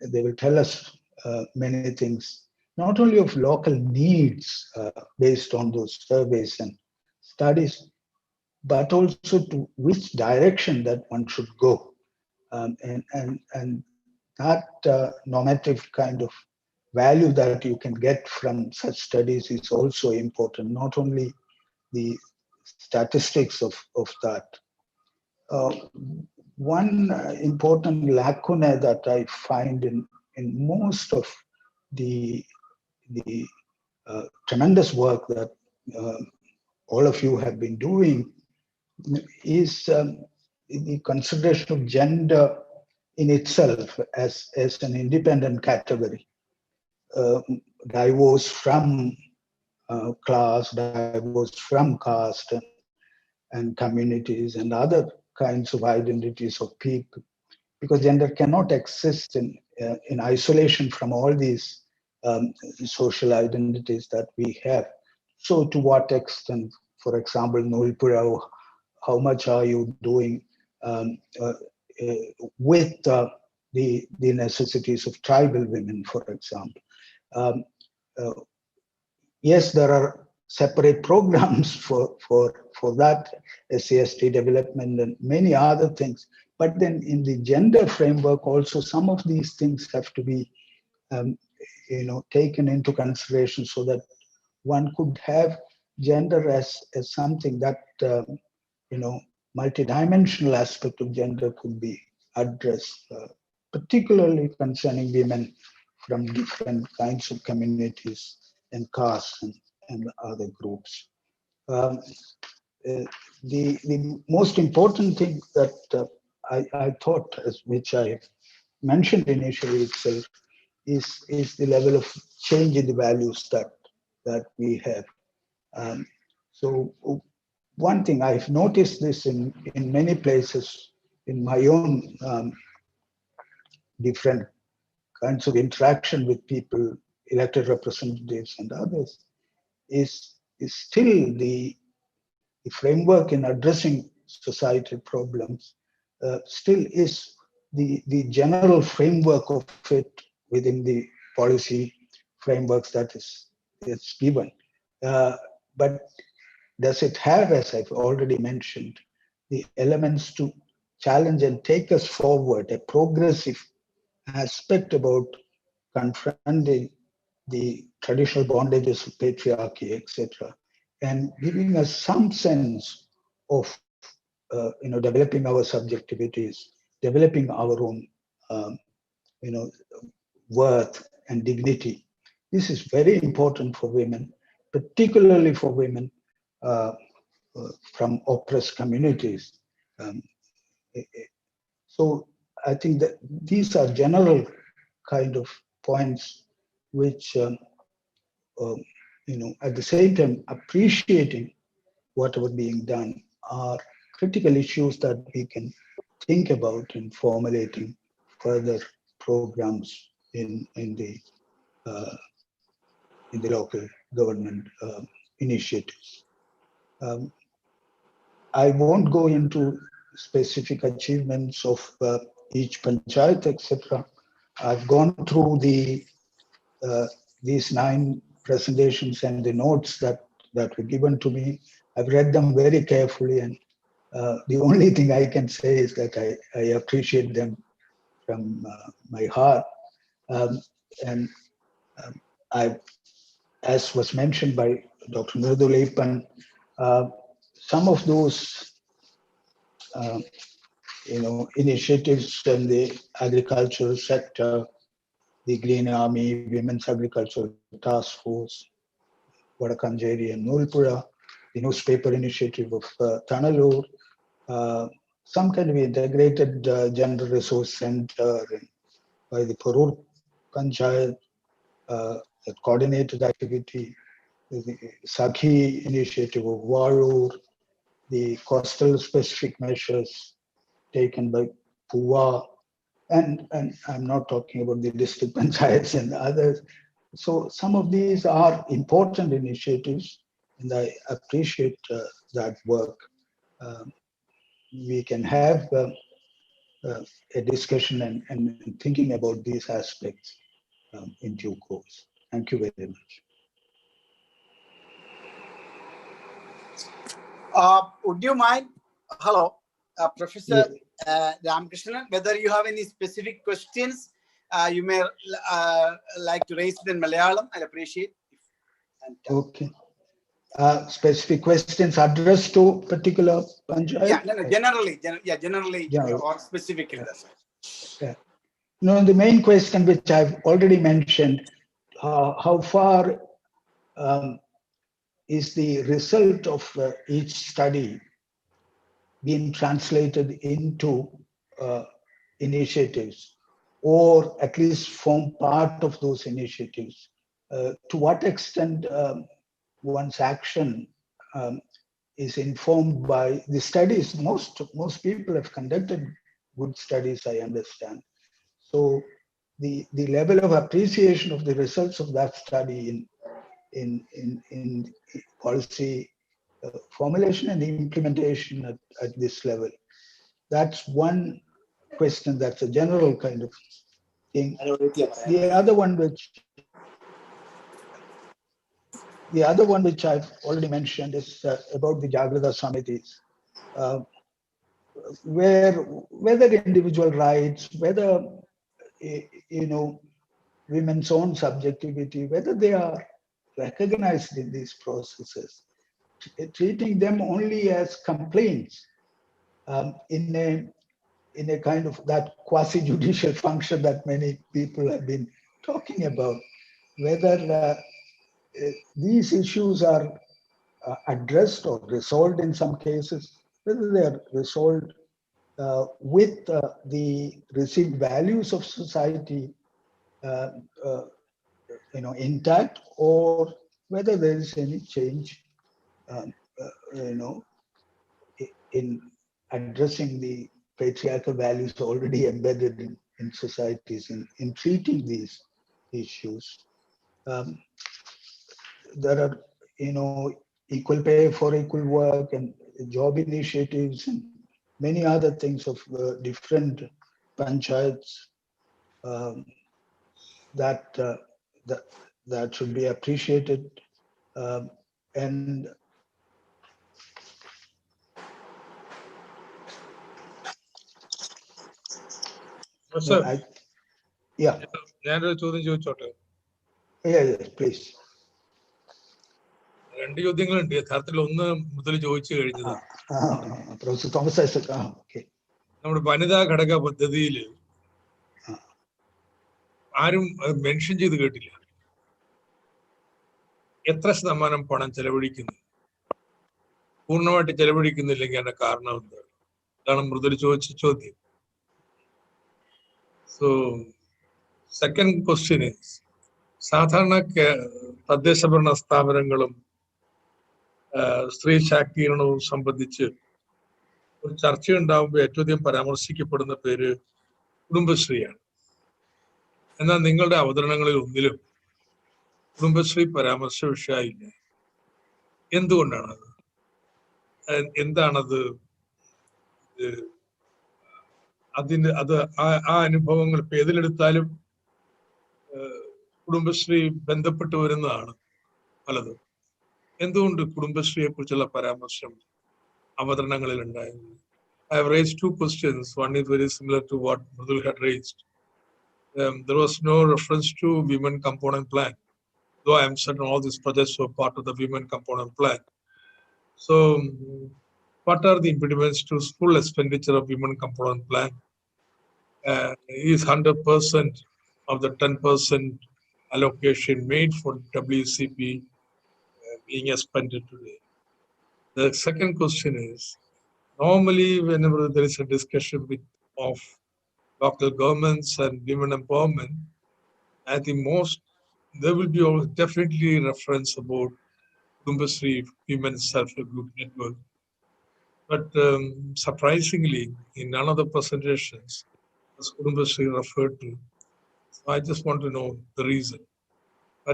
they will tell us many things, not only of local needs based on those surveys and studies, but also to which direction that one should go. And that normative kind of value that you can get from such studies is also important, not only the statistics of that. One important lacuna that I find in most of the tremendous work that all of you have been doing is the consideration of gender in itself as an independent category, divorce from class, divorce from caste and communities and other kinds of identities of people, because gender cannot exist in isolation from all these social identities that we have. So to what extent, for example, Nulpura, how much are you doing with the necessities of tribal women, for example? Yes, there are separate programs for that, SCST development and many other things. But then in the gender framework also, some of these things have to be taken into consideration so that one could have gender as something that, multidimensional aspect of gender could be addressed, particularly concerning women from different kinds of communities and castes and other groups. The most important thing that I thought, which I mentioned initially itself, is the level of change in the values that we have. So one thing I've noticed this in many places in my own different kinds of interaction with people, elected representatives and others, is still the framework in addressing societal problems still is the general framework of it within the policy frameworks that is given. But does it have, as I've already mentioned, the elements to challenge and take us forward, a progressive aspect about confronting the traditional bondages of patriarchy, etc., and giving us some sense of developing our subjectivities, developing our own worth and dignity. This is very important for women, particularly for women from oppressed communities. So I think that these are general kind of points which, at the same time appreciating whatever being done, are critical issues that we can think about in formulating further programs in the local government initiatives. I won't go into specific achievements of each panchayat, etc. I've gone through these 9 presentations and the notes that were given to me. I've read them very carefully, and the only thing I can say is that I appreciate them from my heart. As was mentioned by Dr. Muraleedharan, some of those initiatives in the agricultural sector, the Green Army, Women's Agricultural Task Force, Vadakanjeri and Nulpura, the newspaper initiative of Tanalur, some kind of integrated gender resource center by the Parur Panchayat, that coordinated activity, the Sakhi initiative of Warur, the coastal specific measures taken by Puwa, and I'm not talking about the district panchayats and others. So some of these are important initiatives, and I appreciate that work. We can have a discussion and thinking about these aspects in due course. Thank you very much. Would you mind, hello, Professor Ramakrishnan, whether you have any specific questions you may like to raise it in Malayalam? I'd appreciate it. Okay. Specific questions addressed to particular panchayat? Yeah, no, generally, or specifically. Yeah. No, the main question which I've already mentioned, how far is the result of each study being translated into initiatives, or at least form part of those initiatives? To what extent one's action is informed by the studies? Most people have conducted good studies, I understand. So the level of appreciation of the results of that study in policy formulation and implementation at this level, that's one question. That's a general kind of thing. The other one which I've already mentioned is about the Jaguar Summit, whether individual rights, whether women's own subjectivity, whether they are recognized in these processes, treating them only as complaints in a kind of that quasi-judicial function that many people have been talking about, whether these issues are addressed or resolved in some cases, whether they are resolved with the received values of society intact, or whether there is any change in addressing the patriarchal values already embedded in societies in treating these issues. There are equal pay for equal work and job initiatives and many other things of different panchayats that should be appreciated. And yeah, please. രണ്ട് ചോദ്യങ്ങളുണ്ട്. യഥാർത്ഥത്തിൽ ഒന്ന് മുതൽ ചോദിച്ചു കഴിഞ്ഞത് നമ്മുടെ വനിതാ ഘടക പദ്ധതിയിൽ ആരും മെൻഷൻ ചെയ്ത് കേട്ടില്ല. എത്ര ശതമാനം പണം ചെലവഴിക്കുന്നു, പൂർണ്ണമായിട്ട് ചെലവഴിക്കുന്നില്ലെങ്കിൽ അതിന്റെ കാരണം എന്താണ്? ഇതാണ് മൃദുൽ ചോദിച്ച ചോദ്യം. സോ സെക്കൻഡ് ക്വസ്റ്റ്യൻ ഈസ്, സാധാരണ തദ്ദേശ ഭരണ സ്ഥാപനങ്ങളും സ്ത്രീ ശാക്തീകരണവും സംബന്ധിച്ച് ഒരു ചർച്ചയുണ്ടാകുമ്പോൾ ഏറ്റവും അധികം പരാമർശിക്കപ്പെടുന്ന പേര് കുടുംബശ്രീയാണ്. എന്നാൽ നിങ്ങളുടെ അവതരണങ്ങളിൽ ഒന്നിലും കുടുംബശ്രീ പരാമർശ വിഷയമില്ല. എന്തുകൊണ്ടാണത്? എന്താണത്? ആ അനുഭവങ്ങൾ ഇപ്പൊ ഏതിലെടുത്താലും കുടുംബശ്രീ ബന്ധപ്പെട്ട് വരുന്നതാണ് പലതും. എന്തുകൊണ്ട് കുടുംബശ്രീയെ കുറിച്ചുള്ള പരാമർശം അവതരണങ്ങളിൽ ഉണ്ടായിരുന്നു? I have raised two questions. One is very similar to what Mridul had raised. There was no reference to women component plan, though I am certain all these projects were part of the women component plan. So what are the impediments to full expenditure of women component plan? Is 100% of the 10% allocation made for WCP being expended today? The second question is, normally whenever there is a discussion of local governments and women empowerment, I think there will be definitely reference about Kumbhasri Women Self-Help Group Network. But surprisingly, in none of the presentations was Kumbhasri referred to. So I just want to know the reason.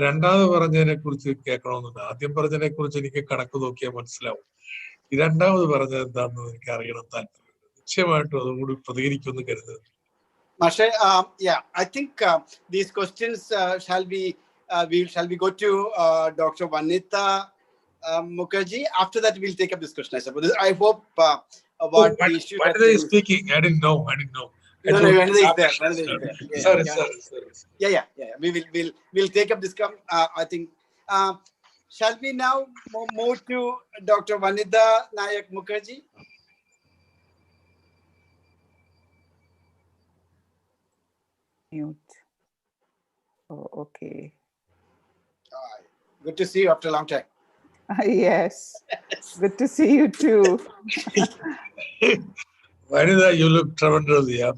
രണ്ടാമത് പറഞ്ഞതിനെ കുറിച്ച് കേൾക്കണമെന്നുണ്ട്. ആദ്യം പറഞ്ഞതിനെ കുറിച്ച് എനിക്ക് കണക്ക് നോക്കിയാൽ മനസ്സിലാവും. ഈ രണ്ടാമത് പറഞ്ഞത് എന്താണെന്ന് എനിക്ക് അറിയണം താല്പര്യമുണ്ട്. നിശ്ചയമായിട്ടും അതുകൂടി പ്രതികരിക്കുമെന്ന് കരുതുന്നു. Mashe, yeah, I think these questions shall be shall we go to Dr. Vanita Mukherjee? After that, we'll take up this question, I suppose. I hope what the issue Why has are they been... speaking? I didn't know. No, Vanita is there. Vanita is there. Sorry. Yeah. We'll take up this. I think. Shall we now move to Dr. Vanita Nayak Mukherjee? Mute. Oh, okay. Good to see you after a long time. Yes. Good to see you too. Vanita, you look tremendous, yeah.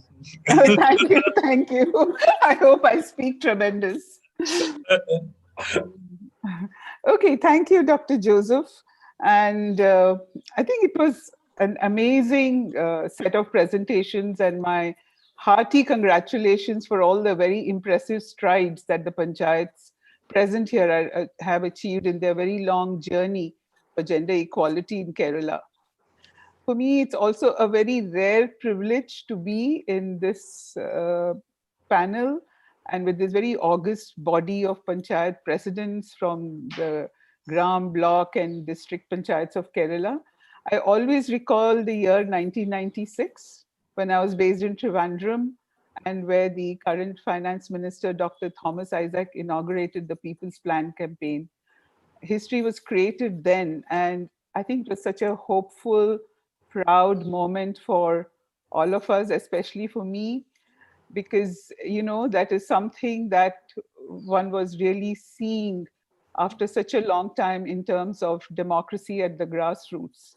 Thank you. I hope I speak tremendous. Okay, thank you, Dr. Joseph. And I think it was an amazing set of presentations, and my hearty congratulations for all the very impressive strides that the panchayats present here have achieved in their very long journey for gender equality in Kerala. For me, it's also a very rare privilege to be in this panel and with this very august body of panchayat presidents from the Gram, Block and District Panchayats of Kerala. I always recall the year 1996 when I was based in Trivandrum and where the current Finance Minister, Dr. Thomas Isaac, inaugurated the People's Plan campaign. History was created then, and I think it was such a hopeful, proud moment for all of us, especially for me, because, you know, that is something that one was really seeing after such a long time in terms of democracy at the grassroots.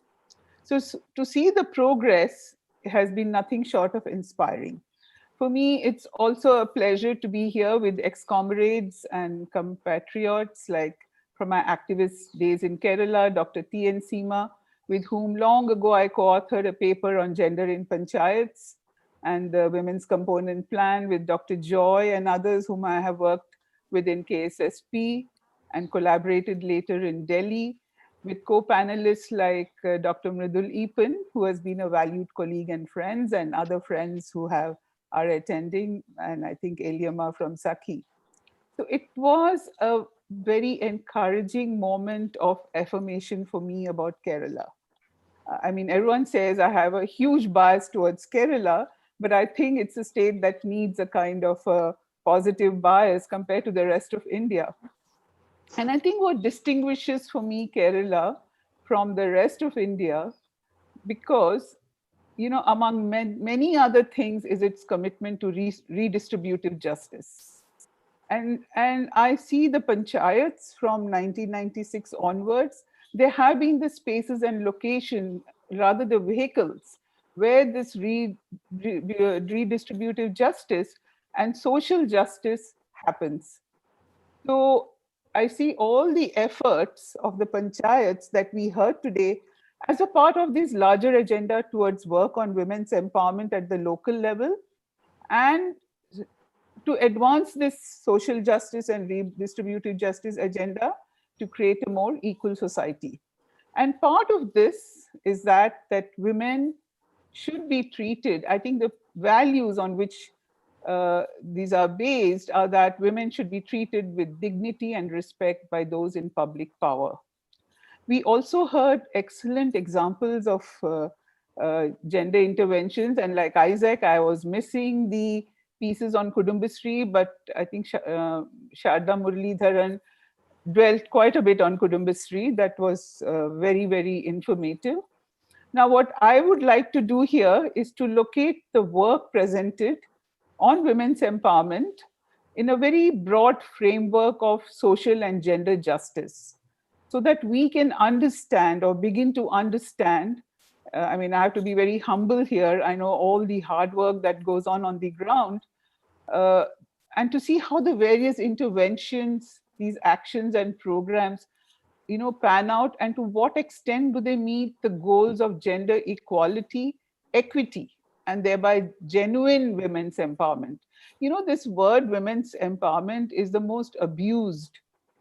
So to see the progress has been nothing short of inspiring. For me, it's also a pleasure to be here with ex-comrades and compatriots like from my activist days in Kerala, Dr. T.N. Seema, with whom long ago I co-authored a paper on gender in panchayats and the women's component plan with Dr. Joy and others whom I have worked with in KSSP and collaborated later in Delhi with co-panelists like Dr. Mridul Eapen, who has been a valued colleague and friends, and other friends who are attending, and I think Eliama from Sakhi. So it was a very encouraging moment of affirmation for me about Kerala. I mean, everyone says I have a huge bias towards Kerala, but I think it's a state that needs a kind of a positive bias compared to the rest of India. And I think what distinguishes for me Kerala from the rest of India, because, you know, among many other things is its commitment to redistributive justice. And I see the panchayats from 1996 onwards, there have been the spaces and location, rather the vehicles, where this redistributive justice and social justice happens. So I see all the efforts of the panchayats that we heard today as a part of this larger agenda towards work on women's empowerment at the local level and to advance this social justice and redistributive justice agenda to create a more equal society. And part of this is that women should be treated. I think the values on which these are based are that women should be treated with dignity and respect by those in public power. We also heard excellent examples of gender interventions, and like Isaac, I was missing the pieces on Kudumbashree, but I think Sarada Muraleedharan dwelt quite a bit on Kudumbashree. That was very, very informative. Now, what I would like to do here is to locate the work presented on women's empowerment in a very broad framework of social and gender justice, so that we can understand or begin to understand. I mean, I have to be very humble here. I know all the hard work that goes on the ground, and to see how the various interventions, these actions and programs, you know, pan out, and to what extent do they meet the goals of gender equality, equity, and thereby genuine women's empowerment. You know, this word women's empowerment is the most abused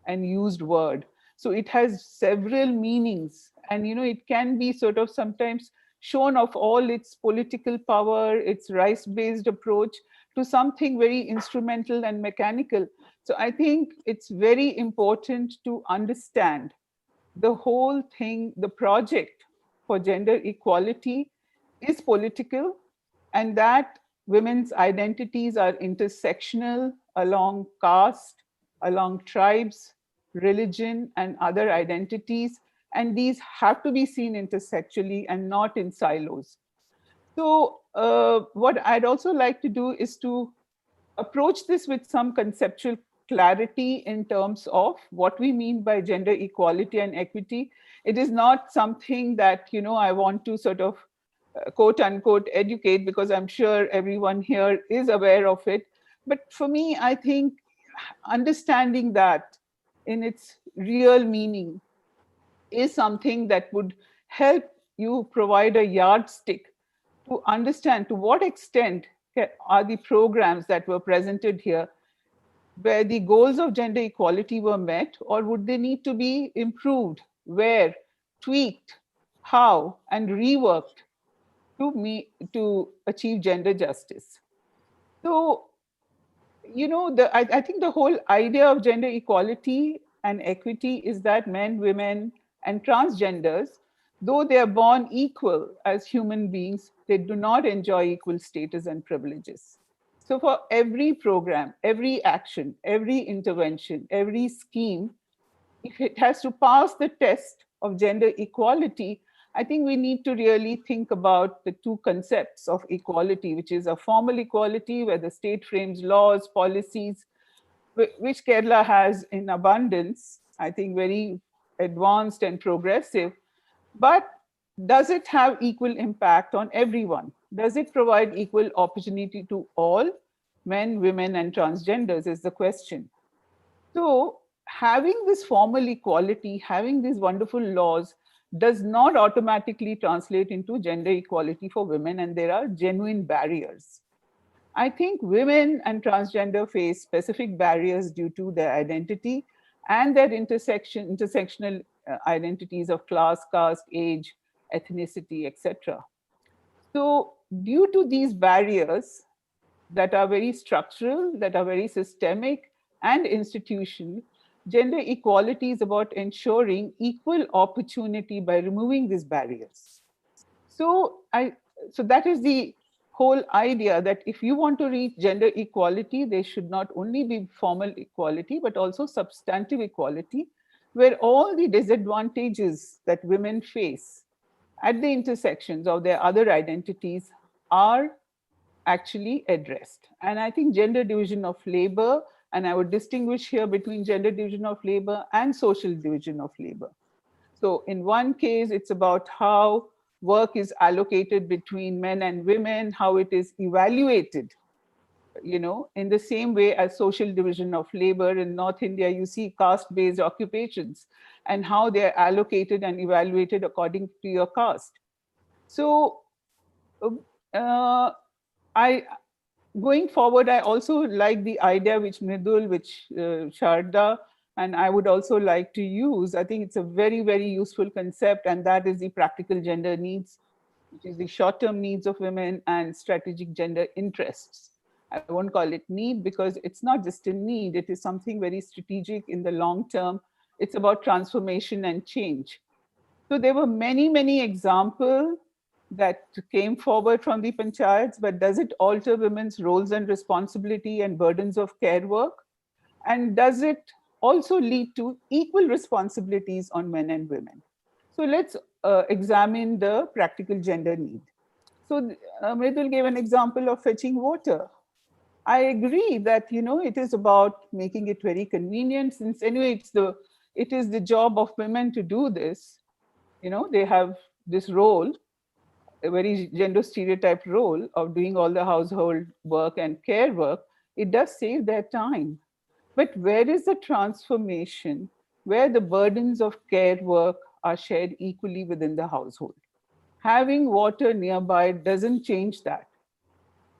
and used word. So it has several meanings, and, you know, it can be sort of sometimes shone of all its political power, its rice-based approach, to something very instrumental and mechanical. So I think it's very important to understand the whole thing, the project for gender equality is political, and that women's identities are intersectional along caste, along tribes, religion, and other identities. And these have to be seen intersectionally and not in silos. So what I'd also like to do is to approach this with some conceptual clarity in terms of what we mean by gender equality and equity. It is not something that, you know, I want to sort of quote unquote educate, because I'm sure everyone here is aware of it. But for me, I think understanding that in its real meaning is something that would help you provide a yardstick to understand to what extent are the programs that were presented here where the goals of gender equality were met, or would they need to be improved, where, tweaked, how, and reworked to achieve gender justice. So, you know, I think the whole idea of gender equality and equity is that men, women, and transgenders, though they are born equal as human beings, they do not enjoy equal status and privileges. So for every program, every action, every intervention, every scheme, if it has to pass the test of gender equality, I think we need to really think about the two concepts of equality, which is a formal equality where the state frames laws, policies, which Kerala has in abundance, I think very advanced and progressive. But does it have equal impact on everyone? Does it provide equal opportunity to all, men, women, and transgenders is the question. So having this formal equality, having these wonderful laws, does not automatically translate into gender equality for women, and there are genuine barriers. I think women and transgender face specific barriers due to their identity and their intersectional identities of class, caste, age, ethnicity, etc. So due to these barriers that are very structural, that are very systemic and institutional, gender equality is about ensuring equal opportunity by removing these barriers. So that is the whole idea, that if you want to reach gender equality, there should not only be formal equality, but also substantive equality, where all the disadvantages that women face at the intersections of their other identities are actually addressed. And I think gender division of labor, and I would distinguish here between gender division of labor and social division of labor. So in one case, it's about how work is allocated between men and women, how it is evaluated, you know, in the same way as social division of labor. In North India, you see caste-based occupations and how they're allocated and evaluated according to your caste. So going forward, I also like the idea which Mridul, which Sarada, and I would also like to use. I think it's a very, very useful concept, and that is the practical gender needs, which is the short-term needs of women, and strategic gender interests. I won't call it need, because it's not just a need, it is something very strategic in the long term. It's about transformation and change. So there were many, many examples that came forward from the panchayats, but does it alter women's roles and responsibility and burdens of care work? And does it also lead to equal responsibilities on men and women? So let's examine the practical gender need. So Mridul gave an example of fetching water. I agree that, you know, it is about making it very convenient, since anyway it is the job of women to do this. You know, they have this role, a very gender stereotyped role of doing all the household work and care work. It does save their time. But where is the transformation where the burdens of care work are shared equally within the household? Having water nearby doesn't change that.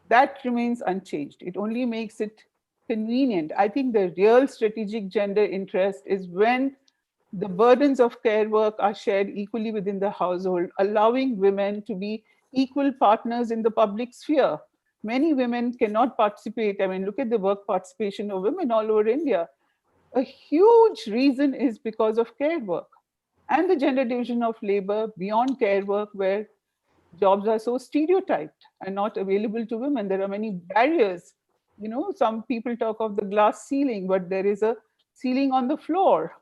That remains unchanged. It only makes it convenient. I think the real strategic gender interest is when the burdens of care work are shared equally within the household, allowing women to be equal partners in the public sphere. Many women cannot participate. I mean, look at the work participation of women all over India. A huge reason is because of care work and the gender division of labor beyond care work, where jobs are so stereotyped and not available to women. There are many barriers. You know, some people talk of the glass ceiling, but there is a ceiling on the floor,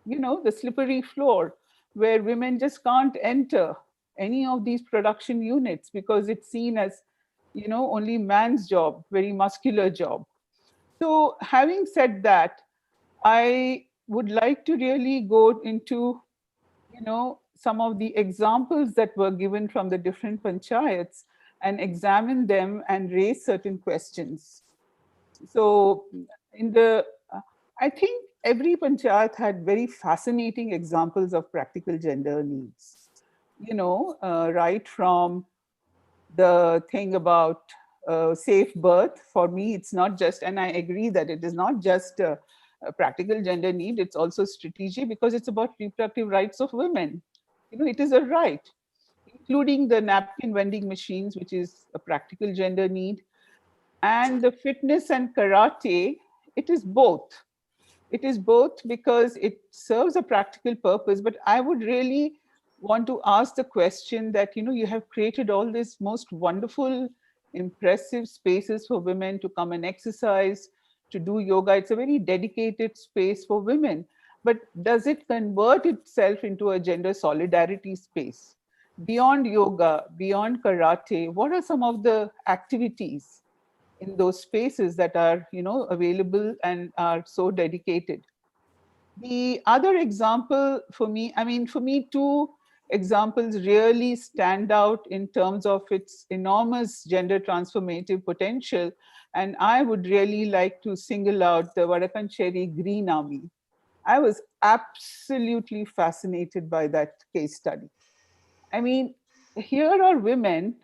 you know, the slippery floor, where women just can't enter any of these production units because it's seen as, you know, only man's job, very muscular job. So having said that, I would like to really go into, you know, some of the examples that were given from the different panchayats and examine them and raise certain questions. So in the, I think every panchayat had very fascinating examples of practical gender needs. You know, right from the thing about safe birth, for me, it's not just, and I agree that it is not just a practical gender need, it's also strategic because it's about reproductive rights of women. You know, it is a right, including the napkin vending machines, which is a practical gender need, and the fitness and karate, it is both. It is both because it serves a practical purpose, but I would really want to ask the question that, you know, you have created all these most wonderful, impressive spaces for women to come and exercise, to do yoga. It's a very dedicated space for women, but does it convert itself into a gender solidarity space? Beyond yoga, beyond karate, what are some of the activities in those spaces that are, you know, available and are so dedicated? The other example for me, I mean, for me, two examples really stand out in terms of its enormous gender transformative potential. And I would really like to single out the Vadakancheri Green Army. I was absolutely fascinated by that case study. I mean, here are women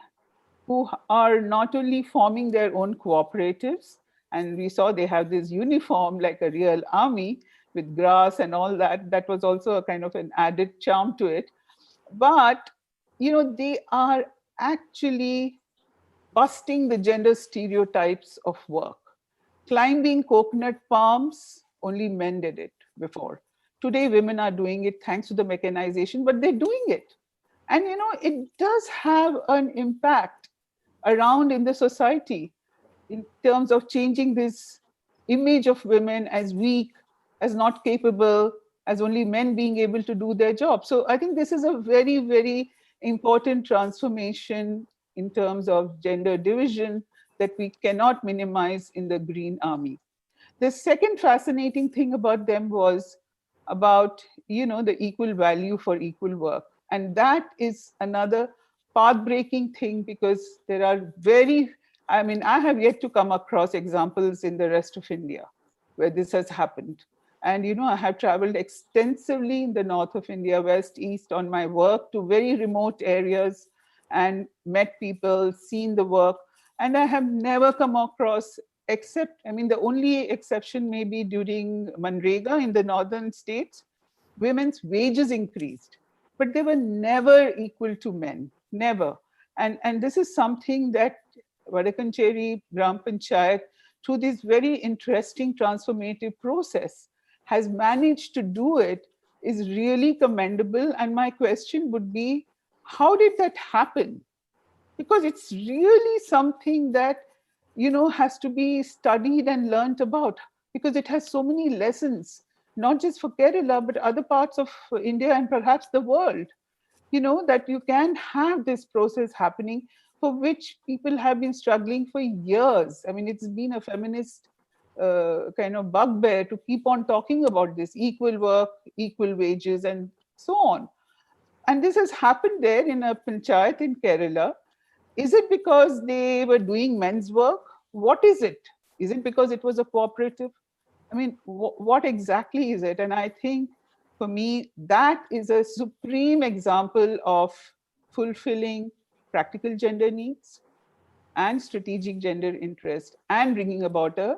who are not only forming their own cooperatives, and we saw they have this uniform like a real army with grass and all that. That was also a kind of an added charm to it. But, you know, they are actually busting the gender stereotypes of work. Climbing coconut palms, only men did it before. Today, women are doing it thanks to the mechanization, but they're doing it. And, you know, it does have an impact around in the society in terms of changing this image of women as weak, as not capable, as only men being able to do their job. So I think this is a very, very important transformation in terms of gender division that we cannot minimize in the Green Army. The second fascinating thing about them was about, you know, the equal value for equal work. And that is another path-breaking thing because there are I mean, I have yet to come across examples in the rest of India where this has happened. And, you know, I have traveled extensively in the north of India, west, east on my work to very remote areas and met people, seen the work. And I have never come across, except, I mean, the only exception may be during Manrega in the northern states, women's wages increased, but they were never equal to men, never. And this is something that Vadakancheri Gram Panchayat, through this very interesting transformative process, has managed to do it, is really commendable. And my question would be, how did that happen? Because it's really something that, you know, has to be studied and learnt about, because it has so many lessons, not just for Kerala, but other parts of India and perhaps the world. You know, that you can have this process happening for which people have been struggling for years. I mean, it's been a feminist kind of bugbear to keep on talking about this equal work, equal wages, and so on. And this has happened there in a panchayat in Kerala. Is it because they were doing men's work? What is it? Is it because it was a cooperative? I mean, what exactly is it? And I think for me, that is a supreme example of fulfilling practical gender needs and strategic gender interest and bringing about a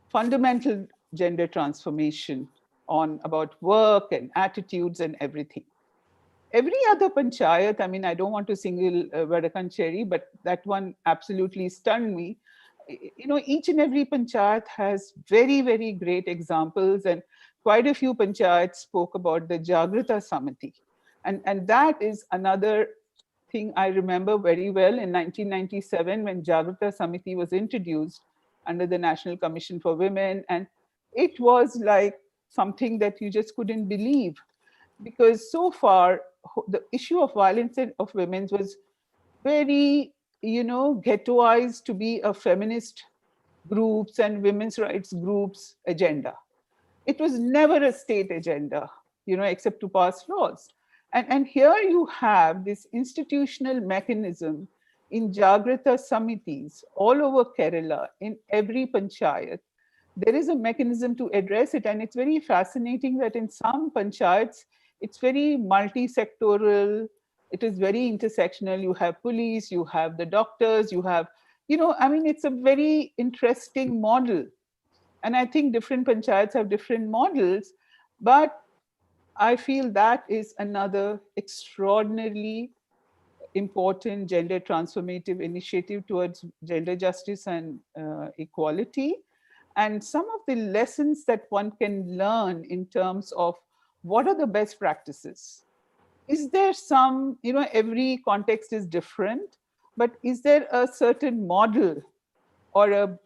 fundamental gender transformation on about work and attitudes and everything. Every other panchayat, I mean, I don't want to single Vadakan Cherry, but that one absolutely stunned me. You know, each and every panchayat has very, very great examples, and quite a few panchayats spoke about the Jagrata Samiti. And that is another thing I remember very well in 1997 when Jagrata Samiti was introduced under the National Commission for Women. And it was like something that you just couldn't believe, because so far the issue of violence of women was very, you know, ghettoized to be a feminist groups and women's rights groups agenda. It was never a state agenda, you know, except to pass laws. And here you have this institutional mechanism in Jagrata Samitis all over Kerala, in every panchayat. There is a mechanism to address it. And it's very fascinating that in some panchayats, it's very multi-sectoral, it is very intersectional. You have police, you have the doctors, you have, you know, I mean, it's a very interesting model. And I think different panchayats have different models, but I feel that is another extraordinarily important gender transformative initiative towards gender justice and equality. And some of the lessons that one can learn in terms of what are the best practices. Is there some, you know, every context is different, but is there a certain model or a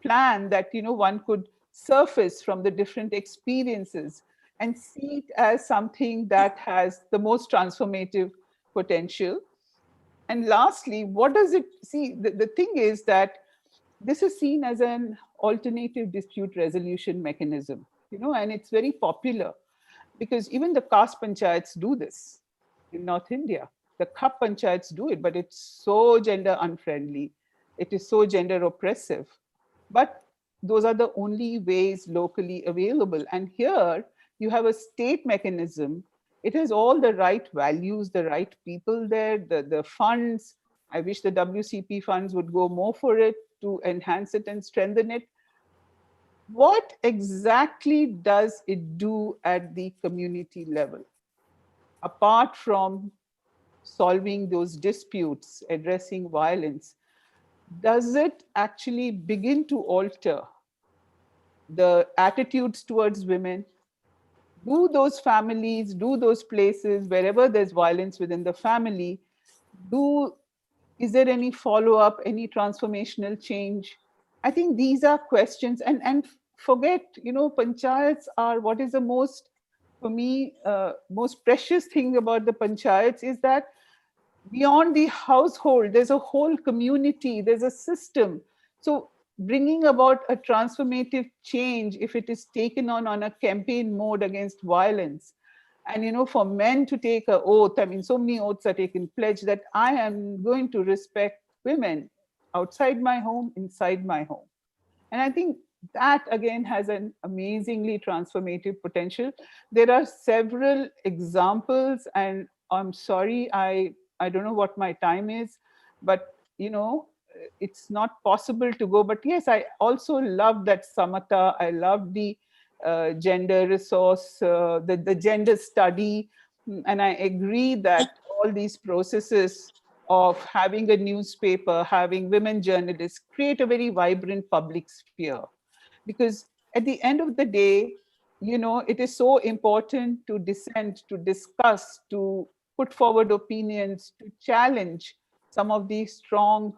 plan that, you know, one could surface from the different experiences and see it as something that has the most transformative potential? And lastly, what does it see? The thing is that this is seen as an alternative dispute resolution mechanism, you know, and it's very popular because even the caste panchayats do this in North India. The Khap panchayats do it, but it's so gender unfriendly. It is so gender oppressive. But those are the only ways locally available. And here you have a state mechanism. It has all the right values, the right people there, the funds. I wish the WCP funds would go more for it to enhance it and strengthen it. What exactly does it do at the community level? Apart from solving those disputes, addressing violence, does it actually begin to alter the attitudes towards women? Do those families, do those places, wherever there's violence within the family, is there any follow-up, any transformational change? I think these are questions, and forget, you know, panchayats are what is the most, for me, most precious thing about the panchayats is that beyond the household, there's a whole community, there's a system. So bringing about a transformative change, if it is taken on a campaign mode against violence, and, you know, for men to take an oath, I mean, so many oaths are taken, pledge that I am going to respect women outside my home, inside my home. And I think that again has an amazingly transformative potential. There are several examples, and I'm sorry, I don't know what my time is, but, you know, it's not possible to go. But yes, I also love that Samata. I love the gender resource, the gender study. And I agree that all these processes of having a newspaper, having women journalists, create a very vibrant public sphere. Because at the end of the day, you know, it is so important to dissent, to discuss, to put forward opinions, to challenge some of these strong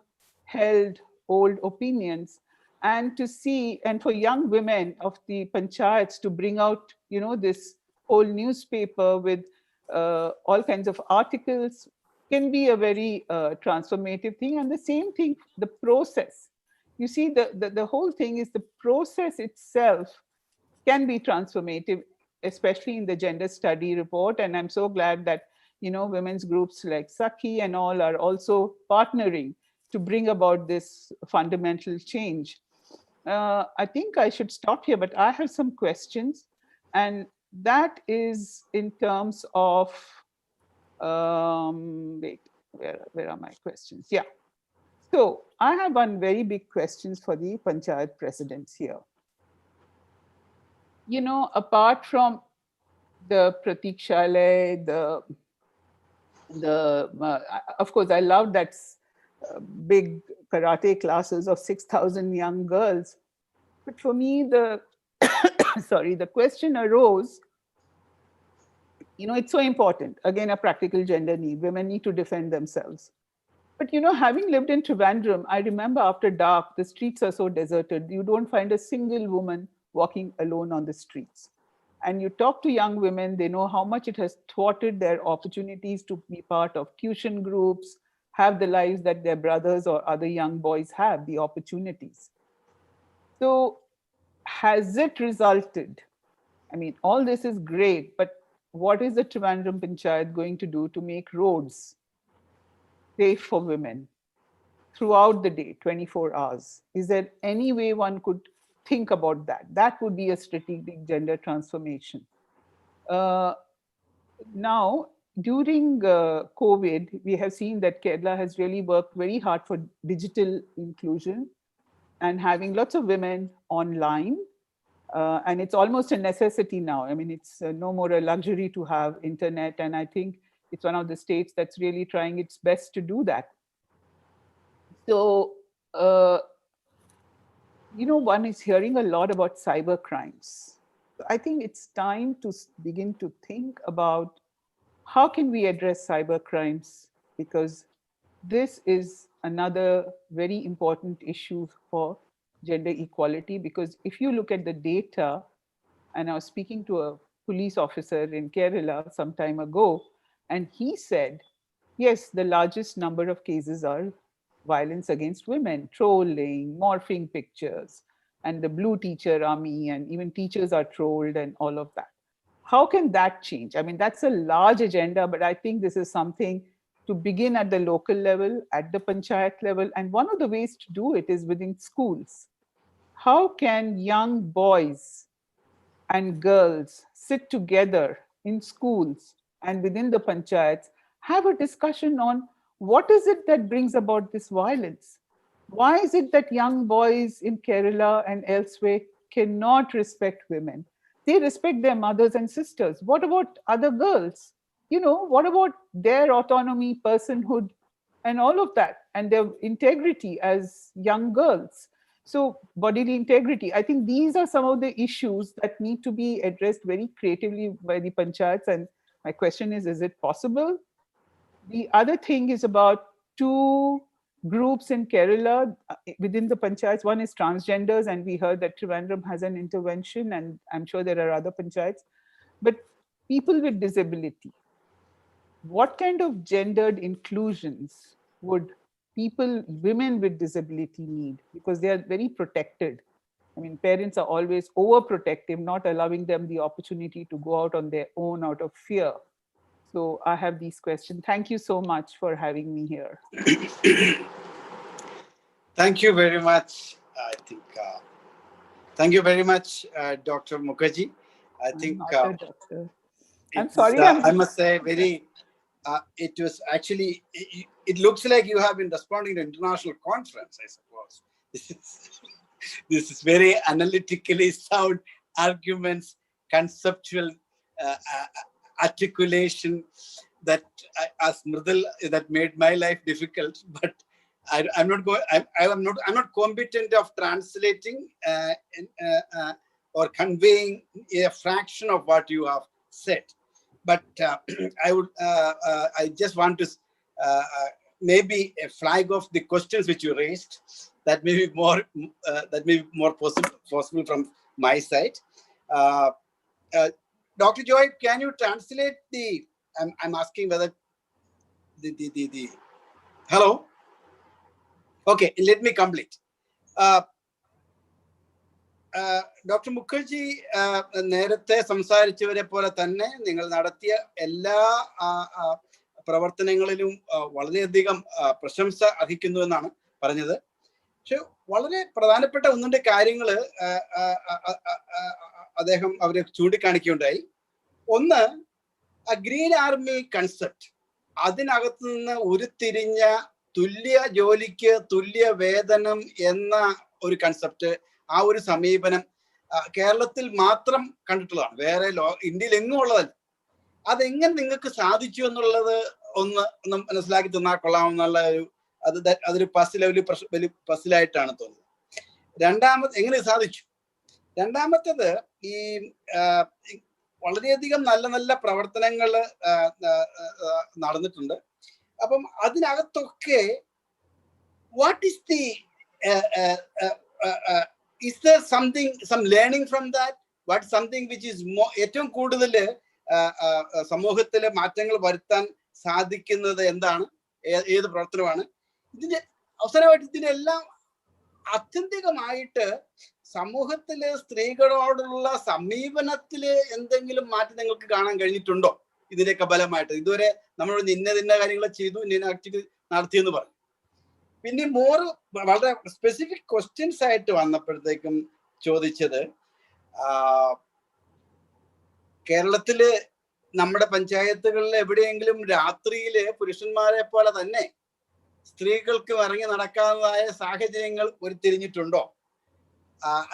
held old opinions, and to see, and for young women of the panchayats to bring out, you know, this whole newspaper with all kinds of articles can be a very transformative thing. And the same thing, the process. You see, the whole thing is the process itself can be transformative, especially in the gender study report. And I'm so glad that, you know, women's groups like Sakhi and all are also partnering to bring about this fundamental change. I think I should stop here, but I have some questions. And that is in terms of, wait, where are my questions? Yeah. So I have one very big question for the panchayat presidents here. you know, apart from the Pratikshale, of course, I love that big karate classes of 6,000 young girls. But for me, the question arose, you know, it's so important. Again, a practical gender need. Women need to defend themselves. But, you know, having lived in Trivandrum, I remember after dark, the streets are so deserted. You don't find a single woman walking alone on the streets. And you talk to young women, they know how much it has thwarted their opportunities to be part of tuition groups, have the lives that their brothers or other young boys have, the opportunities. So has it resulted? I mean, all this is great, but what is the Trivandrum Panchayat going to do to make roads safe for women throughout the day, 24 hours? Is there any way one could think about that? That would be a strategic gender transformation. Now, during COVID, we have seen that Kerala has really worked very hard for digital inclusion and having lots of women online. And it's almost a necessity now. I mean, it's no more a luxury to have internet. And I think it's one of the states that's really trying its best to do that. So, you know, one is hearing a lot about cyber crimes. So I think it's time to begin to think about how can we address cyber crimes, because this is another very important issue for gender equality. Because if you look at the data, and I was speaking to a police officer in Kerala some time ago, and he said, yes, the largest number of cases are violence against women, trolling, morphing pictures, and the blue teacher army, and even teachers are trolled and all of that. How can that change? I mean, that's a large agenda, but I think this is something to begin at the local level, at the panchayat level. And one of the ways to do it is within schools. How can young boys and girls sit together in schools and within the panchayats, have a discussion on what is it that brings about this violence? Why is it that young boys in Kerala and elsewhere cannot respect women? They respect their mothers and sisters. What about other girls? You know, what about their autonomy, personhood, and all of that, and their integrity as young girls? So bodily integrity, I think these are some of the issues that need to be addressed very creatively by the panchayats. And my question is it possible? The other thing is about two groups in Kerala within the panchayats. One is transgenders, and we heard that Trivandrum has an intervention, and I'm sure there are other panchayats. But people with disability, what kind of gendered inclusions would women with disability need? Because they are very protected. I mean, parents are always overprotective, not allowing them the opportunity to go out on their own out of fear. So I have these questions. Thank you so much for having me here. Thank you very much. I think, thank you very much, Dr. Mukherjee. I think, I'm sorry. I must say, very, it was actually, it looks like you have been responding to international conference, I suppose. This is very analytically sound arguments, conceptual articulation that as Mridul, that made my life difficult, but I'm not competent of translating or conveying a fraction of what you have said. But I just want to maybe flag off the questions which you raised. That may be more possible from my side. Dr. Joy, can you translate the? I'm asking whether the hello. Okay, let me complete. Dr. Mukherjee, നേരത്തെ സംസാരിച്ചവരെ പോലെ തന്നെ നിങ്ങൾ നടത്തിയ എല്ലാ പ്രവർത്തനങ്ങളിലും വളരെയധികം പ്രശംസ അർഹിക്കുന്നു എന്നാണ് പറഞ്ഞത്. പക്ഷെ വളരെ പ്രധാനപ്പെട്ട ഒന്നിന്റെ കാര്യങ്ങൾ അവരെ ചൂണ്ടിക്കാണിക്കുകയുണ്ടായി. ഒന്ന്, ഗ്രീൻ ആർമി കൺസെപ്റ്റ്, അതിനകത്ത് നിന്ന് ഉരുത്തിരിഞ്ഞ തുല്യ ജോലിക്ക് തുല്യ വേതനം എന്ന ഒരു കൺസെപ്റ്റ്, ആ ഒരു സമീപനം കേരളത്തിൽ മാത്രം കണ്ടിട്ടുള്ളതാണ്, വേറെ ഇന്ത്യയിൽ എങ്ങും ഉള്ളതല്ല. അതെങ്ങനെ നിങ്ങൾക്ക് സാധിച്ചു എന്നുള്ളത് ഒന്ന് മനസ്സിലാക്കി തന്നാൽ കൊള്ളാമെന്നുള്ള അതൊരു വലിയ പസിലായിട്ടാണ് തോന്നുന്നത്. എങ്ങനെ സാധിച്ചു? രണ്ടാമത്തേത്, ഈ വളരെയധികം നല്ല നല്ല പ്രവർത്തനങ്ങൾ നടന്നിട്ടുണ്ട്. അപ്പം അതിനകത്തൊക്കെ what is the is there some learning from that? What something which is more ഏറ്റവും കൂടുതൽ സമൂഹത്തിലെ മാറ്റങ്ങൾ വരുത്താൻ സാധിക്കുന്നത് എന്താണ്? ഏത് പ്രവർത്തനമാണ്? ഇതിന്റെ അവസാനമായിട്ട് ഇതിനെല്ലാം ആത്യന്തികമായിട്ട് സമൂഹത്തിലെ സ്ത്രീകളോടുള്ള സമീപനത്തില് എന്തെങ്കിലും മാറ്റം നിങ്ങൾക്ക് കാണാൻ കഴിഞ്ഞിട്ടുണ്ടോ? ഇതിന്റെയൊക്കെ ഫലമായിട്ട് ഇതുവരെ നമ്മൾ ഇന്ന കാര്യങ്ങൾ ചെയ്തു, ഇന്ന ആക്ടിവിറ്റി നടത്തിയെന്ന് പറഞ്ഞു. പിന്നെ വളരെ സ്പെസിഫിക് ക്വസ്റ്റ്യൻസ് ആയിട്ട് വന്നപ്പോഴത്തേക്കും ചോദിച്ചത്, കേരളത്തില് നമ്മുടെ പഞ്ചായത്തുകളിൽ എവിടെയെങ്കിലും രാത്രിയില് പുരുഷന്മാരെ പോലെ തന്നെ സ്ത്രീകൾക്ക് ഇറങ്ങി നടക്കാവുന്നതായ സാഹചര്യങ്ങൾ ഉരുത്തിരിഞ്ഞിട്ടുണ്ടോ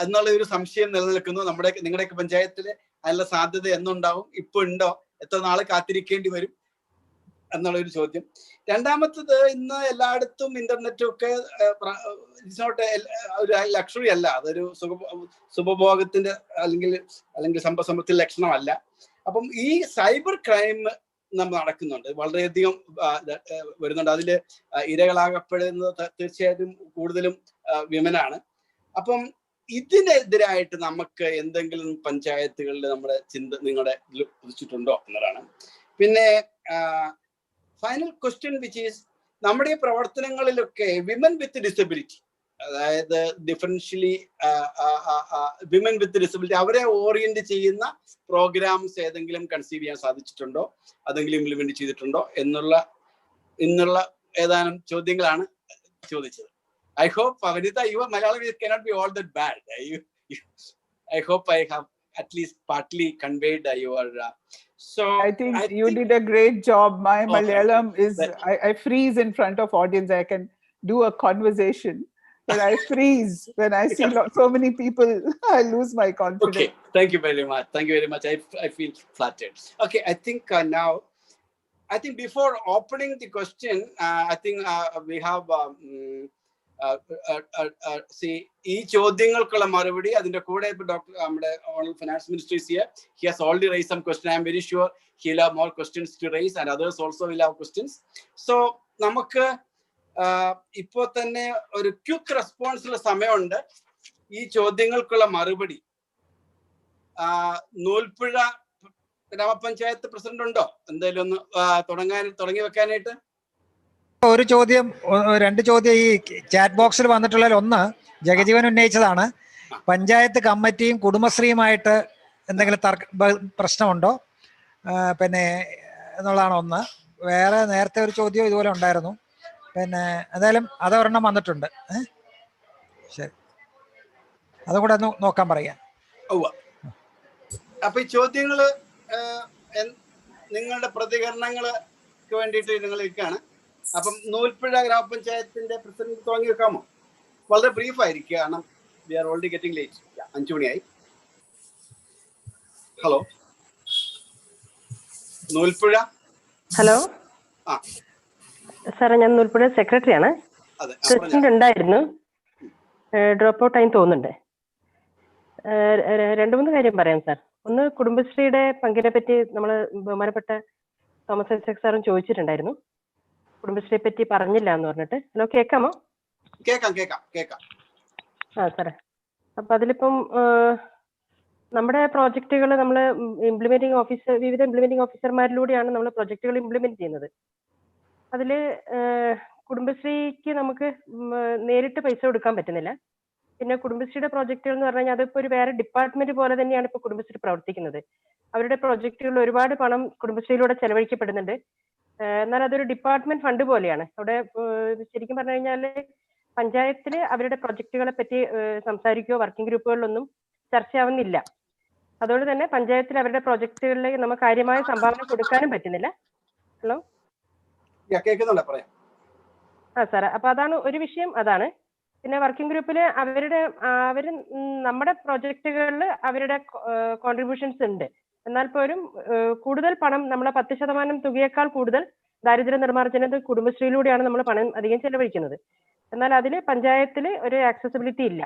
എന്നുള്ള ഒരു സംശയം നിലനിൽക്കുന്നു. നിങ്ങളുടെയൊക്കെ പഞ്ചായത്തില് അതിനുള്ള സാധ്യത എന്നുണ്ടാവും, ഇപ്പൊ ഉണ്ടോ, എത്ര നാള് കാത്തിരിക്കേണ്ടി വരും എന്നുള്ളൊരു ചോദ്യം. രണ്ടാമത്തത്, ഇന്ന് എല്ലായിടത്തും ഇന്റർനെറ്റും ഒക്കെ ഇറ്റ്സ് നോട്ട് ഒരു ലക്ഷറി അല്ല, അതൊരു സുഖഭോഗത്തിന്റെ അല്ലെങ്കിൽ സമ്പത്തിന്റെ ലക്ഷണമല്ല. അപ്പം ഈ സൈബർ ക്രൈം നമ്മൾ നടക്കുന്നുണ്ട്, വളരെയധികം വരുന്നുണ്ട്. അതില് ഇരകളാകപ്പെടുന്നത് തീർച്ചയായിട്ടും കൂടുതലും വിമനാണ്. അപ്പം ഇതിനെതിരായിട്ട് നമുക്ക് എന്തെങ്കിലും പഞ്ചായത്തുകളിൽ നമ്മുടെ നിങ്ങളുടെ ഇതിൽ ഉദിച്ചിട്ടുണ്ടോ എന്നതാണ്. പിന്നെ ഫൈനൽ ക്വസ്റ്റ്യൻ വിച്ച് ഈസ്, നമ്മുടെ ഈ പ്രവർത്തനങ്ങളിലൊക്കെ വിമൻ വിത്ത് ഡിസബിലിറ്റി, അതായത് ഡിഫറൻഷ്യലി വിമൻ വിത്ത് ഡിസബിലിറ്റി അവരെ ഓറിയന്റ് ചെയ്യുന്ന പ്രോഗ്രാംസ് ഏതെങ്കിലും കൺസീവ് ചെയ്യാൻ സാധിച്ചിട്ടുണ്ടോ, അതെങ്കിലും ഇംപ്ലിമെന്റ് ചെയ്തിട്ടുണ്ടോ എന്നുള്ള ഏതാനും ചോദ്യങ്ങളാണ് ചോദിച്ചത്. I hope, Vanita, your Malayalam cannot be all that bad. I hope I have at least partly conveyed your... I think you did a great job. My Malayalam is, I freeze in front of audience. I can do a conversation, but I freeze when I see so many people. I lose my confidence. Okay, thank you very much. Thank you very much. I feel flattered. Okay, I think now, before opening the question, I think we have... ഈ ചോദ്യങ്ങൾക്കുള്ള മറുപടി അതിന്റെ കൂടെ ഇപ്പൊ നമ്മുടെ finance minister is here. He has already raised some questions. I am very sure he'll have more questions to raise and others also will have questions. So നമുക്ക് ഇപ്പോ തന്നെ ഒരു ക്വിക്ക് റെസ്പോൺസിനുള്ള സമയമുണ്ട്. ഈ ചോദ്യങ്ങൾക്കുള്ള മറുപടി നൂൽപ്പുഴ ഗ്രാമപഞ്ചായത്ത് പ്രസിഡന്റ് ഉണ്ടോ എന്തായാലും ഒന്ന് തുടങ്ങി വെക്കാനായിട്ട്? ഒരു ചോദ്യം, രണ്ട് ചോദ്യം ഈ ചാറ്റ് ബോക്സിൽ വന്നിട്ടുള്ളതിൽ ഒന്ന് ജഗജീവൻ ഉന്നയിച്ചതാണ്. പഞ്ചായത്ത് കമ്മിറ്റിയും കുടുംബശ്രീയുമായിട്ട് എന്തെങ്കിലും പ്രശ്നമുണ്ടോ പിന്നെ എന്നുള്ളതാണ് ഒന്ന്. വേറെ നേരത്തെ ഒരു ചോദ്യം ഇതുപോലെ ഉണ്ടായിരുന്നു. പിന്നെ എന്തായാലും അതൊരെണ്ണം വന്നിട്ടുണ്ട്. ശരി, അതും കൂടെ ഒന്ന് നോക്കാൻ പറയാം. അപ്പൊ ഈ ചോദ്യങ്ങള് നിങ്ങളുടെ പ്രതികരണങ്ങൾക്ക് വേണ്ടിയിട്ട് നിങ്ങൾ ഇരിക്കുകയാണ്. അപ്പം നൂൽപ്പുഴ ഗ്രാമപഞ്ചായത്തിന്റെ പ്രസിഡന്റ് തുടങ്ങി വെക്കാമോ? വളരെ ബ്രീഫ് ആയിരിക്കും, കാരണം we are already getting late. 5 മണിയായി. ഹലോ നൂൽപ്പുഴ. ഹലോ സാറേ, ഞാൻ നൂൽപ്പുഴ സെക്രട്ടറിയാണ്. പ്രസിഡന്റ് ഉണ്ടായിരുന്നു, ഡ്രോപ്പ് ഔട്ട് ആയി തോന്നുന്നുണ്ട്. 2-3 കാര്യം പറയാം സാർ. ഒന്ന്, കുടുംബശ്രീയുടെ പങ്കിനെ പറ്റി നമ്മൾ ബഹുമാനപ്പെട്ട തോമസ് ഐസക് സാറും ചോദിച്ചിട്ടുണ്ടായിരുന്നു. കുടുംബശ്രീയെ പറ്റി പറഞ്ഞില്ല എന്ന് പറഞ്ഞിട്ട്. ഹലോ, കേൾക്കാമോ? കേൾക്കാം. സാറേ, അപ്പൊ അതിലിപ്പം നമ്മുടെ പ്രോജക്റ്റുകൾ നമ്മൾ വിവിധ ഇംപ്ലിമെന്റിംഗ് ഓഫീസർമാരിലൂടെയാണ് നമ്മൾ പ്രോജക്റ്റുകൾ ഇംപ്ലിമെന്റ് ചെയ്യുന്നത്. അതിൽ കുടുംബശ്രീക്ക് നമുക്ക് നേരിട്ട് പൈസ കൊടുക്കാൻ പറ്റുന്നില്ല. പിന്നെ കുടുംബശ്രീയുടെ പ്രോജക്റ്റുകൾ എന്ന് പറഞ്ഞു കഴിഞ്ഞാൽ അതിപ്പോ ഒരു വേറെ ഡിപ്പാർട്ട്മെന്റ് പോലെ തന്നെയാണ് ഇപ്പോൾ കുടുംബശ്രീ പ്രവർത്തിക്കുന്നത്. അവരുടെ പ്രോജക്റ്റുകളിൽ ഒരുപാട് പണം കുടുംബശ്രീയിലൂടെ ചെലവഴിക്കപ്പെടുന്നുണ്ട്. എന്നാൽ അതൊരു ഡിപ്പാർട്ട്മെന്റ് ഫണ്ട് പോലെയാണ്. അവിടെ ശരിക്കും പറഞ്ഞു കഴിഞ്ഞാൽ പഞ്ചായത്തിൽ അവരുടെ പ്രൊജക്ടുകളെ പറ്റി സംസാരിക്കുകയോ വർക്കിംഗ് ഗ്രൂപ്പുകളിലൊന്നും ചർച്ചയാവുന്നില്ല. അതുകൊണ്ട് തന്നെ പഞ്ചായത്തിൽ അവരുടെ പ്രൊജക്ടുകളിലേക്ക് നമുക്ക് കാര്യമായ സംഭാവന കൊടുക്കാനും പറ്റുന്നില്ല. ഹലോ, സാറേ, അപ്പൊ അതാണ് ഒരു വിഷയം. അതാണ്. പിന്നെ വർക്കിംഗ് ഗ്രൂപ്പിൽ അവർ നമ്മുടെ പ്രൊജക്റ്റുകളിൽ അവരുടെ കോൺട്രിബ്യൂഷൻസ് ഉണ്ട്. എന്നാൽ പോലും കൂടുതൽ പണം നമ്മളെ 10% തുകയേക്കാൾ കൂടുതൽ ദാരിദ്ര്യ നിർമ്മാർജ്ജനത്തിൽ കുടുംബശ്രീയിലൂടെയാണ് നമ്മൾ പണം അധികം ചെലവഴിക്കുന്നത്. എന്നാൽ അതിൽ പഞ്ചായത്തിൽ ഒരു ആക്സസിബിലിറ്റി ഇല്ല.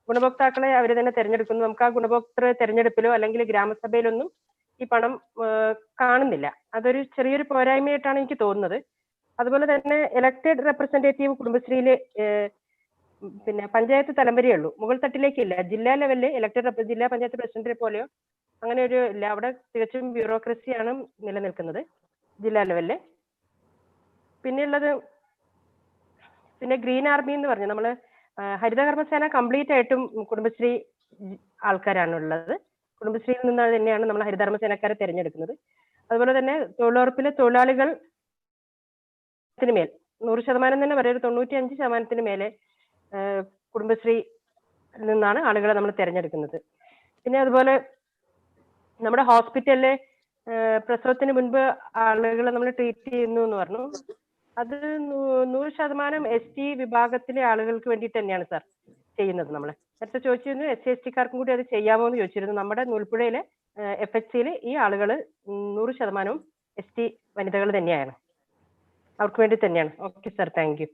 ഗുണഭോക്താക്കളെ അവർ തന്നെ തിരഞ്ഞെടുക്കുന്നു. നമുക്ക് ആ ഗുണഭോക്തൃ തെരഞ്ഞെടുപ്പിലോ അല്ലെങ്കിൽ ഗ്രാമസഭയിലൊന്നും ഈ പണം കാണുന്നില്ല. അതൊരു ചെറിയൊരു പോരായ്മയായിട്ടാണ് എനിക്ക് തോന്നുന്നത്. അതുപോലെ തന്നെ ഇലക്ടഡ് റെപ്രസെന്റേറ്റീവ് കുടുംബശ്രീയിൽ പിന്നെ പഞ്ചായത്ത് തലം വരെയേ ഉള്ളൂ, മുകൾ തട്ടിലേക്കില്ല. ജില്ലാ ലെവലിൽ ഇലക്ടഡ് ജില്ലാ പഞ്ചായത്ത് പ്രസിഡന്റിനെ പോലെയോ അങ്ങനെ ഒരു ഇല്ല. അവിടെ തികച്ചും ബ്യൂറോക്രസിയാണ് നിലനിൽക്കുന്നത് ജില്ലാ ലെവലില്. പിന്നെയുള്ളത് പിന്നെ ഗ്രീൻ ആർമി എന്ന് പറഞ്ഞ് നമ്മള് ഹരിതകർമ്മസേന കംപ്ലീറ്റ് ആയിട്ടും കുടുംബശ്രീ ആൾക്കാരാണുള്ളത്. കുടുംബശ്രീയിൽ നിന്ന് തന്നെയാണ് നമ്മൾ ഹരിതകർമ്മസേനക്കാരെ തിരഞ്ഞെടുക്കുന്നത്. അതുപോലെ തന്നെ തൊഴിലുറപ്പിലെ തൊഴിലാളികൾ മേൽ 100% തന്നെ പറയുക, 95% മേലെ കുടുംബശ്രീ നിന്നാണ് ആളുകളെ നമ്മൾ തിരഞ്ഞെടുക്കുന്നത്. പിന്നെ അതുപോലെ നമ്മുടെ ഹോസ്പിറ്റലിലെ പ്രസവത്തിന് മുൻപ് ആളുകളെ നമ്മൾ ട്രീറ്റ് ചെയ്യുന്നു എന്ന് പറഞ്ഞു. അത് 100% ST വിഭാഗത്തിലെ ആളുകൾക്ക് വേണ്ടിയിട്ട് തന്നെയാണ് സാർ ചെയ്യുന്നത്. നമ്മൾ നേരത്തെ ചോദിച്ചിരുന്നു SC/ST-കാർക്കും കൂടി അത് ചെയ്യാമോ എന്ന് ചോദിച്ചിരുന്നു. നമ്മുടെ നൂൽപ്പുഴയിലെ FHCയിൽ ഈ ആളുകൾ 100% ST വനിതകൾ തന്നെയാണ്, അവർക്ക് വേണ്ടി തന്നെയാണ്. Okay sir, thank you.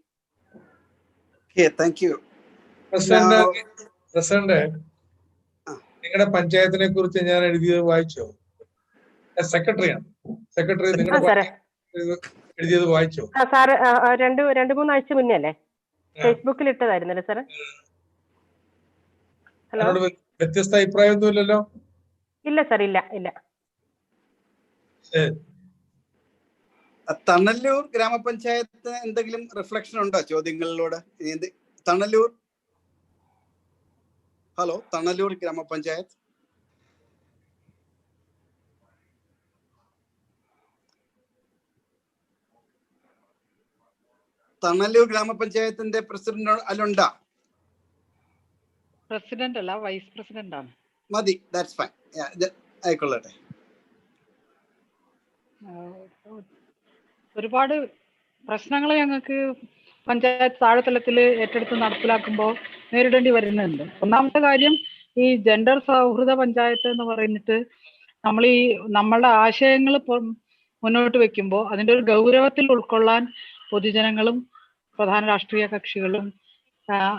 President, നിങ്ങളുടെ പഞ്ചായത്തിനെ കുറിച്ച് ഞാൻ എഴുതിയത് വായിച്ചോ? സെക്രട്ടറിയാണ്. സെക്രട്ടറി നിങ്ങളുടെ എഴുതിയത് വായിച്ചോ? സാറ് 2-3 ആഴ്ച മുന്നേ അല്ലേ ഫേസ്ബുക്കിൽ ഇട്ടതായിരുന്നല്ലേ സാറ്? ഹലോ, വ്യത്യസ്ത അഭിപ്രായമൊന്നുമില്ലല്ലോ? ഇല്ല സാർ, ഇല്ല ഇല്ല. തണല്ലൂർ ഗ്രാമപഞ്ചായത്ത് എന്തെങ്കിലും റിഫ്ലക്ഷൻ ഉണ്ടോ ചോദ്യങ്ങളിലൂടെ? തണല്ലൂർ, ഹലോ, തണല്ലൂർ ഗ്രാമപഞ്ചായത്ത്. തണല്ലൂർ ഗ്രാമപഞ്ചായത്തിന്റെ പ്രസിഡന്റ് അല്ലുണ്ടാ? പ്രസിഡന്റ് അല്ല, വൈസ് പ്രസിഡന്റ് ആണ്. മതി, ദാറ്റ്സ് ഫൈൻ, ആയിക്കൊള്ളട്ടെ. ഒരുപാട് പ്രശ്നങ്ങൾ ഞങ്ങൾക്ക് പഞ്ചായത്ത് താഴെത്തലത്തിൽ ഏറ്റെടുത്ത് നടപ്പിലാക്കുമ്പോൾ നേരിടേണ്ടി വരുന്നുണ്ട്. ഒന്നാമത്തെ കാര്യം, ഈ ജെൻഡർ സൗഹൃദ പഞ്ചായത്ത് എന്ന് പറഞ്ഞിട്ട് നമ്മളുടെ ആശയങ്ങൾ മുന്നോട്ട് വെക്കുമ്പോൾ അതിൻ്റെ ഒരു ഗൗരവത്തിൽ ഉൾക്കൊള്ളാൻ പൊതുജനങ്ങളും പ്രധാന രാഷ്ട്രീയ കക്ഷികളും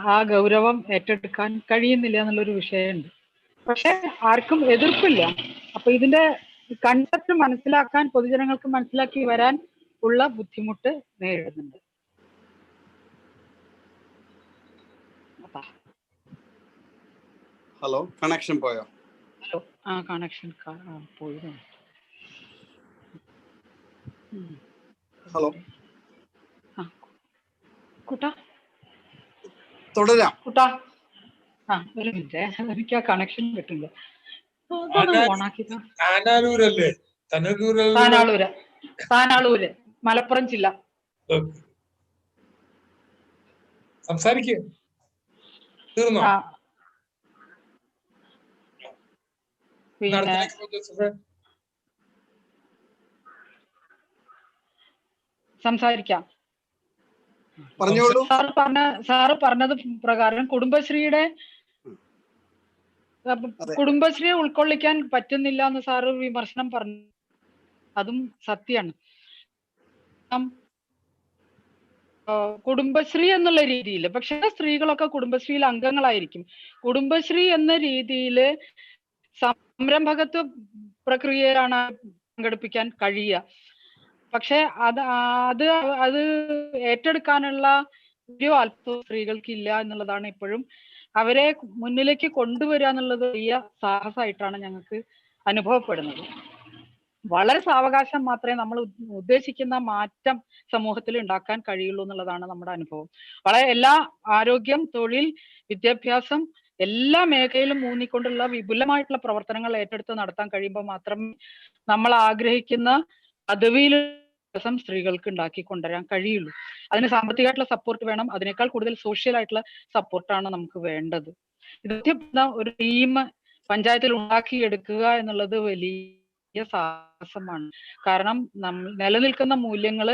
ആ ഗൗരവം ഏറ്റെടുക്കാൻ കഴിയുന്നില്ല എന്നുള്ളൊരു വിഷയമുണ്ട്. പക്ഷെ ആർക്കും എതിർപ്പില്ല. അപ്പൊ ഇതിന്റെ കൺസെപ്റ്റ് മനസ്സിലാക്കാൻ പൊതുജനങ്ങൾക്ക് മനസ്സിലാക്കി വരാൻ ഉള്ള ബുദ്ധിമുട്ട് നേരിടുന്നുണ്ട്. ഹലോ, കണക്ഷൻ പോയോ? ഹലോ, ആ കണക്ഷൻ പോയി. ഹലോ, കുട്ടാ തുടരാം. കുട്ടാ, ഒരു മിനിറ്റ്, എനിക്ക് ആ കണക്ഷൻ കിട്ടില്ല. താനാളൂര്, മലപ്പുറം ജില്ല. സംസാരിക്കേ തീർന്നോ? പിന്നെ സംസാരിക്കാം. സാറ് പറഞ്ഞത് പ്രകാരം കുടുംബശ്രീയെ ഉൾക്കൊള്ളിക്കാൻ പറ്റുന്നില്ല എന്ന് സാറ് വിമർശനം പറഞ്ഞു. അതും സത്യമാണ്. കുടുംബശ്രീ എന്നുള്ള രീതിയിൽ, പക്ഷെ സ്ത്രീകളൊക്കെ കുടുംബശ്രീയിൽ അംഗങ്ങളായിരിക്കും. കുടുംബശ്രീ എന്ന രീതിയിൽ സംരംഭകത്വ പ്രക്രിയയിലാണ് പങ്കെടുപ്പിക്കാൻ കഴിയുക. പക്ഷെ അത് ഏറ്റെടുക്കാനുള്ള ഒരു അല്പം സ്ത്രീകൾക്കില്ല എന്നുള്ളതാണ് ഇപ്പോഴും. അവരെ മുന്നിലേക്ക് കൊണ്ടുവരിക എന്നുള്ളത് വലിയ സാഹസമായിട്ടാണ് ഞങ്ങൾക്ക് അനുഭവപ്പെടുന്നത്. വളരെ സാവകാശം മാത്രമേ നമ്മൾ ഉദ്ദേശിക്കുന്ന മാറ്റം സമൂഹത്തിൽ ഉണ്ടാക്കാൻ കഴിയുള്ളൂ എന്നുള്ളതാണ് നമ്മുടെ അനുഭവം. എല്ലാ ആരോഗ്യം, തൊഴിൽ, വിദ്യാഭ്യാസം എല്ലാ മേഖലയിലും ഊന്നിക്കൊണ്ടുള്ള വിപുലമായിട്ടുള്ള പ്രവർത്തനങ്ങൾ ഏറ്റെടുത്ത് നടത്താൻ കഴിയുമ്പോൾ മാത്രമേ നമ്മൾ ആഗ്രഹിക്കുന്ന പദവിയിൽ സ്ത്രീകൾക്ക് ഉണ്ടാക്കി കൊണ്ടുവരാൻ കഴിയുള്ളൂ. അതിന് സാമ്പത്തികമായിട്ടുള്ള സപ്പോർട്ട് വേണം. അതിനേക്കാൾ കൂടുതൽ സോഷ്യൽ ആയിട്ടുള്ള സപ്പോർട്ടാണ് നമുക്ക് വേണ്ടത്. ഇത് ഒരു ടീം പഞ്ചായത്തിൽ ഉണ്ടാക്കിയെടുക്കുക എന്നുള്ളത് വലിയ സാഹസമാണ്. കാരണം നിലനിൽക്കുന്ന മൂല്യങ്ങൾ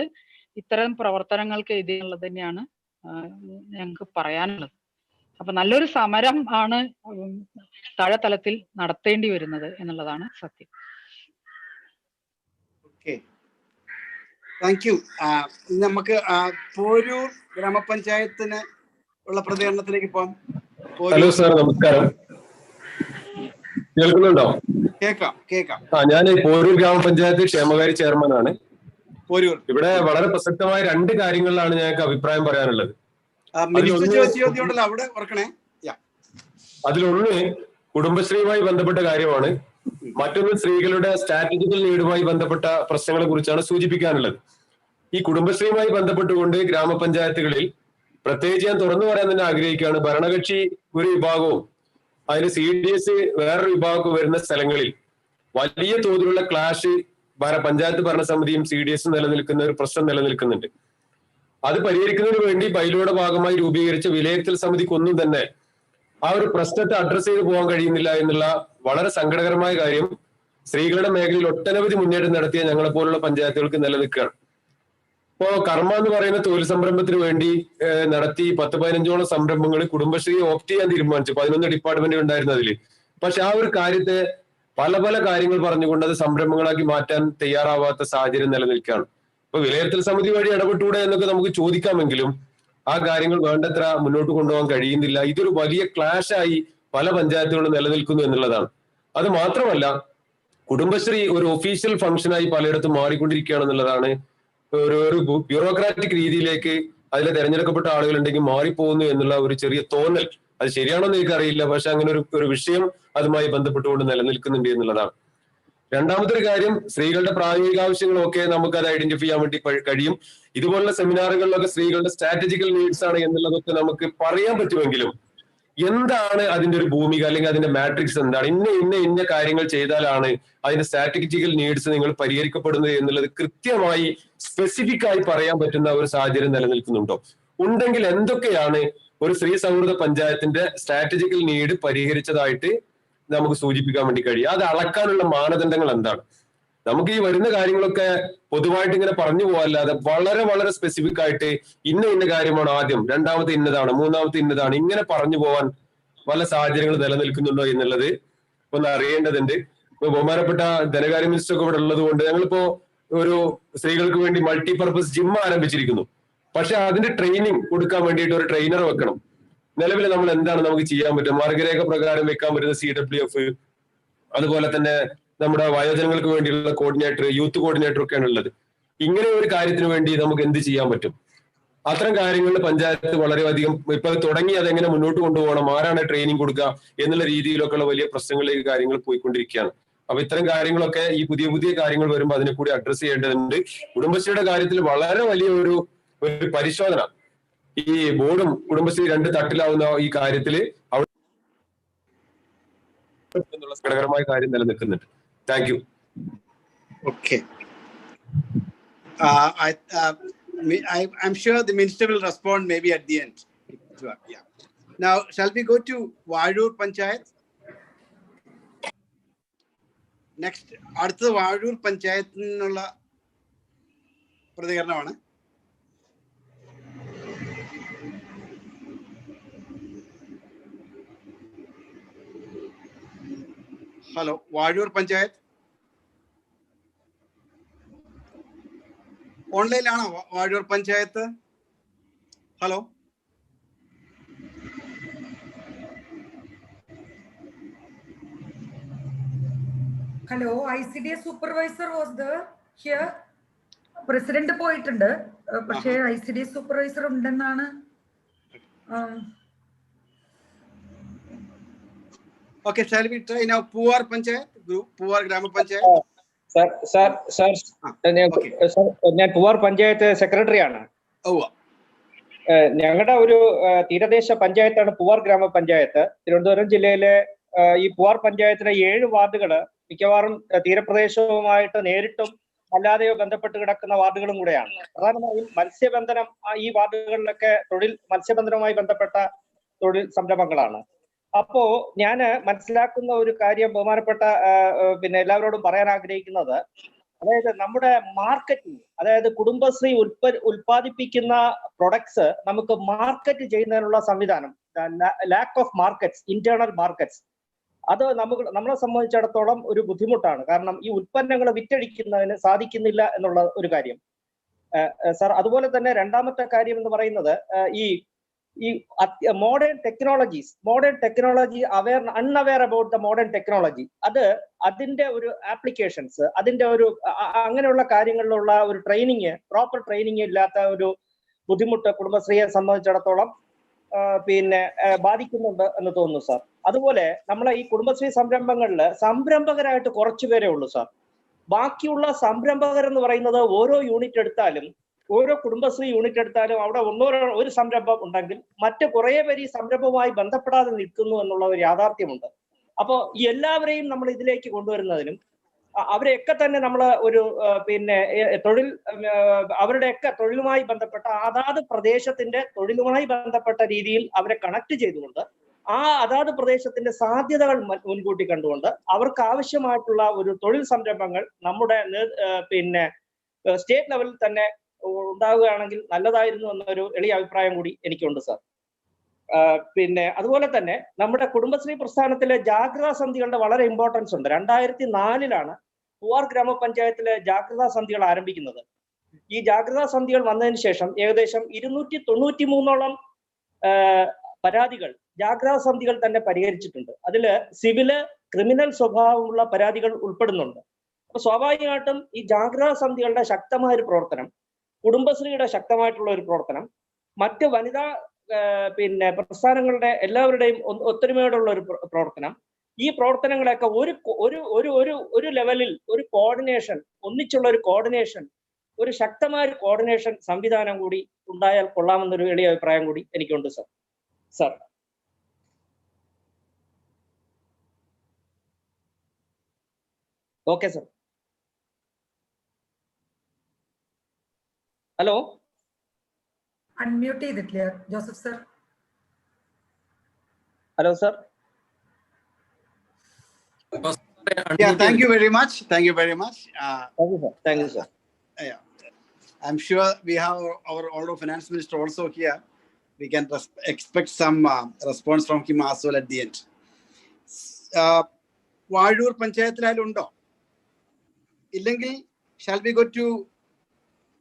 ഇത്തരം പ്രവർത്തനങ്ങൾക്ക് എതിരുള്ളത് തന്നെയാണ് ഞങ്ങൾക്ക് പറയാനുള്ളത്. അപ്പൊ നല്ലൊരു സമരം ആണ് താഴെത്തലത്തിൽ നടത്തേണ്ടി വരുന്നത് എന്നുള്ളതാണ് സത്യം. Okay, thank you. നമുക്ക് പോരൂർ ഗ്രാമപഞ്ചായത്തിന് ഉള്ള പ്രതികരണത്തിലേക്ക് പോകാം. ഹലോ സാർ, നമസ്കാരം. കേൾക്കുന്നുണ്ടോ? കേൾക്കാം. ഞാൻ പോരൂർ ഗ്രാമപഞ്ചായത്ത് ക്ഷേമകാര്യ ചെയർമാനാണ്. പോരൂർ ഇവിടെ വളരെ പ്രസക്തമായ 2 കാര്യങ്ങളിലാണ് ഞങ്ങൾക്ക് അഭിപ്രായം പറയാനുള്ളത്. അതിലൊന്ന് കുടുംബശ്രീയുമായി ബന്ധപ്പെട്ട കാര്യമാണ്. മറ്റൊന്ന് സ്ത്രീകളുടെ സ്ട്രാറ്റജിക്കൽ നീഡുമായി ബന്ധപ്പെട്ട പ്രശ്നങ്ങളെ കുറിച്ചാണ് സൂചിപ്പിക്കാനുള്ളത്. ഈ കുടുംബശ്രീയുമായി ബന്ധപ്പെട്ടുകൊണ്ട് ഗ്രാമപഞ്ചായത്തുകളിൽ പ്രത്യേകിച്ച് ഞാൻ തുറന്നു പറയാൻ തന്നെ ആഗ്രഹിക്കുകയാണ്, ഭരണകക്ഷി ഒരു വിഭാഗവും അതിന് CDS വേറൊരു വിഭാഗമൊക്കെ വരുന്ന സ്ഥലങ്ങളിൽ വലിയ തോതിലുള്ള ക്ലാഷ് പഞ്ചായത്ത് ഭരണസമിതിയും CDS നിലനിൽക്കുന്ന ഒരു പ്രശ്നം നിലനിൽക്കുന്നുണ്ട്. അത് പരിഹരിക്കുന്നതിന് വേണ്ടി ബൈലോയുടെ ഭാഗമായി രൂപീകരിച്ച വിലയിരുത്തൽ സമിതിക്കൊന്നും തന്നെ ആ ഒരു പ്രശ്നത്തെ അഡ്രസ് ചെയ്ത് പോകാൻ കഴിയുന്നില്ല എന്നുള്ള വളരെ സങ്കടകരമായ കാര്യം സ്ത്രീകളുടെ മേഖലയിൽ ഒട്ടനവധി മുന്നേറ്റം നടത്തിയ ഞങ്ങളെ പോലുള്ള പഞ്ചായത്തുകൾക്ക് നിലനിൽക്കുകയാണ്. ഇപ്പോ കർമ്മ എന്ന് പറയുന്ന തൊഴിൽ സംരംഭത്തിന് വേണ്ടി നടത്തി 10-15ഓളം സംരംഭങ്ങൾ കുടുംബശ്രീ ഓപ്റ്റ് ചെയ്യാൻ തീരുമാനിച്ചു. 11 ഡിപ്പാർട്ട്മെന്റ് ഉണ്ടായിരുന്നു അതിൽ. പക്ഷെ ആ ഒരു കാര്യത്തെ പല കാര്യങ്ങൾ പറഞ്ഞുകൊണ്ട് അത് സംരംഭങ്ങളാക്കി മാറ്റാൻ തയ്യാറാവാത്ത സാഹചര്യം നിലനിൽക്കുകയാണ്. ഇപ്പൊ വിലയിരുത്തൽ സമിതി വഴി ഇടപെട്ടൂടെ എന്നൊക്കെ നമുക്ക് ചോദിക്കാമെങ്കിലും ആ കാര്യങ്ങൾ വേണ്ടത്ര മുന്നോട്ട് കൊണ്ടുപോകാൻ കഴിയുന്നില്ല. ഇതൊരു വലിയ ക്ലാഷായി പല പഞ്ചായത്തുകളും നിലനിൽക്കുന്നു എന്നുള്ളതാണ്. അത് മാത്രമല്ല, കുടുംബശ്രീ ഒരു ഒഫീഷ്യൽ ഫംഗ്ഷനായി പലയിടത്തും മാറിക്കൊണ്ടിരിക്കുകയാണെന്നുള്ളതാണ്. ഒരു ബ്യൂറോക്രാറ്റിക് രീതിയിലേക്ക് അതിൽ തെരഞ്ഞെടുക്കപ്പെട്ട ആളുകൾ ഉണ്ടെങ്കിൽ മാറിപ്പോകുന്നു എന്നുള്ള ഒരു ചെറിയ തോന്നൽ, അത് ശരിയാണോ എന്ന് എനിക്കറിയില്ല, പക്ഷെ അങ്ങനെ ഒരു വിഷയം അതുമായി ബന്ധപ്പെട്ടുകൊണ്ട് നിലനിൽക്കുന്നുണ്ട് എന്നുള്ളതാണ്. രണ്ടാമത്തെ ഒരു കാര്യം, സ്ത്രീകളുടെ പ്രായോഗിക ആവശ്യങ്ങളൊക്കെ നമുക്ക് അത് ഐഡന്റിഫൈ ചെയ്യാൻ വേണ്ടി കഴിയും. ഇതുപോലുള്ള സെമിനാറുകളിലൊക്കെ സ്ത്രീകളുടെ സ്ട്രാറ്റജിക്കൽ നീഡ്സ് ആണ് എന്നുള്ളതൊക്കെ നമുക്ക് പറയാൻ പറ്റുമെങ്കിലും എന്താണ് അതിന്റെ ഒരു ഭൂമിക അല്ലെങ്കിൽ അതിന്റെ മാട്രിക്സ് എന്താണ്, ഇന്ന കാര്യങ്ങൾ ചെയ്താലാണ് അതിന്റെ സ്ട്രാറ്റജിക്കൽ നീഡ്സ് നിങ്ങൾ പരിഹരിക്കപ്പെടുന്നത് എന്നുള്ളത് കൃത്യമായി സ്പെസിഫിക് ആയി പറയാൻ പറ്റുന്ന ഒരു സാഹചര്യം നിലനിൽക്കുന്നുണ്ടോ? ഉണ്ടെങ്കിൽ എന്തൊക്കെയാണ് ഒരു സ്ത്രീ സൗഹൃദ പഞ്ചായത്തിന്റെ സ്ട്രാറ്റജിക്കൽ നീഡ് പരിഹരിച്ചതായിട്ട് നമുക്ക് സൂചിപ്പിക്കാൻ വേണ്ടി കഴിയും? അത് അളക്കാനുള്ള മാനദണ്ഡങ്ങൾ എന്താണ്? നമുക്ക് ഈ വരുന്ന കാര്യങ്ങളൊക്കെ പൊതുവായിട്ട് ഇങ്ങനെ പറഞ്ഞു പോകാല്ലാതെ വളരെ സ്പെസിഫിക് ആയിട്ട് ഇന്ന കാര്യമാണ് ആദ്യം, രണ്ടാമത്തെ ഇന്നതാണ്, മൂന്നാമത്തെ ഇന്നതാണ്, ഇങ്ങനെ പറഞ്ഞു പോകാൻ പല സാഹചര്യങ്ങൾ നിലനിൽക്കുന്നുണ്ടോ എന്നുള്ളത് ഒന്ന് അറിയേണ്ടതുണ്ട്. ഇപ്പൊ ബഹുമാനപ്പെട്ട ധനകാര്യ മിനിസ്റ്റർ ഒക്കെ ഇവിടെ ഉള്ളത് കൊണ്ട് ഞങ്ങളിപ്പോ ഒരു സ്ത്രീകൾക്ക് വേണ്ടി മൾട്ടിപർപ്പസ് ജിം ആരംഭിച്ചിരിക്കുന്നു. പക്ഷെ അതിന്റെ ട്രെയിനിങ് കൊടുക്കാൻ വേണ്ടിയിട്ട് ഒരു ട്രെയിനർ വെക്കണം. നിലവിൽ നമ്മൾ എന്താണ് നമുക്ക് ചെയ്യാൻ പറ്റും? മാർഗരേഖ പ്രകാരം വെക്കാൻ പറ്റുന്ന CWF, അതുപോലെ തന്നെ നമ്മുടെ വയോജനങ്ങൾക്ക് വേണ്ടിയുള്ള കോർഡിനേറ്റർ, യൂത്ത് കോർഡിനേറ്റർ ഒക്കെയാണ് ഉള്ളത്. ഇങ്ങനെ ഒരു കാര്യത്തിന് വേണ്ടി നമുക്ക് എന്ത് ചെയ്യാൻ പറ്റും? അത്തരം കാര്യങ്ങളിൽ പഞ്ചായത്ത് വളരെയധികം ഇപ്പൊ തുടങ്ങി അതെങ്ങനെ മുന്നോട്ട് കൊണ്ടുപോകണം, ആരാണ് ട്രെയിനിങ് കൊടുക്കുക എന്നുള്ള രീതിയിലൊക്കെയുള്ള വലിയ പ്രശ്നങ്ങളിലേക്ക് കാര്യങ്ങൾ പോയിക്കൊണ്ടിരിക്കുകയാണ്. അപ്പൊ ഇത്തരം കാര്യങ്ങളൊക്കെ ഈ പുതിയ കാര്യങ്ങൾ വരുമ്പോൾ അതിനെ കൂടി അഡ്രസ് ചെയ്യേണ്ടതുണ്ട്. കുടുംബശ്രീയുടെ കാര്യത്തിൽ വളരെ വലിയ ഒരു പരിശോധന ഈ ബോർഡും കുടുംബശ്രീ 2 തട്ടിലാവുന്ന ഈ കാര്യത്തിൽ അവിടെ ഘടകരമായ കാര്യം നിലനിൽക്കുന്നുണ്ട്. Thank you. Okay. I'm sure the minister will respond maybe at the end. Yeah. Now, shall we go to Vadur Panchayat? Next, അടുത്ത വാഴൂർ പഞ്ചായത്തിനുള്ള പ്രതികരണമാണ്. ഹലോ, വാഴൂർ പഞ്ചായത്ത് ഓൺലൈനിലാണോ? Vazhoor panchayat, hello. Hello, ICDS supervisor was there here. President പോയിട്ടുണ്ട്, പക്ഷേ ICDS supervisor ഉണ്ടെന്നാണ്. Okay, shall we try now Puvar Panchayat group, Puvar Grama Panchayat? Sir, ഞാൻ പൂവാർ പഞ്ചായത്ത് സെക്രട്ടറിയാണ്. ഞങ്ങളുടെ ഒരു തീരദേശ പഞ്ചായത്താണ് പൂവാർ ഗ്രാമപഞ്ചായത്ത്. തിരുവനന്തപുരം ജില്ലയിലെ ഈ പൂവാർ പഞ്ചായത്തിലെ 7 വാർഡുകള് മിക്കവാറും തീരപ്രദേശവുമായിട്ട് നേരിട്ടും അല്ലാതെയോ ബന്ധപ്പെട്ട് കിടക്കുന്ന വാർഡുകളും കൂടെയാണ്. പ്രധാനമായും മത്സ്യബന്ധനം, ഈ വാർഡുകളിലൊക്കെ മത്സ്യബന്ധനവുമായി ബന്ധപ്പെട്ട തൊഴിൽ സംരംഭങ്ങളാണ്. അപ്പോ ഞാൻ മനസ്സിലാക്കുന്ന ഒരു കാര്യം ബഹുമാനപ്പെട്ട എല്ലാവരോടും പറയാൻ ആഗ്രഹിക്കുന്നത്, അതായത് നമ്മുടെ മാർക്കറ്റിംഗ്, അതായത് കുടുംബശ്രീ ഉൽപ്പാദിപ്പിക്കുന്ന പ്രൊഡക്ട്സ് നമുക്ക് മാർക്കറ്റ് ചെയ്യുന്നതിനുള്ള സംവിധാനം lack of markets, internal markets, അത് നമ്മളെ സംബന്ധിച്ചിടത്തോളം ഒരു ബുദ്ധിമുട്ടാണ്. കാരണം ഈ ഉൽപ്പന്നങ്ങൾ വിറ്റഴിക്കുന്നതിന് സാധിക്കുന്നില്ല എന്നുള്ള ഒരു കാര്യം സാർ. അതുപോലെ തന്നെ രണ്ടാമത്തെ കാര്യം എന്ന് പറയുന്നത് ഈ modern technology unaware about the modern technology, അതിന്റെ ഒരു ആപ്ലിക്കേഷൻസ്, അതിന്റെ ഒരു അങ്ങനെയുള്ള കാര്യങ്ങളിലുള്ള ഒരു പ്രോപ്പർ ട്രെയിനിങ് ഇല്ലാത്ത ഒരു ബുദ്ധിമുട്ട് കുടുംബശ്രീയെ സംബന്ധിച്ചിടത്തോളം ബാധിക്കുന്നുണ്ട് എന്ന് തോന്നുന്നു സാർ. അതുപോലെ നമ്മളെ ഈ കുടുംബശ്രീ സംരംഭകരായിട്ട് കുറച്ചുപേരേ ഉള്ളൂ സാർ. ബാക്കിയുള്ള സംരംഭകർ എന്ന് പറയുന്നത് ഓരോ കുടുംബശ്രീ യൂണിറ്റ് എടുത്താലും അവിടെ ഒരു സംരംഭം ഉണ്ടെങ്കിൽ മറ്റ് കുറേ പേര് ഈ സംരംഭവുമായി ബന്ധപ്പെടാതെ നിൽക്കുന്നു എന്നുള്ള ഒരു യാഥാർത്ഥ്യമുണ്ട്. അപ്പോൾ ഈ എല്ലാവരെയും നമ്മൾ ഇതിലേക്ക് കൊണ്ടുവരുന്നതിനും അവരെയൊക്കെ തന്നെ നമ്മൾ ഒരു അവരുടെയൊക്കെ തൊഴിലുമായി ബന്ധപ്പെട്ട അതാത് പ്രദേശത്തിന്റെ തൊഴിലുമായി ബന്ധപ്പെട്ട രീതിയിൽ അവരെ കണക്ട് ചെയ്തുകൊണ്ട് അതാത് പ്രദേശത്തിന്റെ സാധ്യതകൾ മുൻകൂട്ടി കണ്ടുകൊണ്ട് അവർക്ക് ആവശ്യമായിട്ടുള്ള ഒരു തൊഴിൽ സംരംഭങ്ങൾ നമ്മുടെ സ്റ്റേറ്റ് ലെവലിൽ തന്നെ ഉണ്ടാവുകയാണെങ്കിൽ നല്ലതായിരുന്നു എന്നൊരു എളിയ അഭിപ്രായം കൂടി എനിക്കുണ്ട് സാർ. അതുപോലെ തന്നെ നമ്മുടെ കുടുംബശ്രീ പ്രസ്ഥാനത്തിലെ ജാഗ്രതാ സന്ധികളുടെ വളരെ ഇമ്പോർട്ടൻസ് ഉണ്ട്. 2004 പൂവാർ ഗ്രാമപഞ്ചായത്തിലെ ജാഗ്രതാ സന്ധികൾ ആരംഭിക്കുന്നത്. ഈ ജാഗ്രതാ സന്ധികൾ വന്നതിന് ശേഷം ഏകദേശം 293 പരാതികൾ ജാഗ്രതാ സന്ധികൾ തന്നെ പരിഹരിച്ചിട്ടുണ്ട്. അതിൽ സിവില്, ക്രിമിനൽ സ്വഭാവമുള്ള പരാതികൾ ഉൾപ്പെടുന്നുണ്ട്. അപ്പൊ സ്വാഭാവികമായിട്ടും ഈ ജാഗ്രതാ സന്ധികളുടെ ശക്തമായ ഒരു പ്രവർത്തനം, കുടുംബശ്രീയുടെ ശക്തമായിട്ടുള്ള ഒരു പ്രവർത്തനം, മറ്റ് വനിതാ പ്രസ്ഥാനങ്ങളുടെ എല്ലാവരുടെയും ഒത്തൊരുമയോടുള്ള ഒരു പ്രവർത്തനം, ഈ പ്രവർത്തനങ്ങളെയൊക്കെ ഒരു ലെവലിൽ ഒരു കോർഡിനേഷൻ, ഒന്നിച്ചുള്ള ഒരു കോർഡിനേഷൻ, ഒരു ശക്തമായ ഒരു കോർഡിനേഷൻ സംവിധാനം കൂടി ഉണ്ടായാൽ കൊള്ളാമെന്നൊരു എളിയ അഭിപ്രായം കൂടി എനിക്കുണ്ട് sir. Okay sir. Hello, unmute ചെയ്തിട്ടില്ല Joseph sir. Hello sir. Yeah, thank you very much. Thank you, sir. Thank you, sir. Yeah. I'm sure we have our Honorable Finance Minister also here. We can expect some response from him as well at the end. Vadur Panchayathillundo? Illengil, shall we go to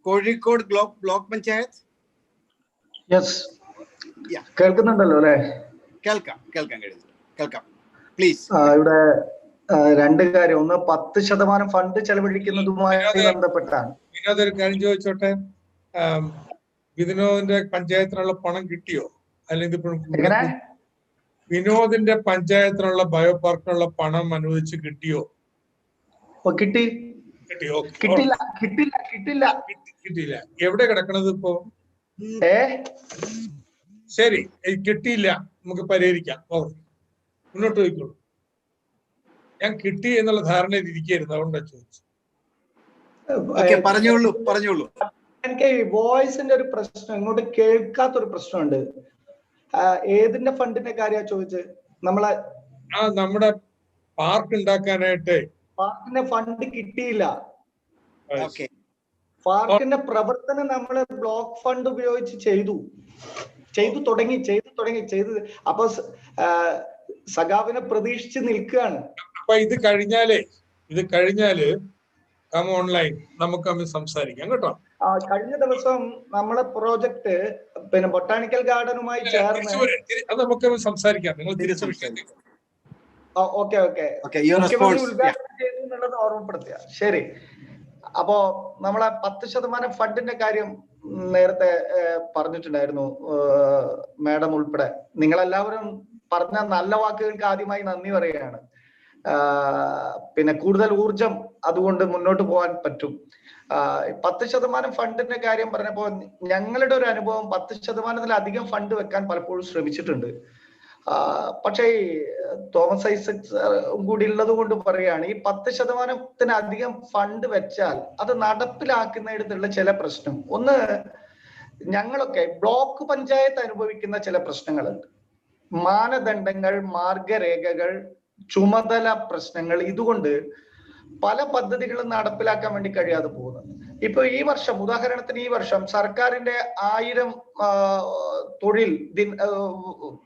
Kozhikode Block Panchayat? Yes. Yeah. കേൾക്കുന്നുണ്ടല്ലോ അല്ലേ? കേൾക്കാം. Please. ഇവിടെ രണ്ട് കാര്യം. ഒന്ന് 10% fund ചെലവഴിക്കുന്നതുമായി ബന്ധപ്പെട്ടാണ്. വിനോദ് ഒരു കാര്യം ചോദിച്ചോട്ടെ, വിനോദിന്റെ പഞ്ചായത്തിനുള്ള പണം കിട്ടിയോ? അല്ലെങ്കിൽ വിനോദിന്റെ പഞ്ചായത്തിനുള്ള ബയോ പാർക്കിനുള്ള പണം അനുവദിച്ച് കിട്ടിയോ? കിട്ടിയില്ല. എവിടെ കിടക്കണത് ഇപ്പോ? ശരി, കിട്ടിയില്ല, നമുക്ക് പരിഹരിക്കാം. മുന്നോട്ട് പോയിക്കോളൂ. ഞാൻ കിട്ടി എന്നുള്ള ധാരണയിൽ ഇരിക്കരുത്, അതുകൊണ്ടാണ് ചോദിച്ചത്. പറഞ്ഞോളൂ. എനിക്ക് വോയിസിന്റെ ഒരു പ്രശ്നം, ഇങ്ങോട്ട് കേൾക്കാത്തൊരു പ്രശ്നമുണ്ട്. ഏതിന്റെ ഫണ്ടിന്റെ കാര്യമാണ് ചോദിച്ചത്? നമ്മുടെ പാർക്ക് ഉണ്ടാക്കാനായിട്ട് പാർക്കിന്റെ ഫണ്ട് കിട്ടിയില്ല. പാർക്കിന്റെ പ്രവർത്തനം നമ്മള് ബ്ലോക്ക് ഫണ്ട് ഉപയോഗിച്ച് ചെയ്തു തുടങ്ങി. അപ്പൊ സഖാവിനെ പ്രതീക്ഷിച്ച് നിൽക്കുകയാണ്. അപ്പൊ ഇത് കഴിഞ്ഞാല് ഓൺലൈൻ നമുക്ക് സംസാരിക്കാം കേട്ടോ. കഴിഞ്ഞ ദിവസം നമ്മളെ പ്രോജക്ട് ബൊട്ടാണിക്കൽ ഗാർഡനുമായി ചേർന്ന് നമുക്ക് സംസാരിക്കാം. നിങ്ങൾ തിരിച്ചു ഓക്കെ മുഖ്യമന്ത്രി ഉദ്ഘാടനം ചെയ്തു എന്നുള്ളത് ഓർമ്മപ്പെടുത്തുക. ശരി. അപ്പോ നമ്മളെ 10% ഫണ്ടിന്റെ കാര്യം നേരത്തെ പറഞ്ഞിട്ടുണ്ടായിരുന്നു മാഡം ഉൾപ്പെടെ. നിങ്ങളെല്ലാവരും പറഞ്ഞ നല്ല വാക്കുകൾക്ക് ആദ്യമായി നന്ദി പറയുകയാണ്. കൂടുതൽ ഊർജം അതുകൊണ്ട് മുന്നോട്ട് പോകാൻ പറ്റും. 10% ഫണ്ടിന്റെ കാര്യം പറഞ്ഞപ്പോ ഞങ്ങളുടെ ഒരു അനുഭവം, 10%-ലധികം ഫണ്ട് വെക്കാൻ പലപ്പോഴും ശ്രമിച്ചിട്ടുണ്ട്. പക്ഷേ തോമസ് ഐസക് കൂടി ഉള്ളത് കൊണ്ട് പറയുകയാണ്, ഈ 10%-അധികം ഫണ്ട് വെച്ചാൽ അത് നടപ്പിലാക്കുന്നിടത്തുള്ള ചില പ്രശ്നം. ഒന്ന്, ഞങ്ങളൊക്കെ ബ്ലോക്ക് പഞ്ചായത്ത് അനുഭവിക്കുന്ന ചില പ്രശ്നങ്ങളുണ്ട്. മാനദണ്ഡങ്ങൾ, മാർഗരേഖകൾ, ചുമതല പ്രശ്നങ്ങൾ, ഇതുകൊണ്ട് പല പദ്ധതികളും നടപ്പിലാക്കാൻ വേണ്ടി കഴിയാതെ പോകുന്നത്. ഇപ്പൊ ഈ വർഷം ഉദാഹരണത്തിന് ഈ വർഷം സർക്കാരിന്റെ 1000 തൊഴിൽ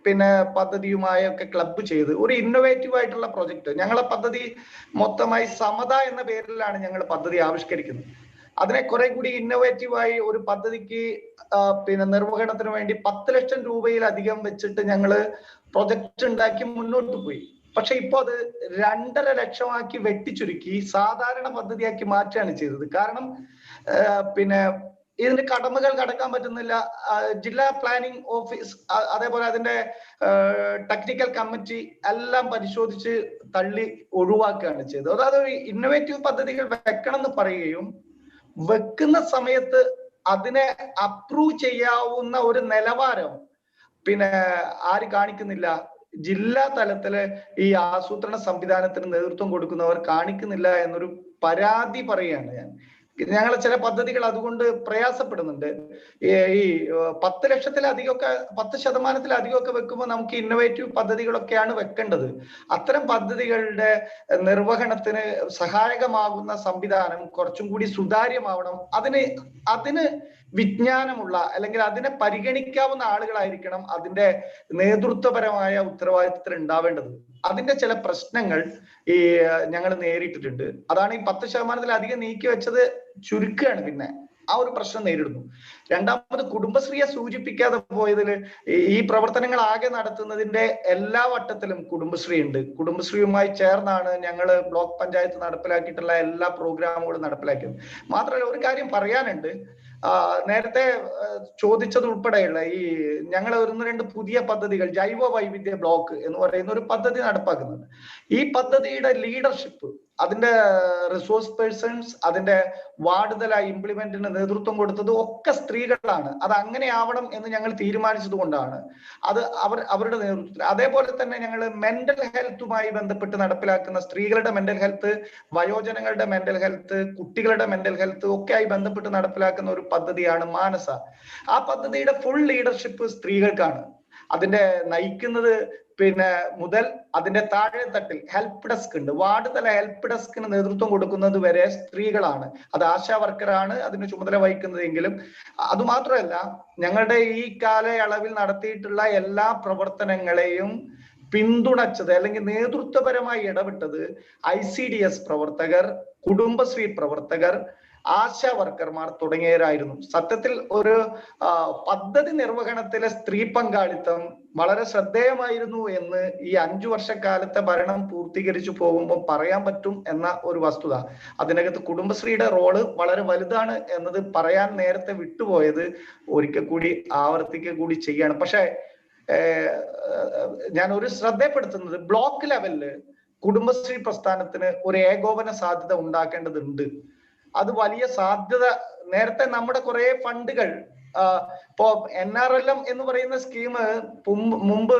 പിന്നെ പദ്ധതിയുമായൊക്കെ ക്ലബ് ചെയ്ത് ഒരു ഇന്നോവേറ്റീവ് ആയിട്ടുള്ള പ്രൊജക്ട്, ഞങ്ങളെ പദ്ധതി മൊത്തമായി സമത എന്ന പേരിലാണ് ഞങ്ങൾ പദ്ധതി ആവിഷ്കരിക്കുന്നത്. അതിനെ കുറെ കൂടി ഇന്നോവേറ്റീവായി ഒരു പദ്ധതിക്ക് പിന്നെ നിർവഹണത്തിന് വേണ്ടി 10 ലക്ഷം രൂപയിലധികം വെച്ചിട്ട് ഞങ്ങള് പ്രൊജക്ട് ഉണ്ടാക്കി മുന്നോട്ട് പോയി. പക്ഷെ ഇപ്പൊ അത് 2.5 ലക്ഷമാക്കി വെട്ടിച്ചുരുക്കി സാധാരണ പദ്ധതിയാക്കി മാറ്റുകയാണ് ചെയ്തത്. കാരണം പിന്നെ ഇതിന്റെ കടമകൾ കടക്കാൻ പറ്റുന്നില്ല. ജില്ലാ പ്ലാനിംഗ് ഓഫീസ് അതേപോലെ അതിന്റെ ടെക്നിക്കൽ കമ്മിറ്റി എല്ലാം പരിശോധിച്ച് തള്ളി ഒഴിവാക്കുകയാണ് ചെയ്തത്. അതായത് ഇന്നോവേറ്റീവ് പദ്ധതികൾ വെക്കണം എന്ന് പറയുകയും വെക്കുന്ന സമയത്ത് അതിനെ അപ്രൂവ് ചെയ്യാവുന്ന ഒരു നിലവാരം പിന്നെ ആര് കാണിക്കുന്നില്ല? ജില്ലാ തലത്തില് ഈ ആസൂത്രണ സംവിധാനത്തിന് നേതൃത്വം കൊടുക്കുന്നവർ കാണിക്കുന്നില്ല എന്നൊരു പരാതി പറയുകയാണ് ഞാൻ. ഞങ്ങളെ ചില പദ്ധതികൾ അതുകൊണ്ട് പ്രയാസപ്പെടുന്നുണ്ട്. ഈ 10 ലക്ഷത്തിലധികമൊക്കെ 10% വെക്കുമ്പോൾ നമുക്ക് ഇന്നോവേറ്റീവ് പദ്ധതികളൊക്കെയാണ് വെക്കേണ്ടത്. അത്തരം പദ്ധതികളുടെ നിർവഹണത്തിന് സഹായകമാകുന്ന സംവിധാനം കുറച്ചും കൂടി സുതാര്യമാവണം. അതിന് വിജ്ഞാനമുള്ള അല്ലെങ്കിൽ അതിനെ പരിഗണിക്കാവുന്ന ആളുകളായിരിക്കണം അതിന്റെ നേതൃത്വപരമായ ഉത്തരവാദിത്തത്തിൽ ഉണ്ടാവേണ്ടത്. അതിന്റെ ചില പ്രശ്നങ്ങൾ ഞങ്ങൾ നേരിട്ടിട്ടുണ്ട്. അതാണ് ഈ 10%-ലധികം നീക്കി വെച്ചത് ചുരുക്കുകയാണ്. പിന്നെ ആ ഒരു പ്രശ്നം നേരിടുന്നു. രണ്ടാമത് കുടുംബശ്രീയെ സൂചിപ്പിക്കാതെ പോയതിൽ ഈ പ്രവർത്തനങ്ങൾ ആകെ നടത്തുന്നതിന്റെ എല്ലാ വട്ടത്തിലും കുടുംബശ്രീ ഉണ്ട്. കുടുംബശ്രീയുമായി ചേർന്നാണ് ഞങ്ങൾ ബ്ലോക്ക് പഞ്ചായത്ത് നടപ്പിലാക്കിയിട്ടുള്ള എല്ലാ പ്രോഗ്രാമുകളും നടപ്പിലാക്കിയത്. മാത്രമല്ല ഒരു കാര്യം പറയാനുണ്ട്. നേരത്തെ ചോദിച്ചത് ഉൾപ്പെടെയുള്ള ഞങ്ങൾ 1-2 പുതിയ പദ്ധതികൾ, ജൈവ വൈവിധ്യ ബ്ലോക്ക് എന്ന് പറയുന്ന ഒരു പദ്ധതി നടപ്പാക്കുന്നുണ്ട്. ഈ പദ്ധതിയുടെ ലീഡർഷിപ്പ്, അതിന്റെ റിസോഴ്സ് പേഴ്സൺസ്, അതിന്റെ വാർഡ് തല ഇംപ്ലിമെന്റിന് നേതൃത്വം കൊടുത്തത് ഒക്കെ സ്ത്രീകളാണ്. അത് അങ്ങനെ ആവണം എന്ന് ഞങ്ങൾ തീരുമാനിച്ചത് കൊണ്ടാണ് അത് അവരുടെ നേതൃത്വത്തിൽ. അതേപോലെ തന്നെ ഞങ്ങൾ മെന്റൽ ഹെൽത്തുമായി ബന്ധപ്പെട്ട് നടപ്പിലാക്കുന്ന സ്ത്രീകളുടെ മെന്റൽ ഹെൽത്ത്, വയോജനങ്ങളുടെ മെന്റൽ ഹെൽത്ത്, കുട്ടികളുടെ മെന്റൽ ഹെൽത്ത് ഒക്കെ ആയി ബന്ധപ്പെട്ട് നടപ്പിലാക്കുന്ന ഒരു പദ്ധതിയാണ് മാനസ. ആ പദ്ധതിയുടെ ഫുൾ ലീഡർഷിപ്പ് സ്ത്രീകൾക്കാണ്. അതിന്റെ നയിക്കുന്നത് മുതൽ അതിന്റെ താഴെ തട്ടിൽ ഹെൽപ്പ് ഡെസ്ക് ഉണ്ട്. വാർഡ് തല ഹെൽപ്പ് ഡെസ്കിന് നേതൃത്വം കൊടുക്കുന്നത് വരെ സ്ത്രീകളാണ്. അത് ആശാ വർക്കറാണ് അതിന് ചുമതല വഹിക്കുന്നതെങ്കിലും അതുമാത്രമല്ല ഞങ്ങളുടെ ഈ കാലയളവിൽ നടത്തിയിട്ടുള്ള എല്ലാ പ്രവർത്തനങ്ങളെയും പിന്തുണച്ചത് അല്ലെങ്കിൽ നേതൃത്വപരമായി ഇടപെട്ടത് ICDS പ്രവർത്തകർ, കുടുംബശ്രീ പ്രവർത്തകർ, ആശാ വർക്കർമാർ തുടങ്ങിയവരായിരുന്നു. സത്യത്തിൽ ഒരു പദ്ധതി നിർവഹണത്തിലെ സ്ത്രീ പങ്കാളിത്തം വളരെ ശ്രദ്ധേയമായിരുന്നു എന്ന് ഈ 5 വർഷക്കാലത്തെ ഭരണം പൂർത്തീകരിച്ചു പോകുമ്പോൾ പറയാൻ പറ്റും എന്ന ഒരു വസ്തുത. അതിനകത്ത് കുടുംബശ്രീയുടെ റോള് വളരെ വലുതാണ് എന്നത് പറയാൻ നേരത്തെ വിട്ടുപോയത് ഒരിക്കൽ കൂടി ആവർത്തിക്കുക കൂടി ചെയ്യാണ്. പക്ഷെ ഞാൻ ഒരു ശ്രദ്ധപ്പെടുത്തുന്നത് ബ്ലോക്ക് ലെവലില് കുടുംബശ്രീ പ്രസ്ഥാനത്തിന് ഒരു ഏകോപന സാധ്യത ഉണ്ടാക്കേണ്ടതുണ്ട്. അത് വലിയ സാധ്യത. നേരത്തെ നമ്മുടെ കുറെ ഫണ്ടുകൾ ഇപ്പോ NRLM എന്ന് പറയുന്ന സ്കീം മുമ്പ്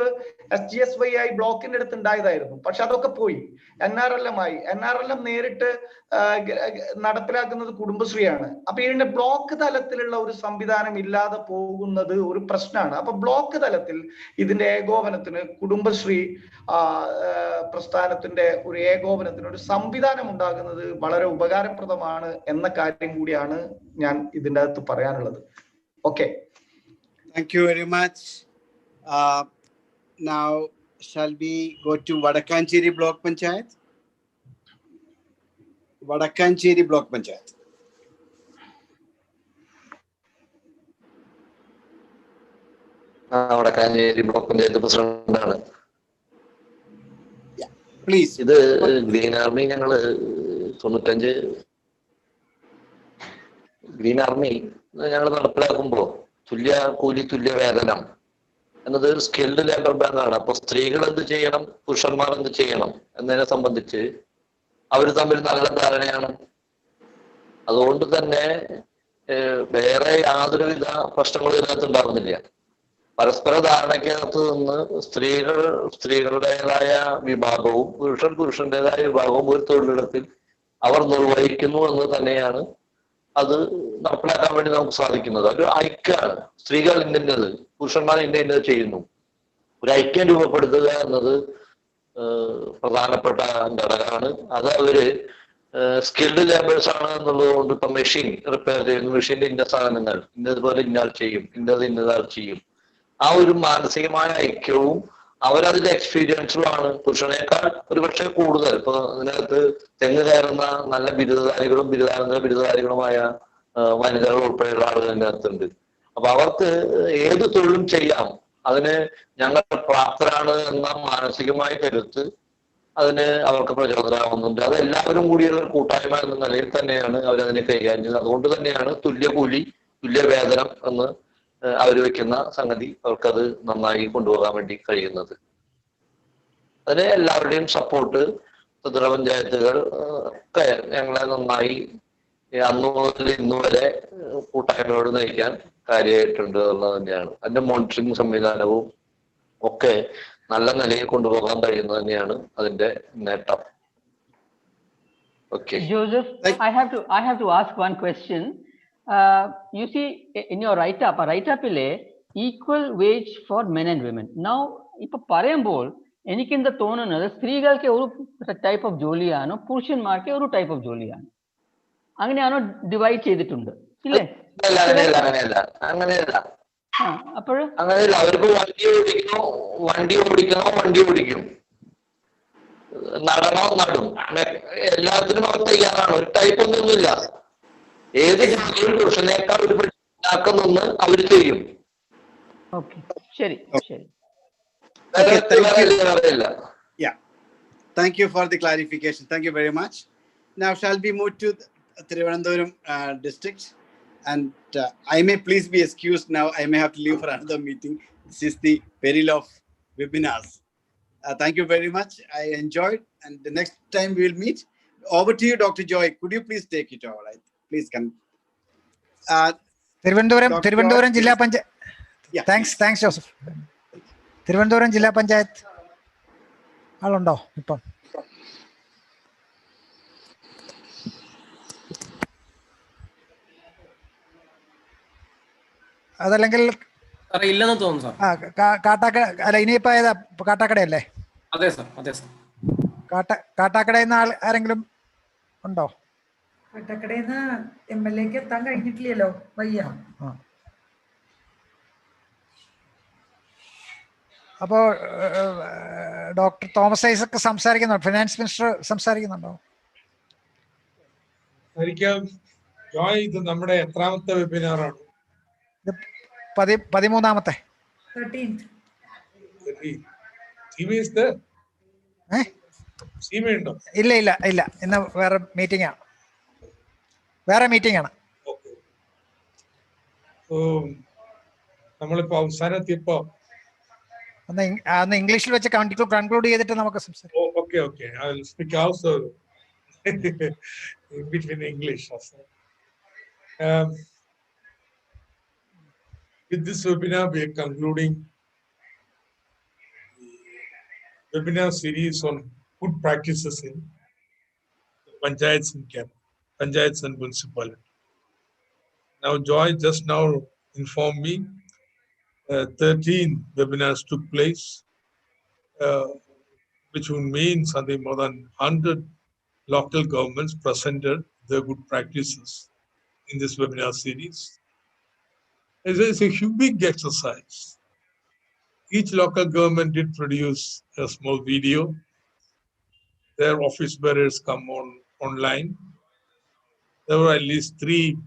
SGSY ആയി ബ്ലോക്കിന്റെ അടുത്ത് ഉണ്ടായതായിരുന്നു. പക്ഷെ അതൊക്കെ പോയി NRLM നേരിട്ട് നടപ്പിലാക്കുന്നത് കുടുംബശ്രീയാണ്. അപ്പൊ ഇതിന്റെ ബ്ലോക്ക് തലത്തിലുള്ള ഒരു സംവിധാനം ഇല്ലാതെ പോകുന്നത് ഒരു പ്രശ്നമാണ്. അപ്പൊ ബ്ലോക്ക് തലത്തിൽ ഇതിന്റെ ഏകോപനത്തിന് കുടുംബശ്രീ പ്രസ്ഥാനത്തിന്റെ ഒരു ഏകോപനത്തിന് ഒരു സംവിധാനം ഉണ്ടാകുന്നത് വളരെ ഉപകാരപ്രദമാണ് എന്ന കാര്യം കൂടിയാണ് ഞാൻ ഇതിൻ്റെ അകത്ത് പറയാനുള്ളത്. Okay. Thank you very much. Now, shall we go to Vadakkancheri Block Panchayat? Vadakkancheri Block Panchayat. Vadakkancheri Block Panchayat പ്രസിഡന്റാണ്. Please. ഇത് ഗ്രീൻ ആർമി ഞങ്ങള് 95 ഗ്രീൻ ആർമി ഞങ്ങൾ നടപ്പിലാക്കുമ്പോൾ തുല്യ കൂലി തുല്യ വേതനം എന്നത് ഒരു സ്കിൽഡ് ലേബർ ബാങ്കാണ്. അപ്പൊ സ്ത്രീകൾ എന്ത് ചെയ്യണം, പുരുഷന്മാർ എന്ത് ചെയ്യണം എന്നതിനെ സംബന്ധിച്ച് അവർ തമ്മിൽ നല്ല ധാരണയാണ്. അതുകൊണ്ട് തന്നെ വേറെ യാതൊരുവിധ പ്രശ്നങ്ങളും ഇതിനകത്ത് ഉണ്ടാകുന്നില്ല. പരസ്പര ധാരണയ്ക്കകത്ത് നിന്ന് സ്ത്രീകളുടേതായ വിഭാഗവും പുരുഷന്റേതായ വിഭാഗവും ഒരു തൊഴിലിടത്തിൽ അവർ നിർവഹിക്കുന്നു എന്ന് തന്നെയാണ് അത് നടപ്പിലാക്കാൻ വേണ്ടി നമുക്ക് സാധിക്കുന്നത്. ഒരു ഐക്യമാണ്. സ്ത്രീകൾ ഇന്നത് പുരുഷന്മാർ ഇന്നത് ചെയ്യുന്നു. ഒരു ഐക്യം രൂപപ്പെടുത്തുക എന്നത് പ്രധാനപ്പെട്ട ഘടകമാണ്. അത് അവര് സ്കിൽഡ് ലേബേഴ്സ് ആണ് എന്നുള്ളതുകൊണ്ട് ഇപ്പൊ മെഷീൻ റിപ്പയർ ചെയ്യുന്നു, മെഷീന്റെ ഇന്ന സാധനങ്ങൾ ഇന്നതുപോലെ ഇന്നാൾ ചെയ്യും, ഇന്നതാൾ ചെയ്യും. ആ ഒരു മാനസികമായ ഐക്യവും അവരതിന്റെ എക്സ്പീരിയൻസുമാണ് പുരുഷനേക്കാൾ ഒരുപക്ഷെ കൂടുതൽ. ഇപ്പൊ ഇതിനകത്ത് തെങ്ങ് കയറുന്ന നല്ല ബിരുദധാരികളും ബിരുദധാരികളുമായ വനിതകൾ ഉൾപ്പെടെയുള്ള ആളുകൾ ഇതിനകത്തുണ്ട്. അപ്പൊ അവർക്ക് ഏത് തൊഴിലും ചെയ്യാം, അതിന് ഞങ്ങൾ പ്രാപ്തരാണ് എന്ന മാനസികമായ കരുത്ത് അതിന് അവർക്ക് പ്രചോദനമാകുന്നുണ്ട്. അത് എല്ലാവരും കൂടിയുള്ള ഒരു കൂട്ടായ്മ എന്ന നിലയിൽ തന്നെയാണ് അവരതിനെ കൈകാര്യം ചെയ്യുന്നത്. അതുകൊണ്ട് തന്നെയാണ് തുല്യ കൂലി തുല്യ വേതനം എന്ന് അവർ വെക്കുന്ന സംഗതി അവർക്കത് നന്നായി കൊണ്ടുപോകാൻ വേണ്ടി കഴിയുന്നത്. അതിന് എല്ലാവരുടെയും സപ്പോർട്ട് ത്രിതല പഞ്ചായത്തുകൾ ഒക്കെ ഞങ്ങളെ നന്നായി അന്നു മുതൽ ഇന്നു വരെ കൂട്ടായ്മയോട് നയിക്കാൻ കാര്യമായിട്ടുണ്ട് എന്നുള്ളത് തന്നെയാണ്. അതിന്റെ മോണിറ്ററിംഗ് സംവിധാനവും ഒക്കെ നല്ല നിലയിൽ കൊണ്ടുപോകാൻ കഴിയുന്നത് തന്നെയാണ് അതിന്റെ നേട്ടം. Okay. Joseph, I have to ask one question. You see, in your write-up equal wage for men and women. Now, ഇപ്പൊ പറയുമ്പോൾ എനിക്ക് എന്താ തോന്നുന്നത്, സ്ത്രീകൾക്ക് ഒരു ടൈപ്പ് ഓഫ് ജോലിയാണോ പുരുഷന്മാർക്ക് ഒരു ടൈപ്പ് ഓഫ് ജോലിയാണ്, അങ്ങനെയാണോ ഡിവൈഡ് ചെയ്തിട്ടുണ്ട് ഇല്ലേ? അങ്ങനെയല്ല. അപ്പോഴും അങ്ങനെയല്ല. അവർക്ക് വണ്ടി ഓടിക്കും, നടണോ നടും, എല്ലാത്തിനും അവർ തയ്യാറാണ്. ഒരു ടൈപ്പ് ഒന്നുമില്ല. ഏത് ജോലിയും പുരുഷനേക്കാൾ ഒരു നിന്ന് അവർ ചെയ്യും. ശരി. Yeah. Thank you for the clarification. Thank you very much. Now shall we move to Thiruvananthapuram district? And I may please be excused now. I may have to leave for another meeting. This is the peril of webinars. Thank you very much. I enjoyed. And the next time we will meet. Over to you, Dr. Joy. Could you please take it over? Please come. Thiruvananthapuram ജില്ലാ panchayat. Thanks Joseph. Thiruvananthapuram ജില്ലാ പഞ്ചായത്ത് ആളുണ്ടോ ഇപ്പം? അതല്ലെങ്കിൽ ഇല്ലെന്ന് തോന്നുന്നു sir. അല്ല ഇനിയിപ്പോ ഏതാ? കാട്ടാക്കടയല്ലേ? അതെ സാർ. കാട്ടാക്കടയിൽ നിന്ന് ആരെങ്കിലും ഉണ്ടോ? കാട്ടാക്കടയിൽ നിന്ന് MLA ക്ക് എത്താൻ കഴിഞ്ഞിട്ടില്ലല്ലോ, വയ്യ. അപ്പോ ഡോക്ടർ തോമസ് ഐസക് സംസാരിക്കുന്നുണ്ടോ? ഫിനാൻസ് മിനിസ്റ്റർ സംസാരിക്കുന്നുണ്ടോ? ഇത് നമ്മുടെ എത്രാമത്തെ വെബിനാറാണ്? 13ാമത്തെ. ഇല്ല ഇന്ന് വേറെ മീറ്റിംഗ് ആണ്. നമ്മളിപ്പോ അവസാനത്തിപ്പോ ഒന്ന് ഇംഗ്ലീഷിൽ വെച്ച് കൺക്ലൂഡ് ചെയ്തിട്ട് നമുക്ക് സംസാരിക്കാം. Okay. I will speak also in between English also. With this webinar, we are concluding the webinar series on good practices in panchayats in Kerala, panchayats and municipality. Now, Joy just now informed me 13 webinars took place, which would mean something more than 100 local governments presented their good practices in this webinar series. It's a big exercise. Each local government did produce a small video. Their office bearers come online. There were at least 3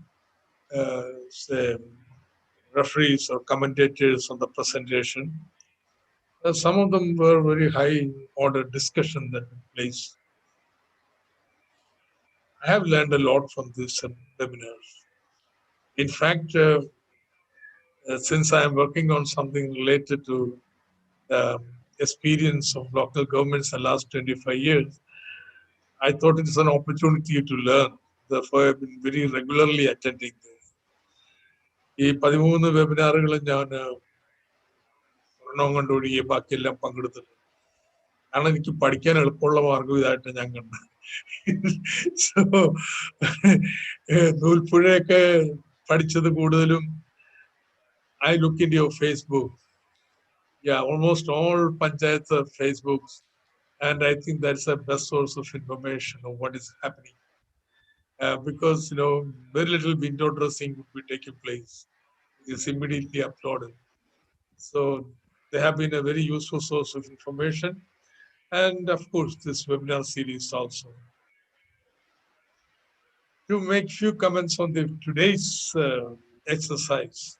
referees or commentators on the presentation. Some of them were very high order discussion that took place. I have learned a lot from these webinars. In fact, since I am working on something related to experience of local governments in the last 25 years, I thought it is an opportunity to learn. Therefore, I have been very regularly attending this. ഈ 13 വെബിനാറുകൾ ഞാൻ ഒരെണ്ണം കണ്ടുപിടിക്കുക, ബാക്കിയെല്ലാം പങ്കെടുത്തിട്ടുണ്ട്. കാരണം എനിക്ക് പഠിക്കാൻ എളുപ്പമുള്ള മാർഗം ഇതായിട്ട് ഞാൻ കണ്ടു. സോ നൂൽപ്പുഴയൊക്കെ പഠിച്ചത് കൂടുതലും I look into your Facebook. Yeah, almost all panchayats have Facebooks. And I think that's the best source of information of what is happening because very little window dressing would be taking place. It's immediately uploaded. So they have been a very useful source of information. And of course, this webinar series also. To make few comments on today's exercise.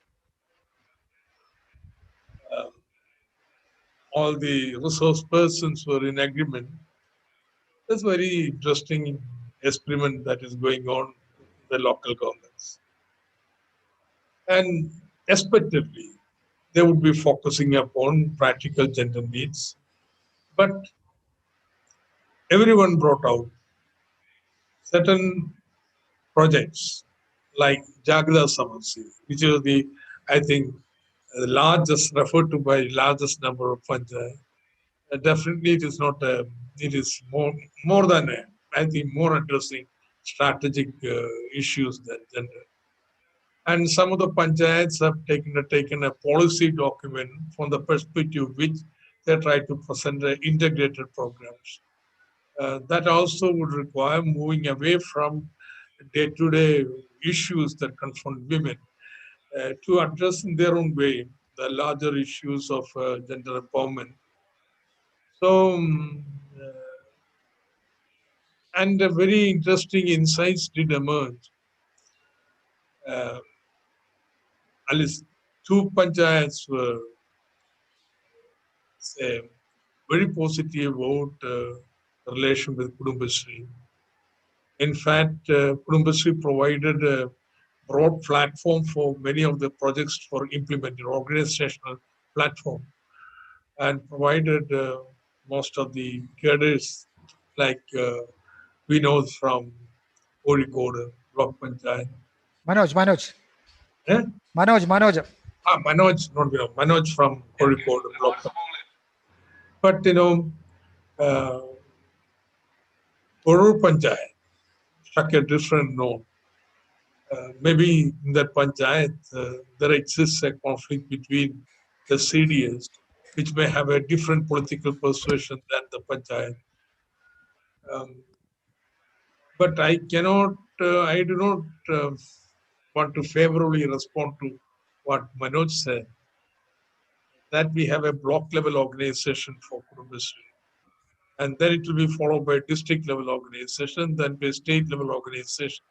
All the resource persons were in agreement. It's a very interesting experiment that is going on in the local governments. And expectedly, they would be focusing upon practical gender needs. But everyone brought out certain projects like Jaguar Summit, which is I think, the largest, referred to by largest number of panchayat. Definitely, it is not. It is more than I think more addressing strategic issues than gender. And some of the panchayats have taken a policy document from the perspective which they try to present integrated programs. That also would require moving away from day-to-day issues that confront women to address in their own way the larger issues of gender empowerment. So, and very interesting insights did emerge. At least 2 panchayats were very positive about relation with Kudumbashree. In fact, Kudumbashree provided a broad platform for many of the projects for implementing organizational platform, and provided most of the cadres like we know from Kozhikode Block Panchayat. Manoj. Eh? Manoj. Manoj, not Manoj from Kozhikode Block. But Porur Panchayat struck a different note. Maybe in that panchayat, there exists a conflict between the CDS, which may have a different political persuasion than the panchayat. But I do not want to favorably respond to what Manoj said, that we have a block level organization for Kudumbashree. And then it will be followed by district level organization, then by state level organization.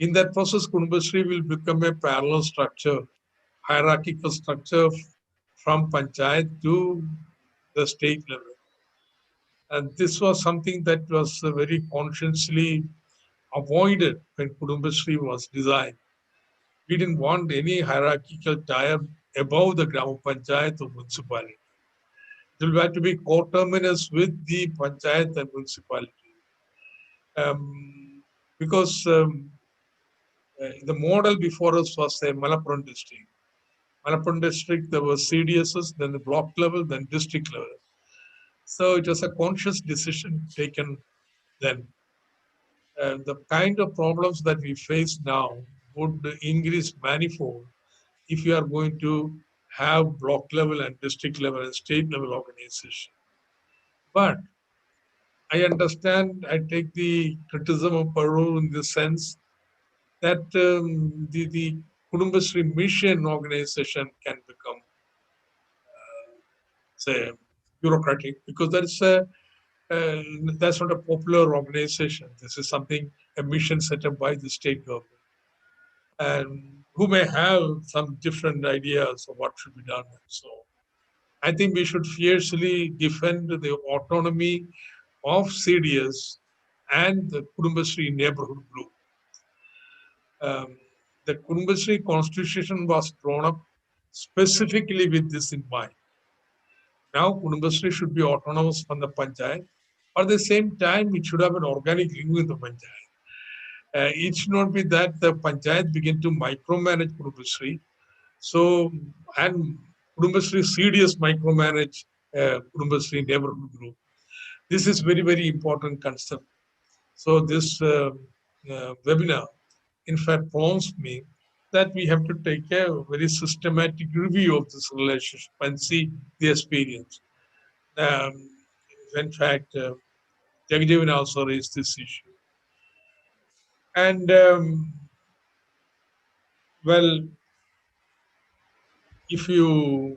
In that process, Kudumbashree will become a parallel structure, hierarchical structure from panchayat to the state level. And this was something that was very consciously avoided when Kudumbashree was designed. We didn't want any hierarchical tie above the Gram Panchayat or municipality. It will have to be coterminous with the panchayat and municipality. Because the model before us was a Malappuram district. Malappuram district, there were CDSs, then the block level, then district level. So it was a conscious decision taken then. The kind of problems that we face now would increase manifold if you are going to have block level and district level and state level organization. But I understand, I take the criticism of Parur in the sense that the Kudumbashree mission organization can become, say, bureaucratic, because that's not a popular organization. This is something, a mission set up by the state government, and who may have some different ideas of what should be done. So I think we should fiercely defend the autonomy of CDS and the Kudumbashree neighborhood group. The Kudumbashree constitution was drawn up specifically with this in mind. Now Kudumbashree should be autonomous from the panchayat. At the same time, it should have an organic link with the panchayat. It should not be that the panchayat begin to micromanage Kudumbashree. So, and Kudumbashree CDS micromanage Kudumbashree neighborhood group. This is very, very important concept. So this webinar, in fact, prompts me that we have to take a very systematic review of this relationship and see the experience. In fact, Jagajeevan also raised this issue. And well, if you,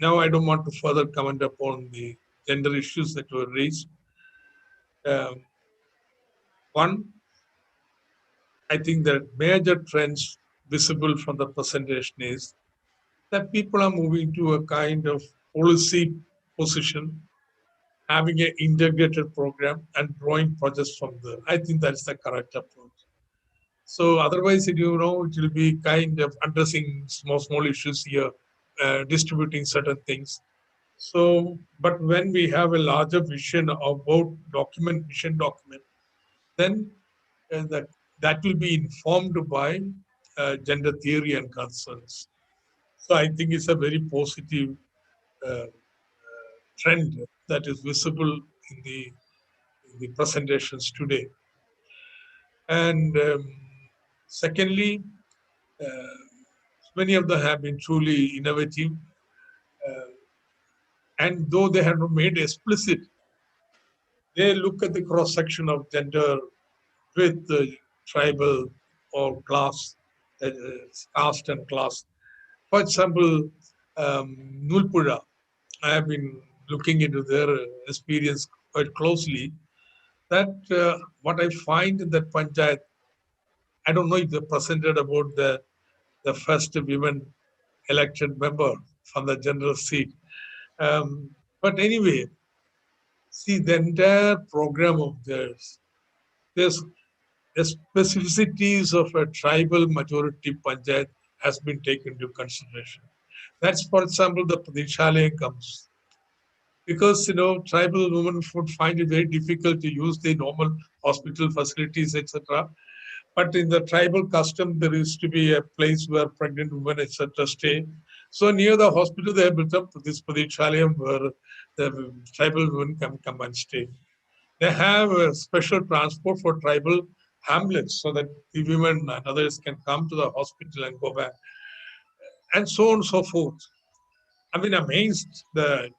now I don't want to further comment upon the gender issues that were raised. One, I think that major trends visible from the presentation is that people are moving to a kind of policy position, having an integrated program and drawing projects from there. I think that's the correct approach. So otherwise, it will be kind of addressing small issues here, distributing certain things. So, but when we have a larger vision about vision document, then that will be informed by gender theory and concerns. So I think it's a very positive trend that is visible in the presentations today. And secondly, many of them have been truly innovative. And though they have not made explicit, they look at the cross-section of gender with the tribal or class, caste and class. For example, Nulpura, I have been looking into their experience quite closely. That what I find in that panchayat, I don't know if they presented about the first women elected member from the general seat. But anyway, see the entire program of theirs, there's the specificities of a tribal majority panchayat has been taken into consideration. That's, for example, the Pradeshalaya comes. Because, tribal women would find it very difficult to use the normal hospital facilities, etc. But in the tribal custom, there is to be a place where pregnant women, etc. stay. So near the hospital, they have built up this Pradeshalayam where the tribal women can come and stay. They have a special transport for tribal hamlets so that the women and others can come to the hospital and go back, and so on and so forth. I mean, amazed the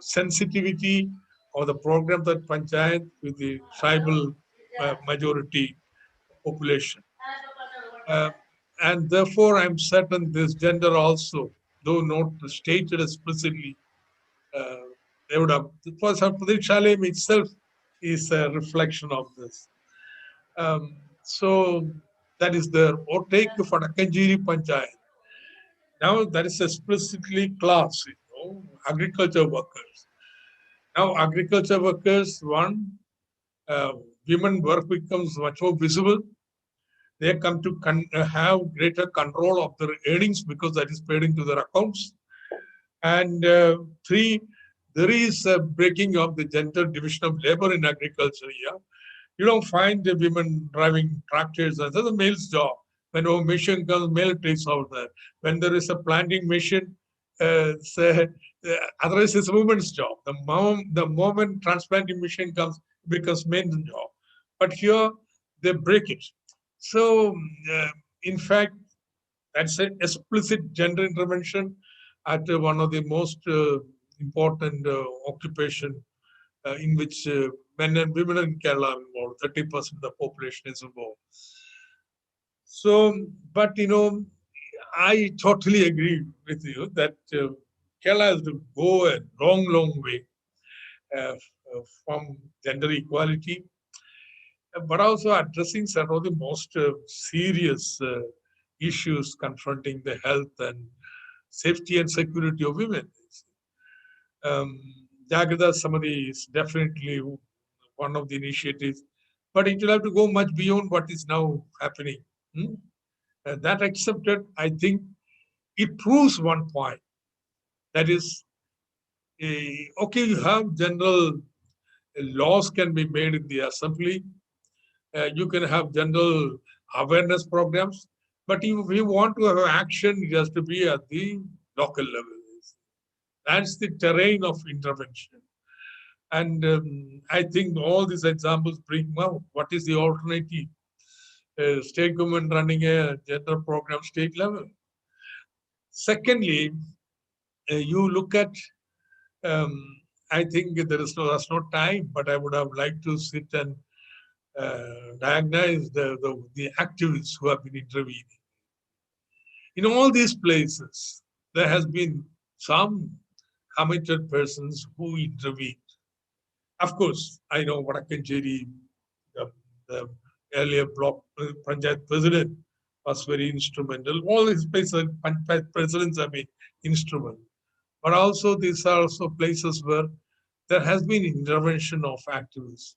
sensitivity of the program that Panchayat with the tribal majority population. And therefore, I'm certain this gender also, though not stated explicitly, they would have, for example, the Shalim itself is a reflection of this. So that is there. Or take Fadakanjiri Panchayat. Now that is explicitly class, agriculture workers. Now agriculture workers, women work becomes much more visible. They come to have greater control of their earnings because that is paid into their accounts. And three, there is a breaking of the gender division of labor in agriculture here. You don't find the women driving tractors. That's a male's job. When a machine comes, male takes out that. When there is a planting machine, otherwise it's a woman's job. The moment transplanting machine comes, it becomes men's job. But here, they break it. So, in fact, that's an explicit gender intervention at one of the most important occupation in which men and women in Kerala are involved. 30% of the population is involved. So, but I totally agree with you that Kerala has to go a long, long way from gender equality, but also addressing some of the most serious issues confronting the health and safety and security of women. Jaguar Summit is definitely one of the initiatives, but it will have to go much beyond what is now happening. That accepted, I think it proves one point. That is, okay, you have general laws can be made in the assembly. You can have general awareness programs, but if we want to have action, it has to be at the local level. That's the terrain of intervention. And I think all these examples bring out what is the alternative. State government running a gender program state level. Secondly, you look at, I think there's no time, but I would have liked to sit and diagnose the activists who have been intervening. In all these places, there has been some committed persons who intervened. Of course, I know Vadakancheri, the earlier block Panchayat president, was very instrumental. All these places, Panchayat presidents have been instrumental. But also, these are also places where there has been intervention of activists.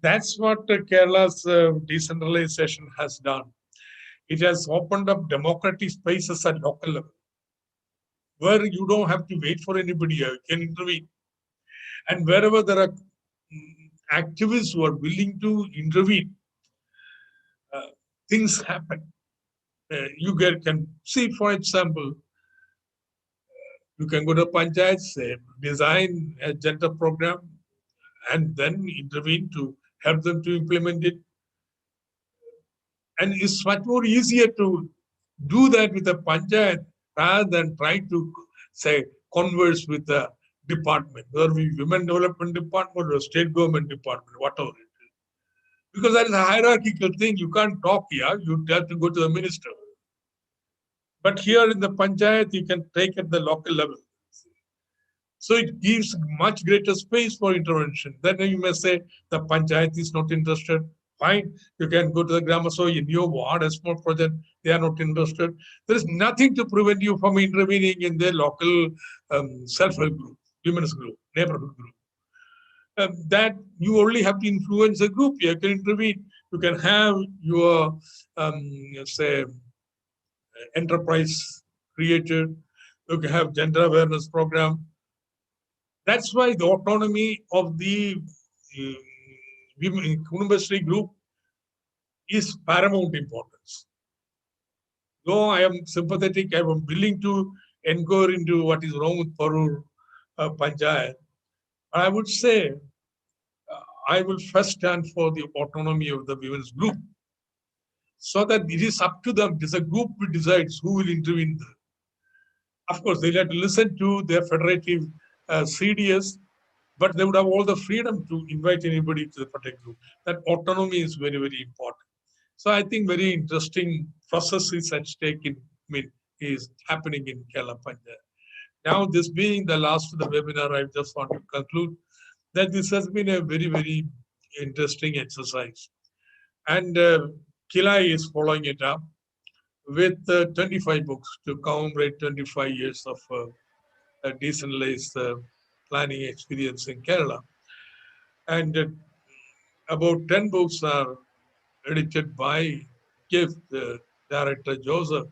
That's what Kerala's decentralization has done. It has opened up democratic spaces at local level, where you don't have to wait for anybody, you can intervene. And wherever there are activists who are willing to intervene, things happen. You can see, for example, you can go to Panchayat, say, design a gender program, and then intervene to help them to implement it. And it's much more easier to do that with a Panchayat rather than try to, say, converse with the department, whether we women development department or state government department, whatever it is. Because that is a hierarchical thing. You can't talk here. You have to go to the minister. But here in the Panchayat, you can take at the local level. So it gives much greater space for intervention. Then you may say the Panchayat is not interested. Fine, you can go to the Grammar So in your ward, a small project, they are not interested. There is nothing to prevent you from intervening in the local self-help group, women's group, neighborhood group. That you only have to influence a group. You can intervene. You can have your, say, enterprise created. You can have gender awareness program. That's why the autonomy of the Kudumbashree group is paramount importance. Though I am sympathetic, I am willing to inquire into what is wrong with Parur Panchayat. I would say I will first stand for the autonomy of the women's group, so that it is up to them. It is a group who decides who will intervene there. Of course, they'll have to listen to their federative CDS, but they would have all the freedom to invite anybody to the particular group. That autonomy is very, very important. So I think very interesting process is at stake is happening in Kerala Panchayat. Now, this being the last of the webinar, I just want to conclude that this has been a very, very interesting exercise. And Kilai is following it up with 25 books to commemorate 25 years of decentralized planning experience in Kerala. And about 10 books are edited by Govt. Director Joseph,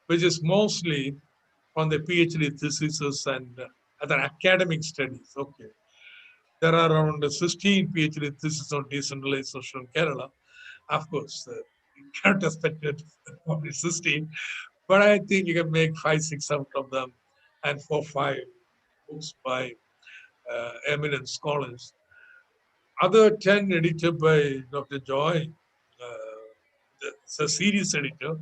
which is mostly on the PhD theses and other academic studies. Okay. There are around 16 PhD theses on decentralization in Kerala. Of course, you can't expect it only 16, but I think you can make 5, 6 out of them, and 4, 5 books by eminent scholars. Other 10 edited by Dr. Joy, it's a series editor.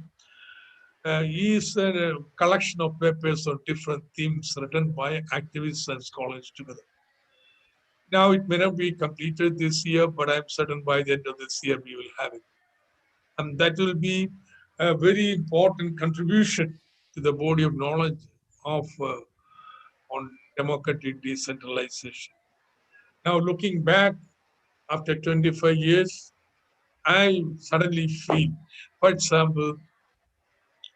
He is a collection of papers on different themes written by activists and scholars together. Now, it may not be completed this year, but I'm certain by the end of this year, we will have it. And that will be a very important contribution to the body of knowledge of on democratic decentralization. Now, looking back after 25 years, I suddenly feel, for example,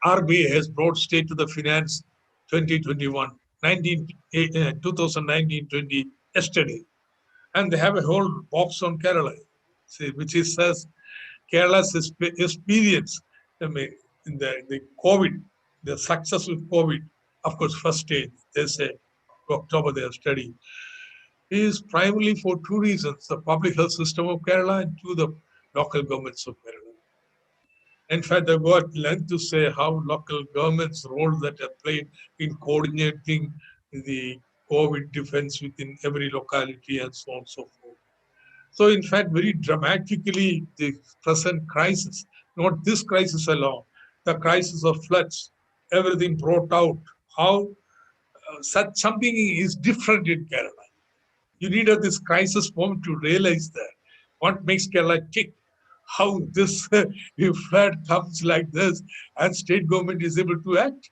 RBI has brought state to the finance 2021, 2019-20 yesterday. And they have a whole box on Kerala, which is says Kerala's experience in the COVID, the success with COVID, of course, first stage, they say, October they have studied, is primarily for 2 reasons: the public health system of Kerala and 2, the local governments of Kerala. In fact, they go at length to say how local governments' role that have played in coordinating the COVID defense within every locality and so on and so forth. So, in fact, very dramatically, the present crisis, not this crisis alone, the crisis of floods, everything brought out how such something is different in Kerala. You need this crisis moment to realize that What makes Kerala tick? How this flood comes like this and state government is able to act.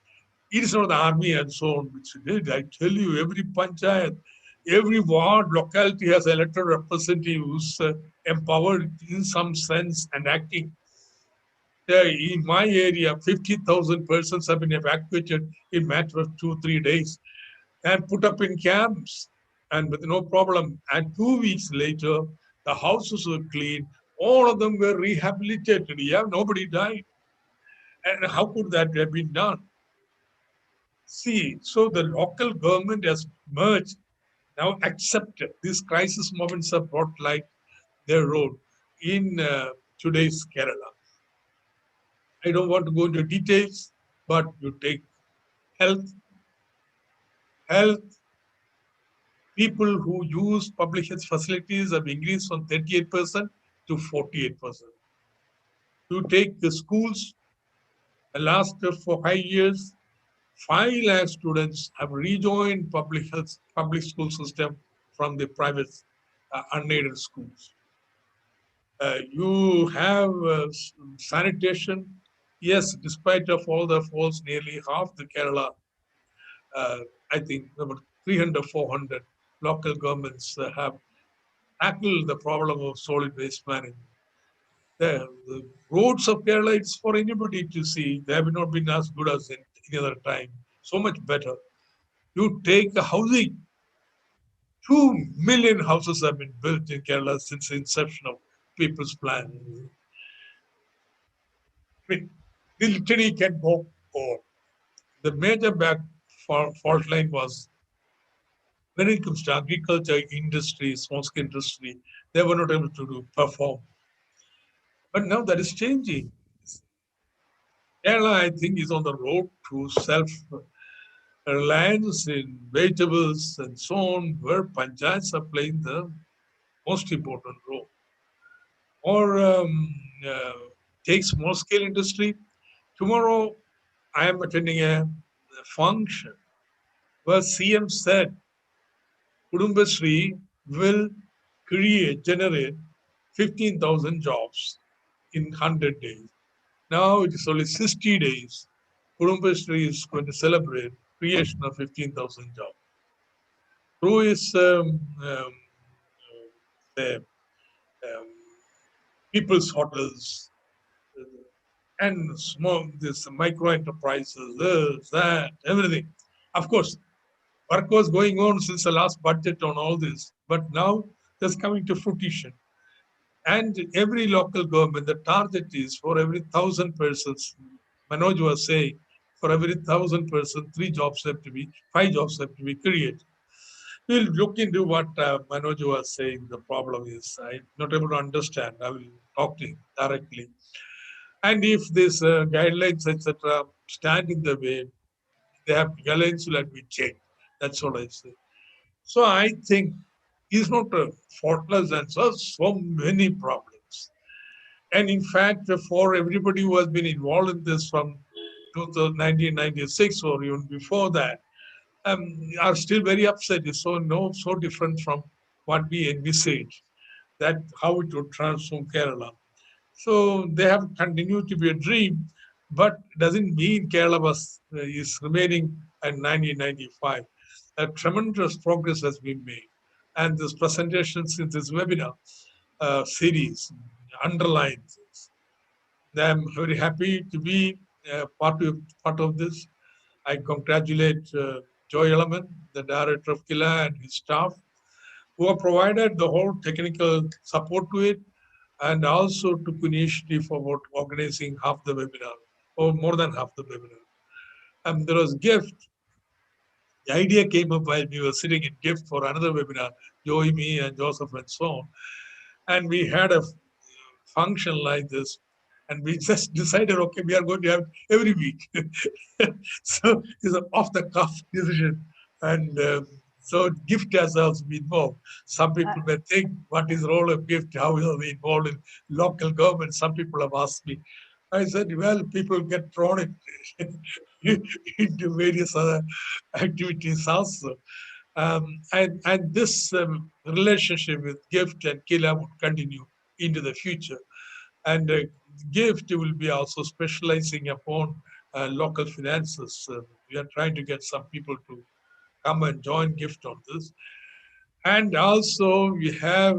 It is not the army and so on which did. I tell you, every panchayat, every ward, locality has elected representatives empowered in some sense and acting. In my area, 50,000 persons have been evacuated in a matter of 2-3 days and put up in camps and with no problem. And 2 weeks later, the houses were cleaned. All of them were rehabilitated. Yeah, nobody died. And how could that have been done? See, so the local government has merged, now accepted. These crisis moments have brought light their role in today's Kerala. I don't want to go into details, but you take health, people who use public health facilities have increased from 38% to 48%. You take the schools, the last 5 years, 5 lakh students have rejoined public school system from the private unaided schools. You have sanitation. Yes, despite of all the faults, nearly half the Kerala, I think about 300, 400 local governments have tackled the problem of solid waste management. The roads of Kerala, it's for anybody to see. They have not been as good as in any other time. So much better. You take the housing. 2 million houses have been built in Kerala since the inception of People's Plan. I mean, the litany can go on. The major fault line was when it comes to agriculture, industry, small-scale industry, they were not able to perform. But now that is changing. Kerala, I think, is on the road to self-reliance in vegetables and so on, where panchayats are playing the most important role. Or take small-scale industry. Tomorrow, I am attending a function where CM said Kudumbashree will generate 15,000 jobs in 100 days. Now it is only 60 days. Kudumbashree is going to celebrate creation of 15,000 jobs. Through his people's hotels and this micro enterprises, this, that, everything. Of course, work was going on since the last budget on all this, but now that's coming to fruition. And every local government, the target is for every 1,000 persons, Manoj was saying, for every 1,000 persons, 5 jobs have to be created. We'll look into what Manoj was saying. The problem is I'm not able to understand. I will talk to him directly. And if these guidelines, etc., stand in the way, they have guidelines will have to be changed. That's what I say. So I think it's not a faultless answer. So many problems. And in fact, for everybody who has been involved in this from 1996 or even before that, are still very upset. It's so different from what we envisaged, that how it would transform Kerala. So they have continued to be a dream, but it doesn't mean Kerala is remaining at 1995. A tremendous progress has been made. And this presentation in this webinar series underlines this. I'm very happy to be part of this. I congratulate Joy Element, the director of KILA, and his staff, who have provided the whole technical support to it, and also took initiative about organizing half the webinar, or more than half the webinar. And there was GIFT. The idea came up while we were sitting in GIFT for another webinar, Joy, me, and Joseph, and so on. And we had a function like this. And we just decided, okay, we are going to have every week. So it's an off-the-cuff decision. And so GIFT has also been involved. Some people may think, what is the role of GIFT? How are we involved in local government? Some people have asked me. I said, well, people get thrown into various other activities also. And this relationship with GIFT and KILA would continue into the future. And Gift will be also specializing upon local finances. We are trying to get some people to come and join Gift on this. And also we have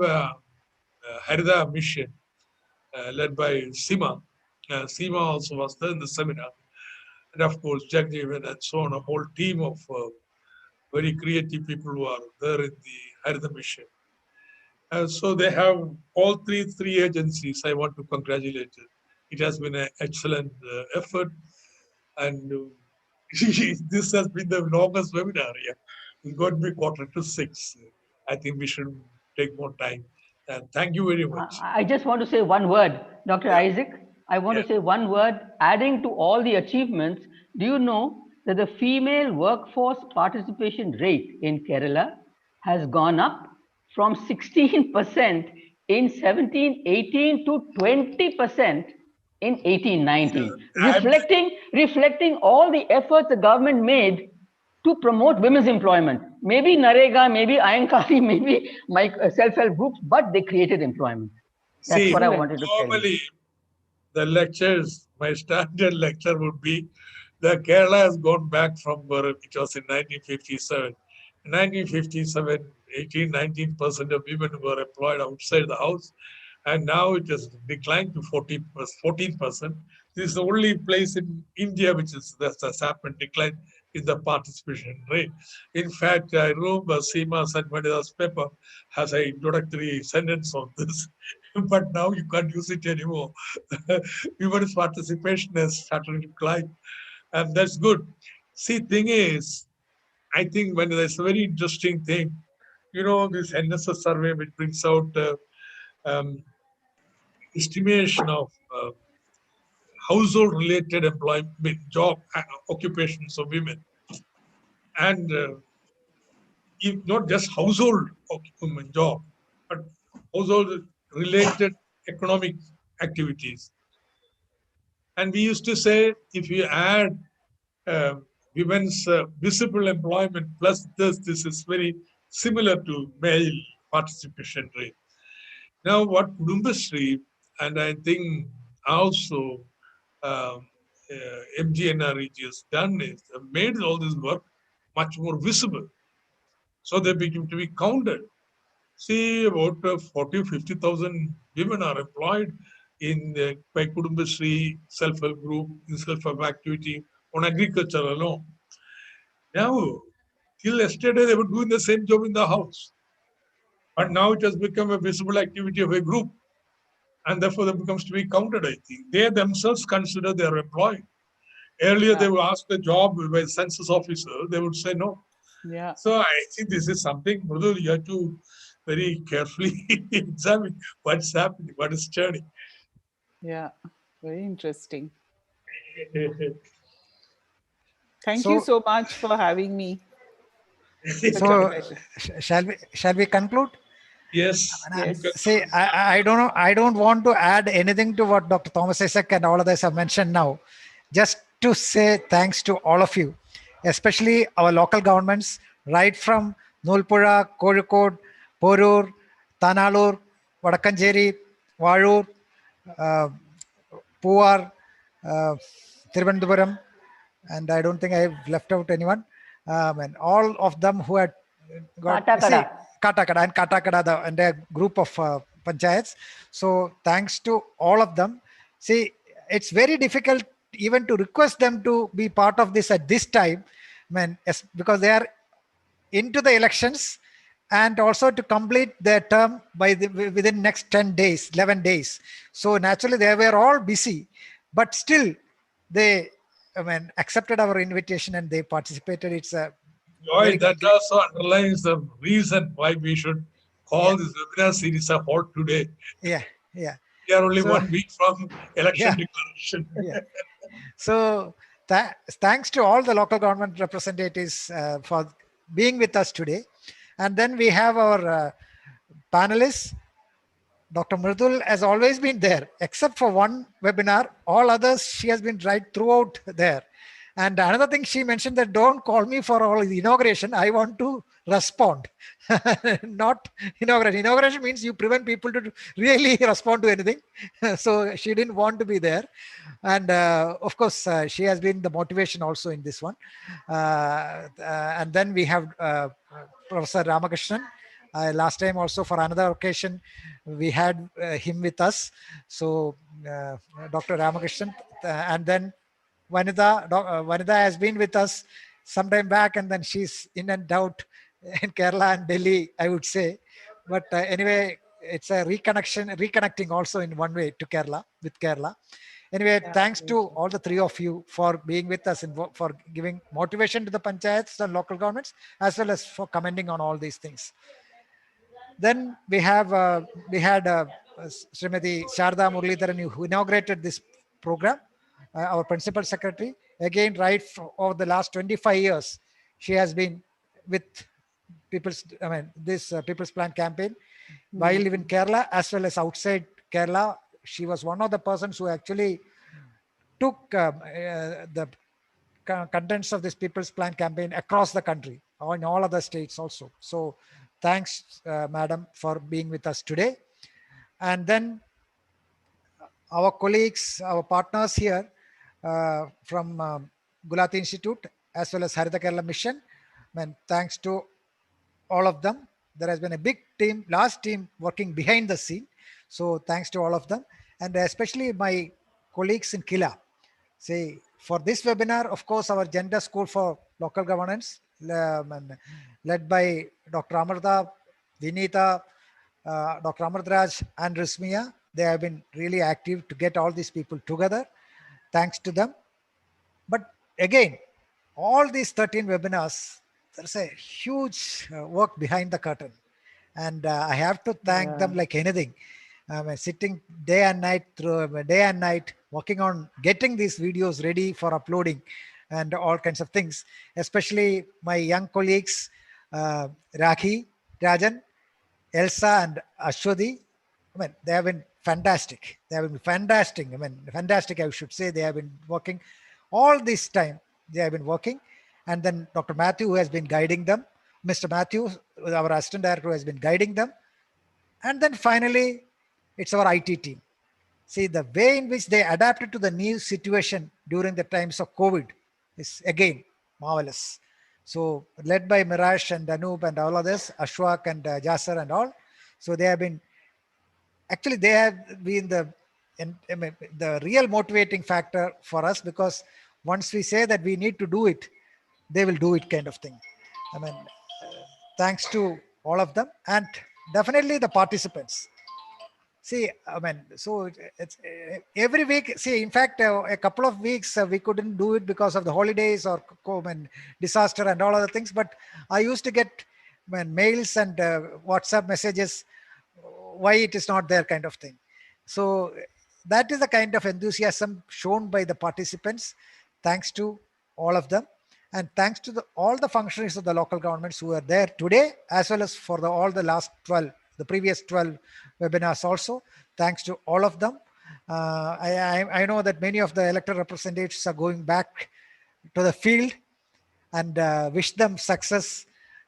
Harida mission led by Seema. Seema also was there in the seminar. And of course, Jagjeevan and so on, a whole team of very creative people who are there in the Harida mission. So they have all three agencies. I want to congratulate it. It has been an excellent effort. And this has been the longest webinar. Yeah. It's going to be 5:45. I think we should take more time. And thank you very much. I just want to say one word, Dr. Isaac. I want to say one word, adding to all the achievements. Do you know that the female workforce participation rate in Kerala has gone up from 16% in 1718 to 20% in 1819, reflecting all the efforts the government made to promote women's employment. Maybe Narega, maybe Ayankari, maybe self-help groups, but they created employment. That's what I wanted to tell you. Normally, the lectures, my standard lecture would be that Kerala has gone back from where it was in 1957. In 1957, 19% of women were employed outside the house. And now it has declined to 14%. This is the only place in India which that has happened, decline in the participation rate. In fact, I remember Seema and Vanita's paper has an introductory sentence on this, but now you can't use it anymore. Women's participation has started to decline, and that's good. See, thing is, I think when there's a very interesting thing, you know, this NSS survey which brings out estimation of household-related employment, job occupations of women, and if not just household job, but household-related economic activities. And we used to say, if you add women's visible employment plus this is very similar to male participation rate. Now, what Kudumbashree, and I think also MGNREG has done is made all this work much more visible. So they begin to be counted. See, about 40 or 50,000 women are employed in the by Kudumbashree self-help group, in self-help activity on agriculture alone. Now, till yesterday, they were doing the same job in the house. But now it has become a visible activity of a group. And therefore, that becomes to be counted, I think. They themselves consider they are employed. Earlier, they would ask the job by a census officer. They would say no. Yeah. So I think this is something, Mridul, you have to very carefully examine what's happening, what is churning. Yeah, very interesting. Thank you so much for having me. So, shall we conclude? Yes. See, I don't know. I don't want to add anything to what Dr. Thomas Isaac and all others have mentioned now. Just to say thanks to all of you, especially our local governments, right from Nulpura, Kozhikode, Porur, Tanalur, Vadakkancherry, Vazhur, Puvar, Thiruvananthapuram, and I don't think I've left out anyone. And all of them who had got Katakada and Katakada, and a group of panchayats. So thanks to all of them. See, it's very difficult even to request them to be part of this at this time, because they are into the elections and also to complete their term within next 10 days, 11 days. So naturally they were all busy, but still they accepted our invitation and they participated. It's a Joy, that also underlines the reason why we should call this webinar series a halt today. Yeah. We are only 1 week from election declaration. So thanks to all the local government representatives for being with us today. And then we have our panelists. Dr. Mridul has always been there, except for one webinar. All others, she has been right throughout there. And another thing she mentioned that don't call me for all the inauguration. I want to respond, not inauguration. Inauguration means you prevent people to really respond to anything. So she didn't want to be there. And of course, she has been the motivation also in this one. And then we have Professor Ramakrishnan. Last time also for another occasion, we had him with us. So Dr. Ramakrishnan, and then Vanita has been with us some time back, and then she's in and out in Kerala and Delhi, I would say. But anyway, it's a reconnecting also in one way to Kerala, with Kerala. Anyway, thanks to all the three of you for being with us and for giving motivation to the panchayats and local governments, as well as for commenting on all these things. Then we had Srimati Sarada Muraleedharan, who inaugurated this program, our principal secretary. Again, right over the last 25 years, she has been with People's Plan campaign while living in Kerala as well as outside Kerala. She was one of the persons who actually took the contents of this People's Plan campaign across the country, or in all other states also. So thanks, madam, for being with us today. And then our colleagues, our partners here from Gulati Institute, as well as Harita Kerala Mission, thanks to all of them. There has been a big team, large team working behind the scene. So thanks to all of them, and especially my colleagues in Kila. See, for this webinar, of course, our Gender School for Local Governance, led by Dr. Amarta, Vinita, Dr. Amartraj, and Rismia, they have been really active to get all these people together. Thanks to them. But again, all these 13 webinars, there's a huge work behind the curtain. And I have to thank them like anything. Sitting day and night, working on getting these videos ready for uploading and all kinds of things. Especially my young colleagues, Rakhi, Rajan, Elsa, and Ashwadi. They have been fantastic. They have been fantastic. Fantastic, I should say. They have been working all this time. They have been working. And then Dr. Matthew, who has been guiding them. Mr. Matthew, our assistant director, who has been guiding them. And then finally, it's our IT team. See, the way in which they adapted to the new situation during the times of COVID is again marvelous. So led by Miraj and Anup and all others, Ashwak and Jasar and all. So they have been the real motivating factor for us, because once we say that we need to do it, they will do it, kind of thing. Thanks to all of them, and definitely the participants. See, so it's every week. See, in fact, a couple of weeks we couldn't do it because of the holidays or disaster and all other things. But I used to get mails and WhatsApp messages, why it is not there, kind of thing. So that is the kind of enthusiasm shown by the participants. Thanks to all of them. And thanks to all the functionaries of the local governments who are there today, as well as for all the previous 12 webinars also. Thanks to all of them. I know that many of the elected representatives are going back to the field, and wish them success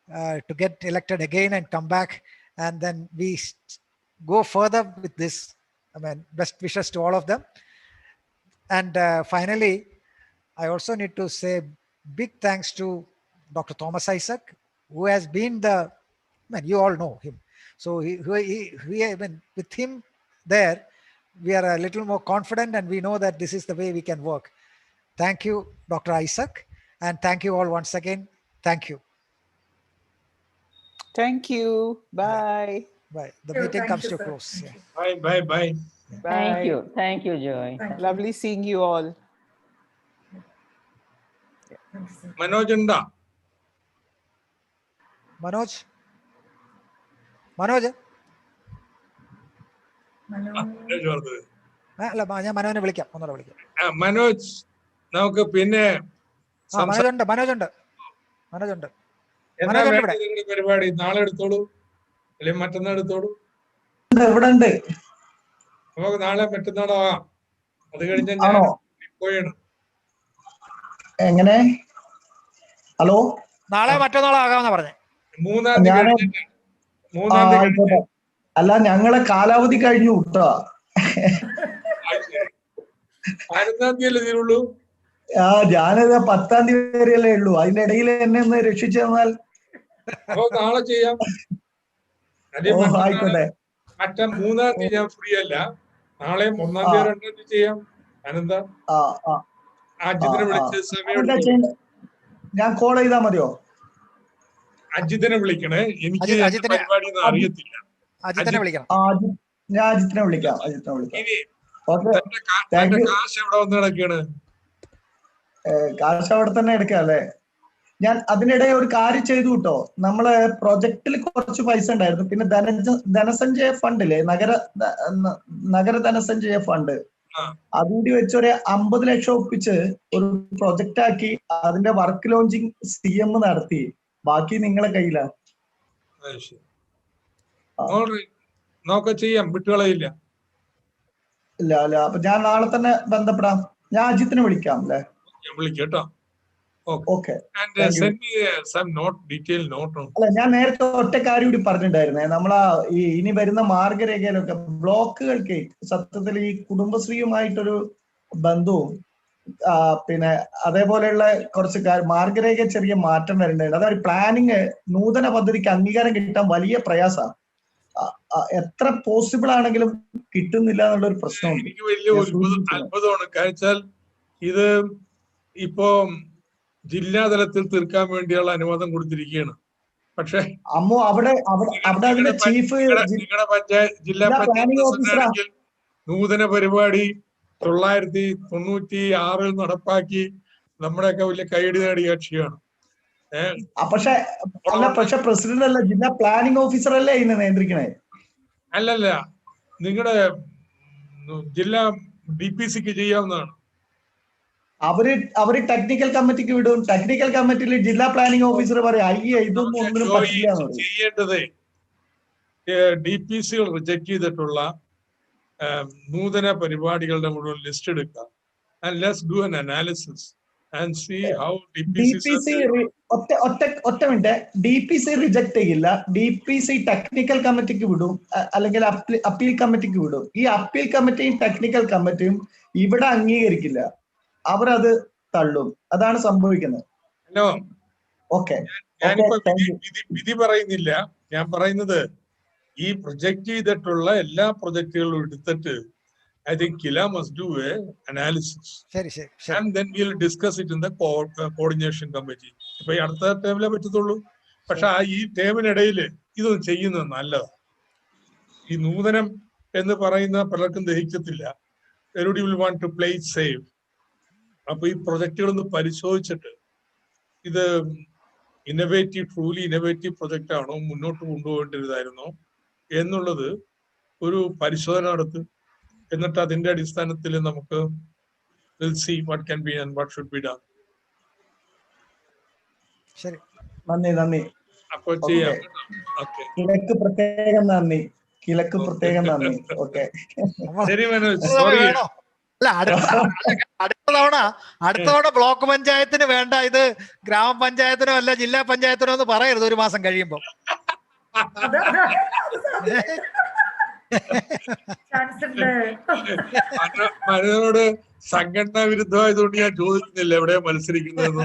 to get elected again and come back. And then we go further with this. Best wishes to all of them. And finally, I also need to say big thanks to Dr. Thomas Isaac, who has been you all know him. So with him there, we are a little more confident, and we know that this is the way we can work. Thank you, Dr. Isaac, and thank you all once again. Thank you. Thank you. Bye. Bye. The meeting comes to a close. Yeah. Bye, bye, bye. Bye. Thank you, Joy. Lovely seeing you all. Manoj unda? Manoj? ഞാൻ മനോജിനെ വിളിക്കാം, ഒന്നുകൂടെ വിളിക്കാം. മനോജ്, നമുക്ക് പിന്നെ മനോജുണ്ട്. പരിപാടി നാളെ എടുത്തോളൂ, അല്ലെങ്കിൽ മറ്റന്നാൾ എടുത്തോളൂ. നമുക്ക് നാളെ മറ്റന്നാളാകാം. അത് കഴിഞ്ഞ് ഞാൻ പോയാണ്. എങ്ങനെ? ഹലോ, നാളെ മറ്റന്നാളോ ആകാമെന്നാ പറഞ്ഞേ. 3-ാം തീയതി കഴിഞ്ഞിട്ട്. 3-ാം തീയതി ആയിക്കോട്ടെ. അല്ല, ഞങ്ങളെ കാലാവധി കഴിഞ്ഞു കേട്ടോ. 11-ാം തീയതി തീരുള്ളൂ. ഞാനത് 10-ാം തീയതി വരെയല്ലേ ഉള്ളൂ. അതിന്റെ ഇടയിൽ എന്നെ ഒന്ന് രക്ഷിച്ചു തന്നാൽ. അപ്പൊ നാളെ ചെയ്യാം. ആയിക്കോട്ടെ. മറ്റേ 3-ാം തീയതി ഞാൻ ഫ്രീ അല്ല. നാളെ 1-ാം തീയതി 2-ാം തീയതി ചെയ്യാം. അനന്താ അജിത്തിനെ വിളിച്ച് സമയം ഞാൻ കോൾ ചെയ്താൽ മതിയോ? അജിത്തിനെ വിളിക്കണേ. എനിക്ക് പരിപാടി അറിയത്തില്ല. അജിത്തിനെ വിളിക്കണം. ഞാൻ അജിത്തിനെ വിളിക്കാം. തന്റെ കാശ് എവിടെ വന്ന് കിടക്കാണ്? കാശ് അവിടെ തന്നെ എടുക്കാം അല്ലേ? ഞാൻ അതിനിടെ ഒരു കാര്യം ചെയ്തു കേട്ടോ. നമ്മള് പ്രൊജക്റ്റിൽ കുറച്ച് പൈസ ഉണ്ടായിരുന്നു. പിന്നെ ധനസഞ്ചയ ഫണ്ടില്ലേ, നഗര ധനസഞ്ചയ ഫണ്ട്, അതുകൂടി വെച്ചൊരു 50 ലക്ഷം ഒപ്പിച്ച് ഒരു പ്രൊജക്റ്റ് ആക്കി അതിന്റെ വർക്ക് ലോഞ്ചിങ് CM നടത്തി. ബാക്കി നിങ്ങളെ കയ്യിലാണ്. ചെയ്യാം, വിട്ടുകളയില്ല. ഇല്ല. അപ്പൊ ഞാൻ നാളെ തന്നെ ബന്ധപ്പെടാം. ഞാൻ അജിത്തിനെ വിളിക്കാം അല്ലേ? വിളിക്കട്ടോ. ഓക്കെ. അല്ല, ഞാൻ നേരത്തെ ഒറ്റ കാര്യം കൂടി പറഞ്ഞിട്ടുണ്ടായിരുന്നേ. നമ്മളാ ഇനി വരുന്ന മാർഗരേഖയിലൊക്കെ ബ്ലോക്കുകൾക്ക് സത്യത്തിൽ ഈ കുടുംബശ്രീയുമായിട്ടൊരു ബന്ധവും പിന്നെ അതേപോലെയുള്ള കുറച്ച് മാർഗരേഖ ചെറിയ മാറ്റം വരേണ്ടതുണ്ട്. അതായത് പ്ലാനിങ് നൂതന പദ്ധതിക്ക് അംഗീകാരം കിട്ടാൻ വലിയ പ്രയാസമാണ്. എത്ര പോസിബിൾ ആണെങ്കിലും കിട്ടുന്നില്ല എന്നുള്ള ഒരു പ്രശ്നമുണ്ട്. എനിക്ക് വലിയ അത്ഭുതമാണ്. കാരണം ഇത് ഇപ്പോ ജില്ലാതലത്തിൽ തീർക്കാൻ വേണ്ടിയുള്ള അനുവാദം കൊടുത്തിരിക്കുകയാണ്. പക്ഷെ അവിടെ ചീഫ് നിങ്ങളുടെ പഞ്ചായത്ത് ജില്ലാ പഞ്ചായത്ത് പ്രസിഡന്റാണെങ്കിൽ നൂതന പരിപാടി 996 നടപ്പാക്കി നമ്മുടെയൊക്കെ വലിയ കൈയടി നേടിയ കക്ഷിയാണ്. പക്ഷെ പ്രസിഡന്റ് അല്ല, ജില്ലാ പ്ലാനിംഗ് ഓഫീസർ അല്ലേ ഇതിനെ നിയന്ത്രിക്കണേ? അല്ലല്ല, നിങ്ങളുടെ ജില്ലാ DPCക്ക് ചെയ്യാവുന്നതാണ്. അവര് ടെക്നിക്കൽ കമ്മിറ്റിക്ക് വിടും. ടെക്നിക്കൽ കമ്മിറ്റിയിൽ ജില്ലാ പ്ലാനിംഗ് ഓഫീസർ പറയും ഇതൊന്നും ഒന്നിനും പറ്റില്ല. ചെയ്യേണ്ടത് DPCകൾ റിജക്ട് ചെയ്തിട്ടുള്ള നൂതന പരിപാടികളുടെ മുഴുവൻ ലിസ്റ്റ് എടുക്കുക. And let's do an analysis and see how DPC ഒറ്റ മിനിറ്റ്. DPC റിജക്ട് ചെയ്യില്ല. DPC ടെക്നിക്കൽ കമ്മിറ്റിക്ക് വിടും, അല്ലെങ്കിൽ അപ്പീൽ കമ്മിറ്റിക്ക് വിടും. ഈ അപ്പീൽ കമ്മിറ്റിയും ടെക്നിക്കൽ കമ്മിറ്റിയും ഇവിടെ അംഗീകരിക്കില്ല. അവരത് തള്ളും. അതാണ് സംഭവിക്കുന്നത്. ഞാനിപ്പോ വിധി പറയുന്നില്ല. ഞാൻ പറയുന്നത് ഈ പ്രൊജക്ട് ചെയ്തിട്ടുള്ള എല്ലാ പ്രൊജക്ടുകളും എടുത്തിട്ട് I think Kila must do an analysis. And then we'll discuss it in the coordination committee. ഇപ്പൊ ഈ അടുത്ത ടേമിലെ പറ്റത്തുള്ളൂ. പക്ഷെ ഈ ടേമിനിടയിൽ ഇതൊന്നും ചെയ്യുന്നത് നല്ലതാണ്. ഈ നൂതനം എന്ന് പറയുന്ന പലർക്കും ദഹിക്കത്തില്ല. Everybody will want to play it safe. അപ്പൊ ഈ പ്രൊജക്ടുകളൊന്ന് പരിശോധിച്ചിട്ട് ഇത് ട്രൂലി ഇന്നോവേറ്റീവ് പ്രൊജക്റ്റ് ആണോ, മുന്നോട്ട് കൊണ്ടുപോകേണ്ടതായിരുന്നോ എന്നുള്ളത് ഒരു പരിശോധന നടത്തും. എന്നിട്ട് അതിന്റെ അടിസ്ഥാനത്തിൽ നമുക്ക് we'll see what can be and what should be done. ശരി, നന്ദി. അപ്പോൾ ചെയ്യാം. കിഴക്ക് പ്രത്യേകം നന്ദി. ഓക്കെ, ശരി മനോജ്. സോറി. അല്ല, അടുത്ത തവണ ബ്ലോക്ക് പഞ്ചായത്തിന് വേണ്ട, ഇത് ഗ്രാമപഞ്ചായത്തിനോ അല്ല ജില്ലാ പഞ്ചായത്തിനോ എന്ന് പറയരുത് 1 മാസം കഴിയുമ്പോ. മനോജോട് സംഘടനാ വിരുദ്ധമായതുകൊണ്ട് ഞാൻ ചോദിക്കുന്നില്ല എവിടെയാ മത്സരിക്കുന്നതെന്ന്.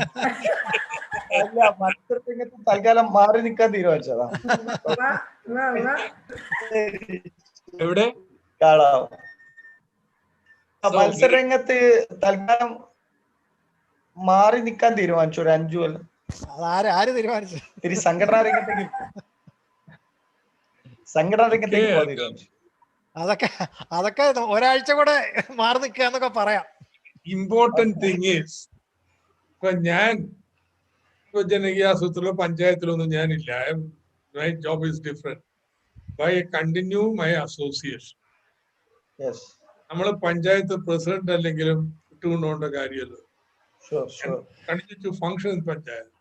മത്സരരംഗത്ത് തൽക്കാലം മാറി നിൽക്കാൻ തീരുമാനിച്ചതാ. എവിടെ മത്സരരംഗത്ത് തൽക്കാലം മാറി നിൽക്കാൻ തീരുമാനിച്ചു. ഒരു 5 കൊല്ലം. ആര് തീരുമാനിച്ചു? ഇനി സംഘടനാ രംഗത്തേക്ക് പോകാൻ തീരുമാനിച്ചു. അതൊക്കെ ഒരാഴ്ച കൂടെ മാറി നിൽക്കുക എന്നൊക്കെ പറയാം. ഇമ്പോർട്ടന്റ് തിങ് ഈസ്, ഇപ്പൊ ഞാൻ ജനകീയാസൂത്രണ പഞ്ചായത്തിലൊന്നും ഞാനില്ല. My job is different. By continue my association. നമ്മള് പഞ്ചായത്ത് പ്രസിഡന്റ് അല്ലെങ്കിലും ഇട്ടുകൊണ്ടുപോകേണ്ട കാര്യമല്ലോ. Continue to function in panchayat.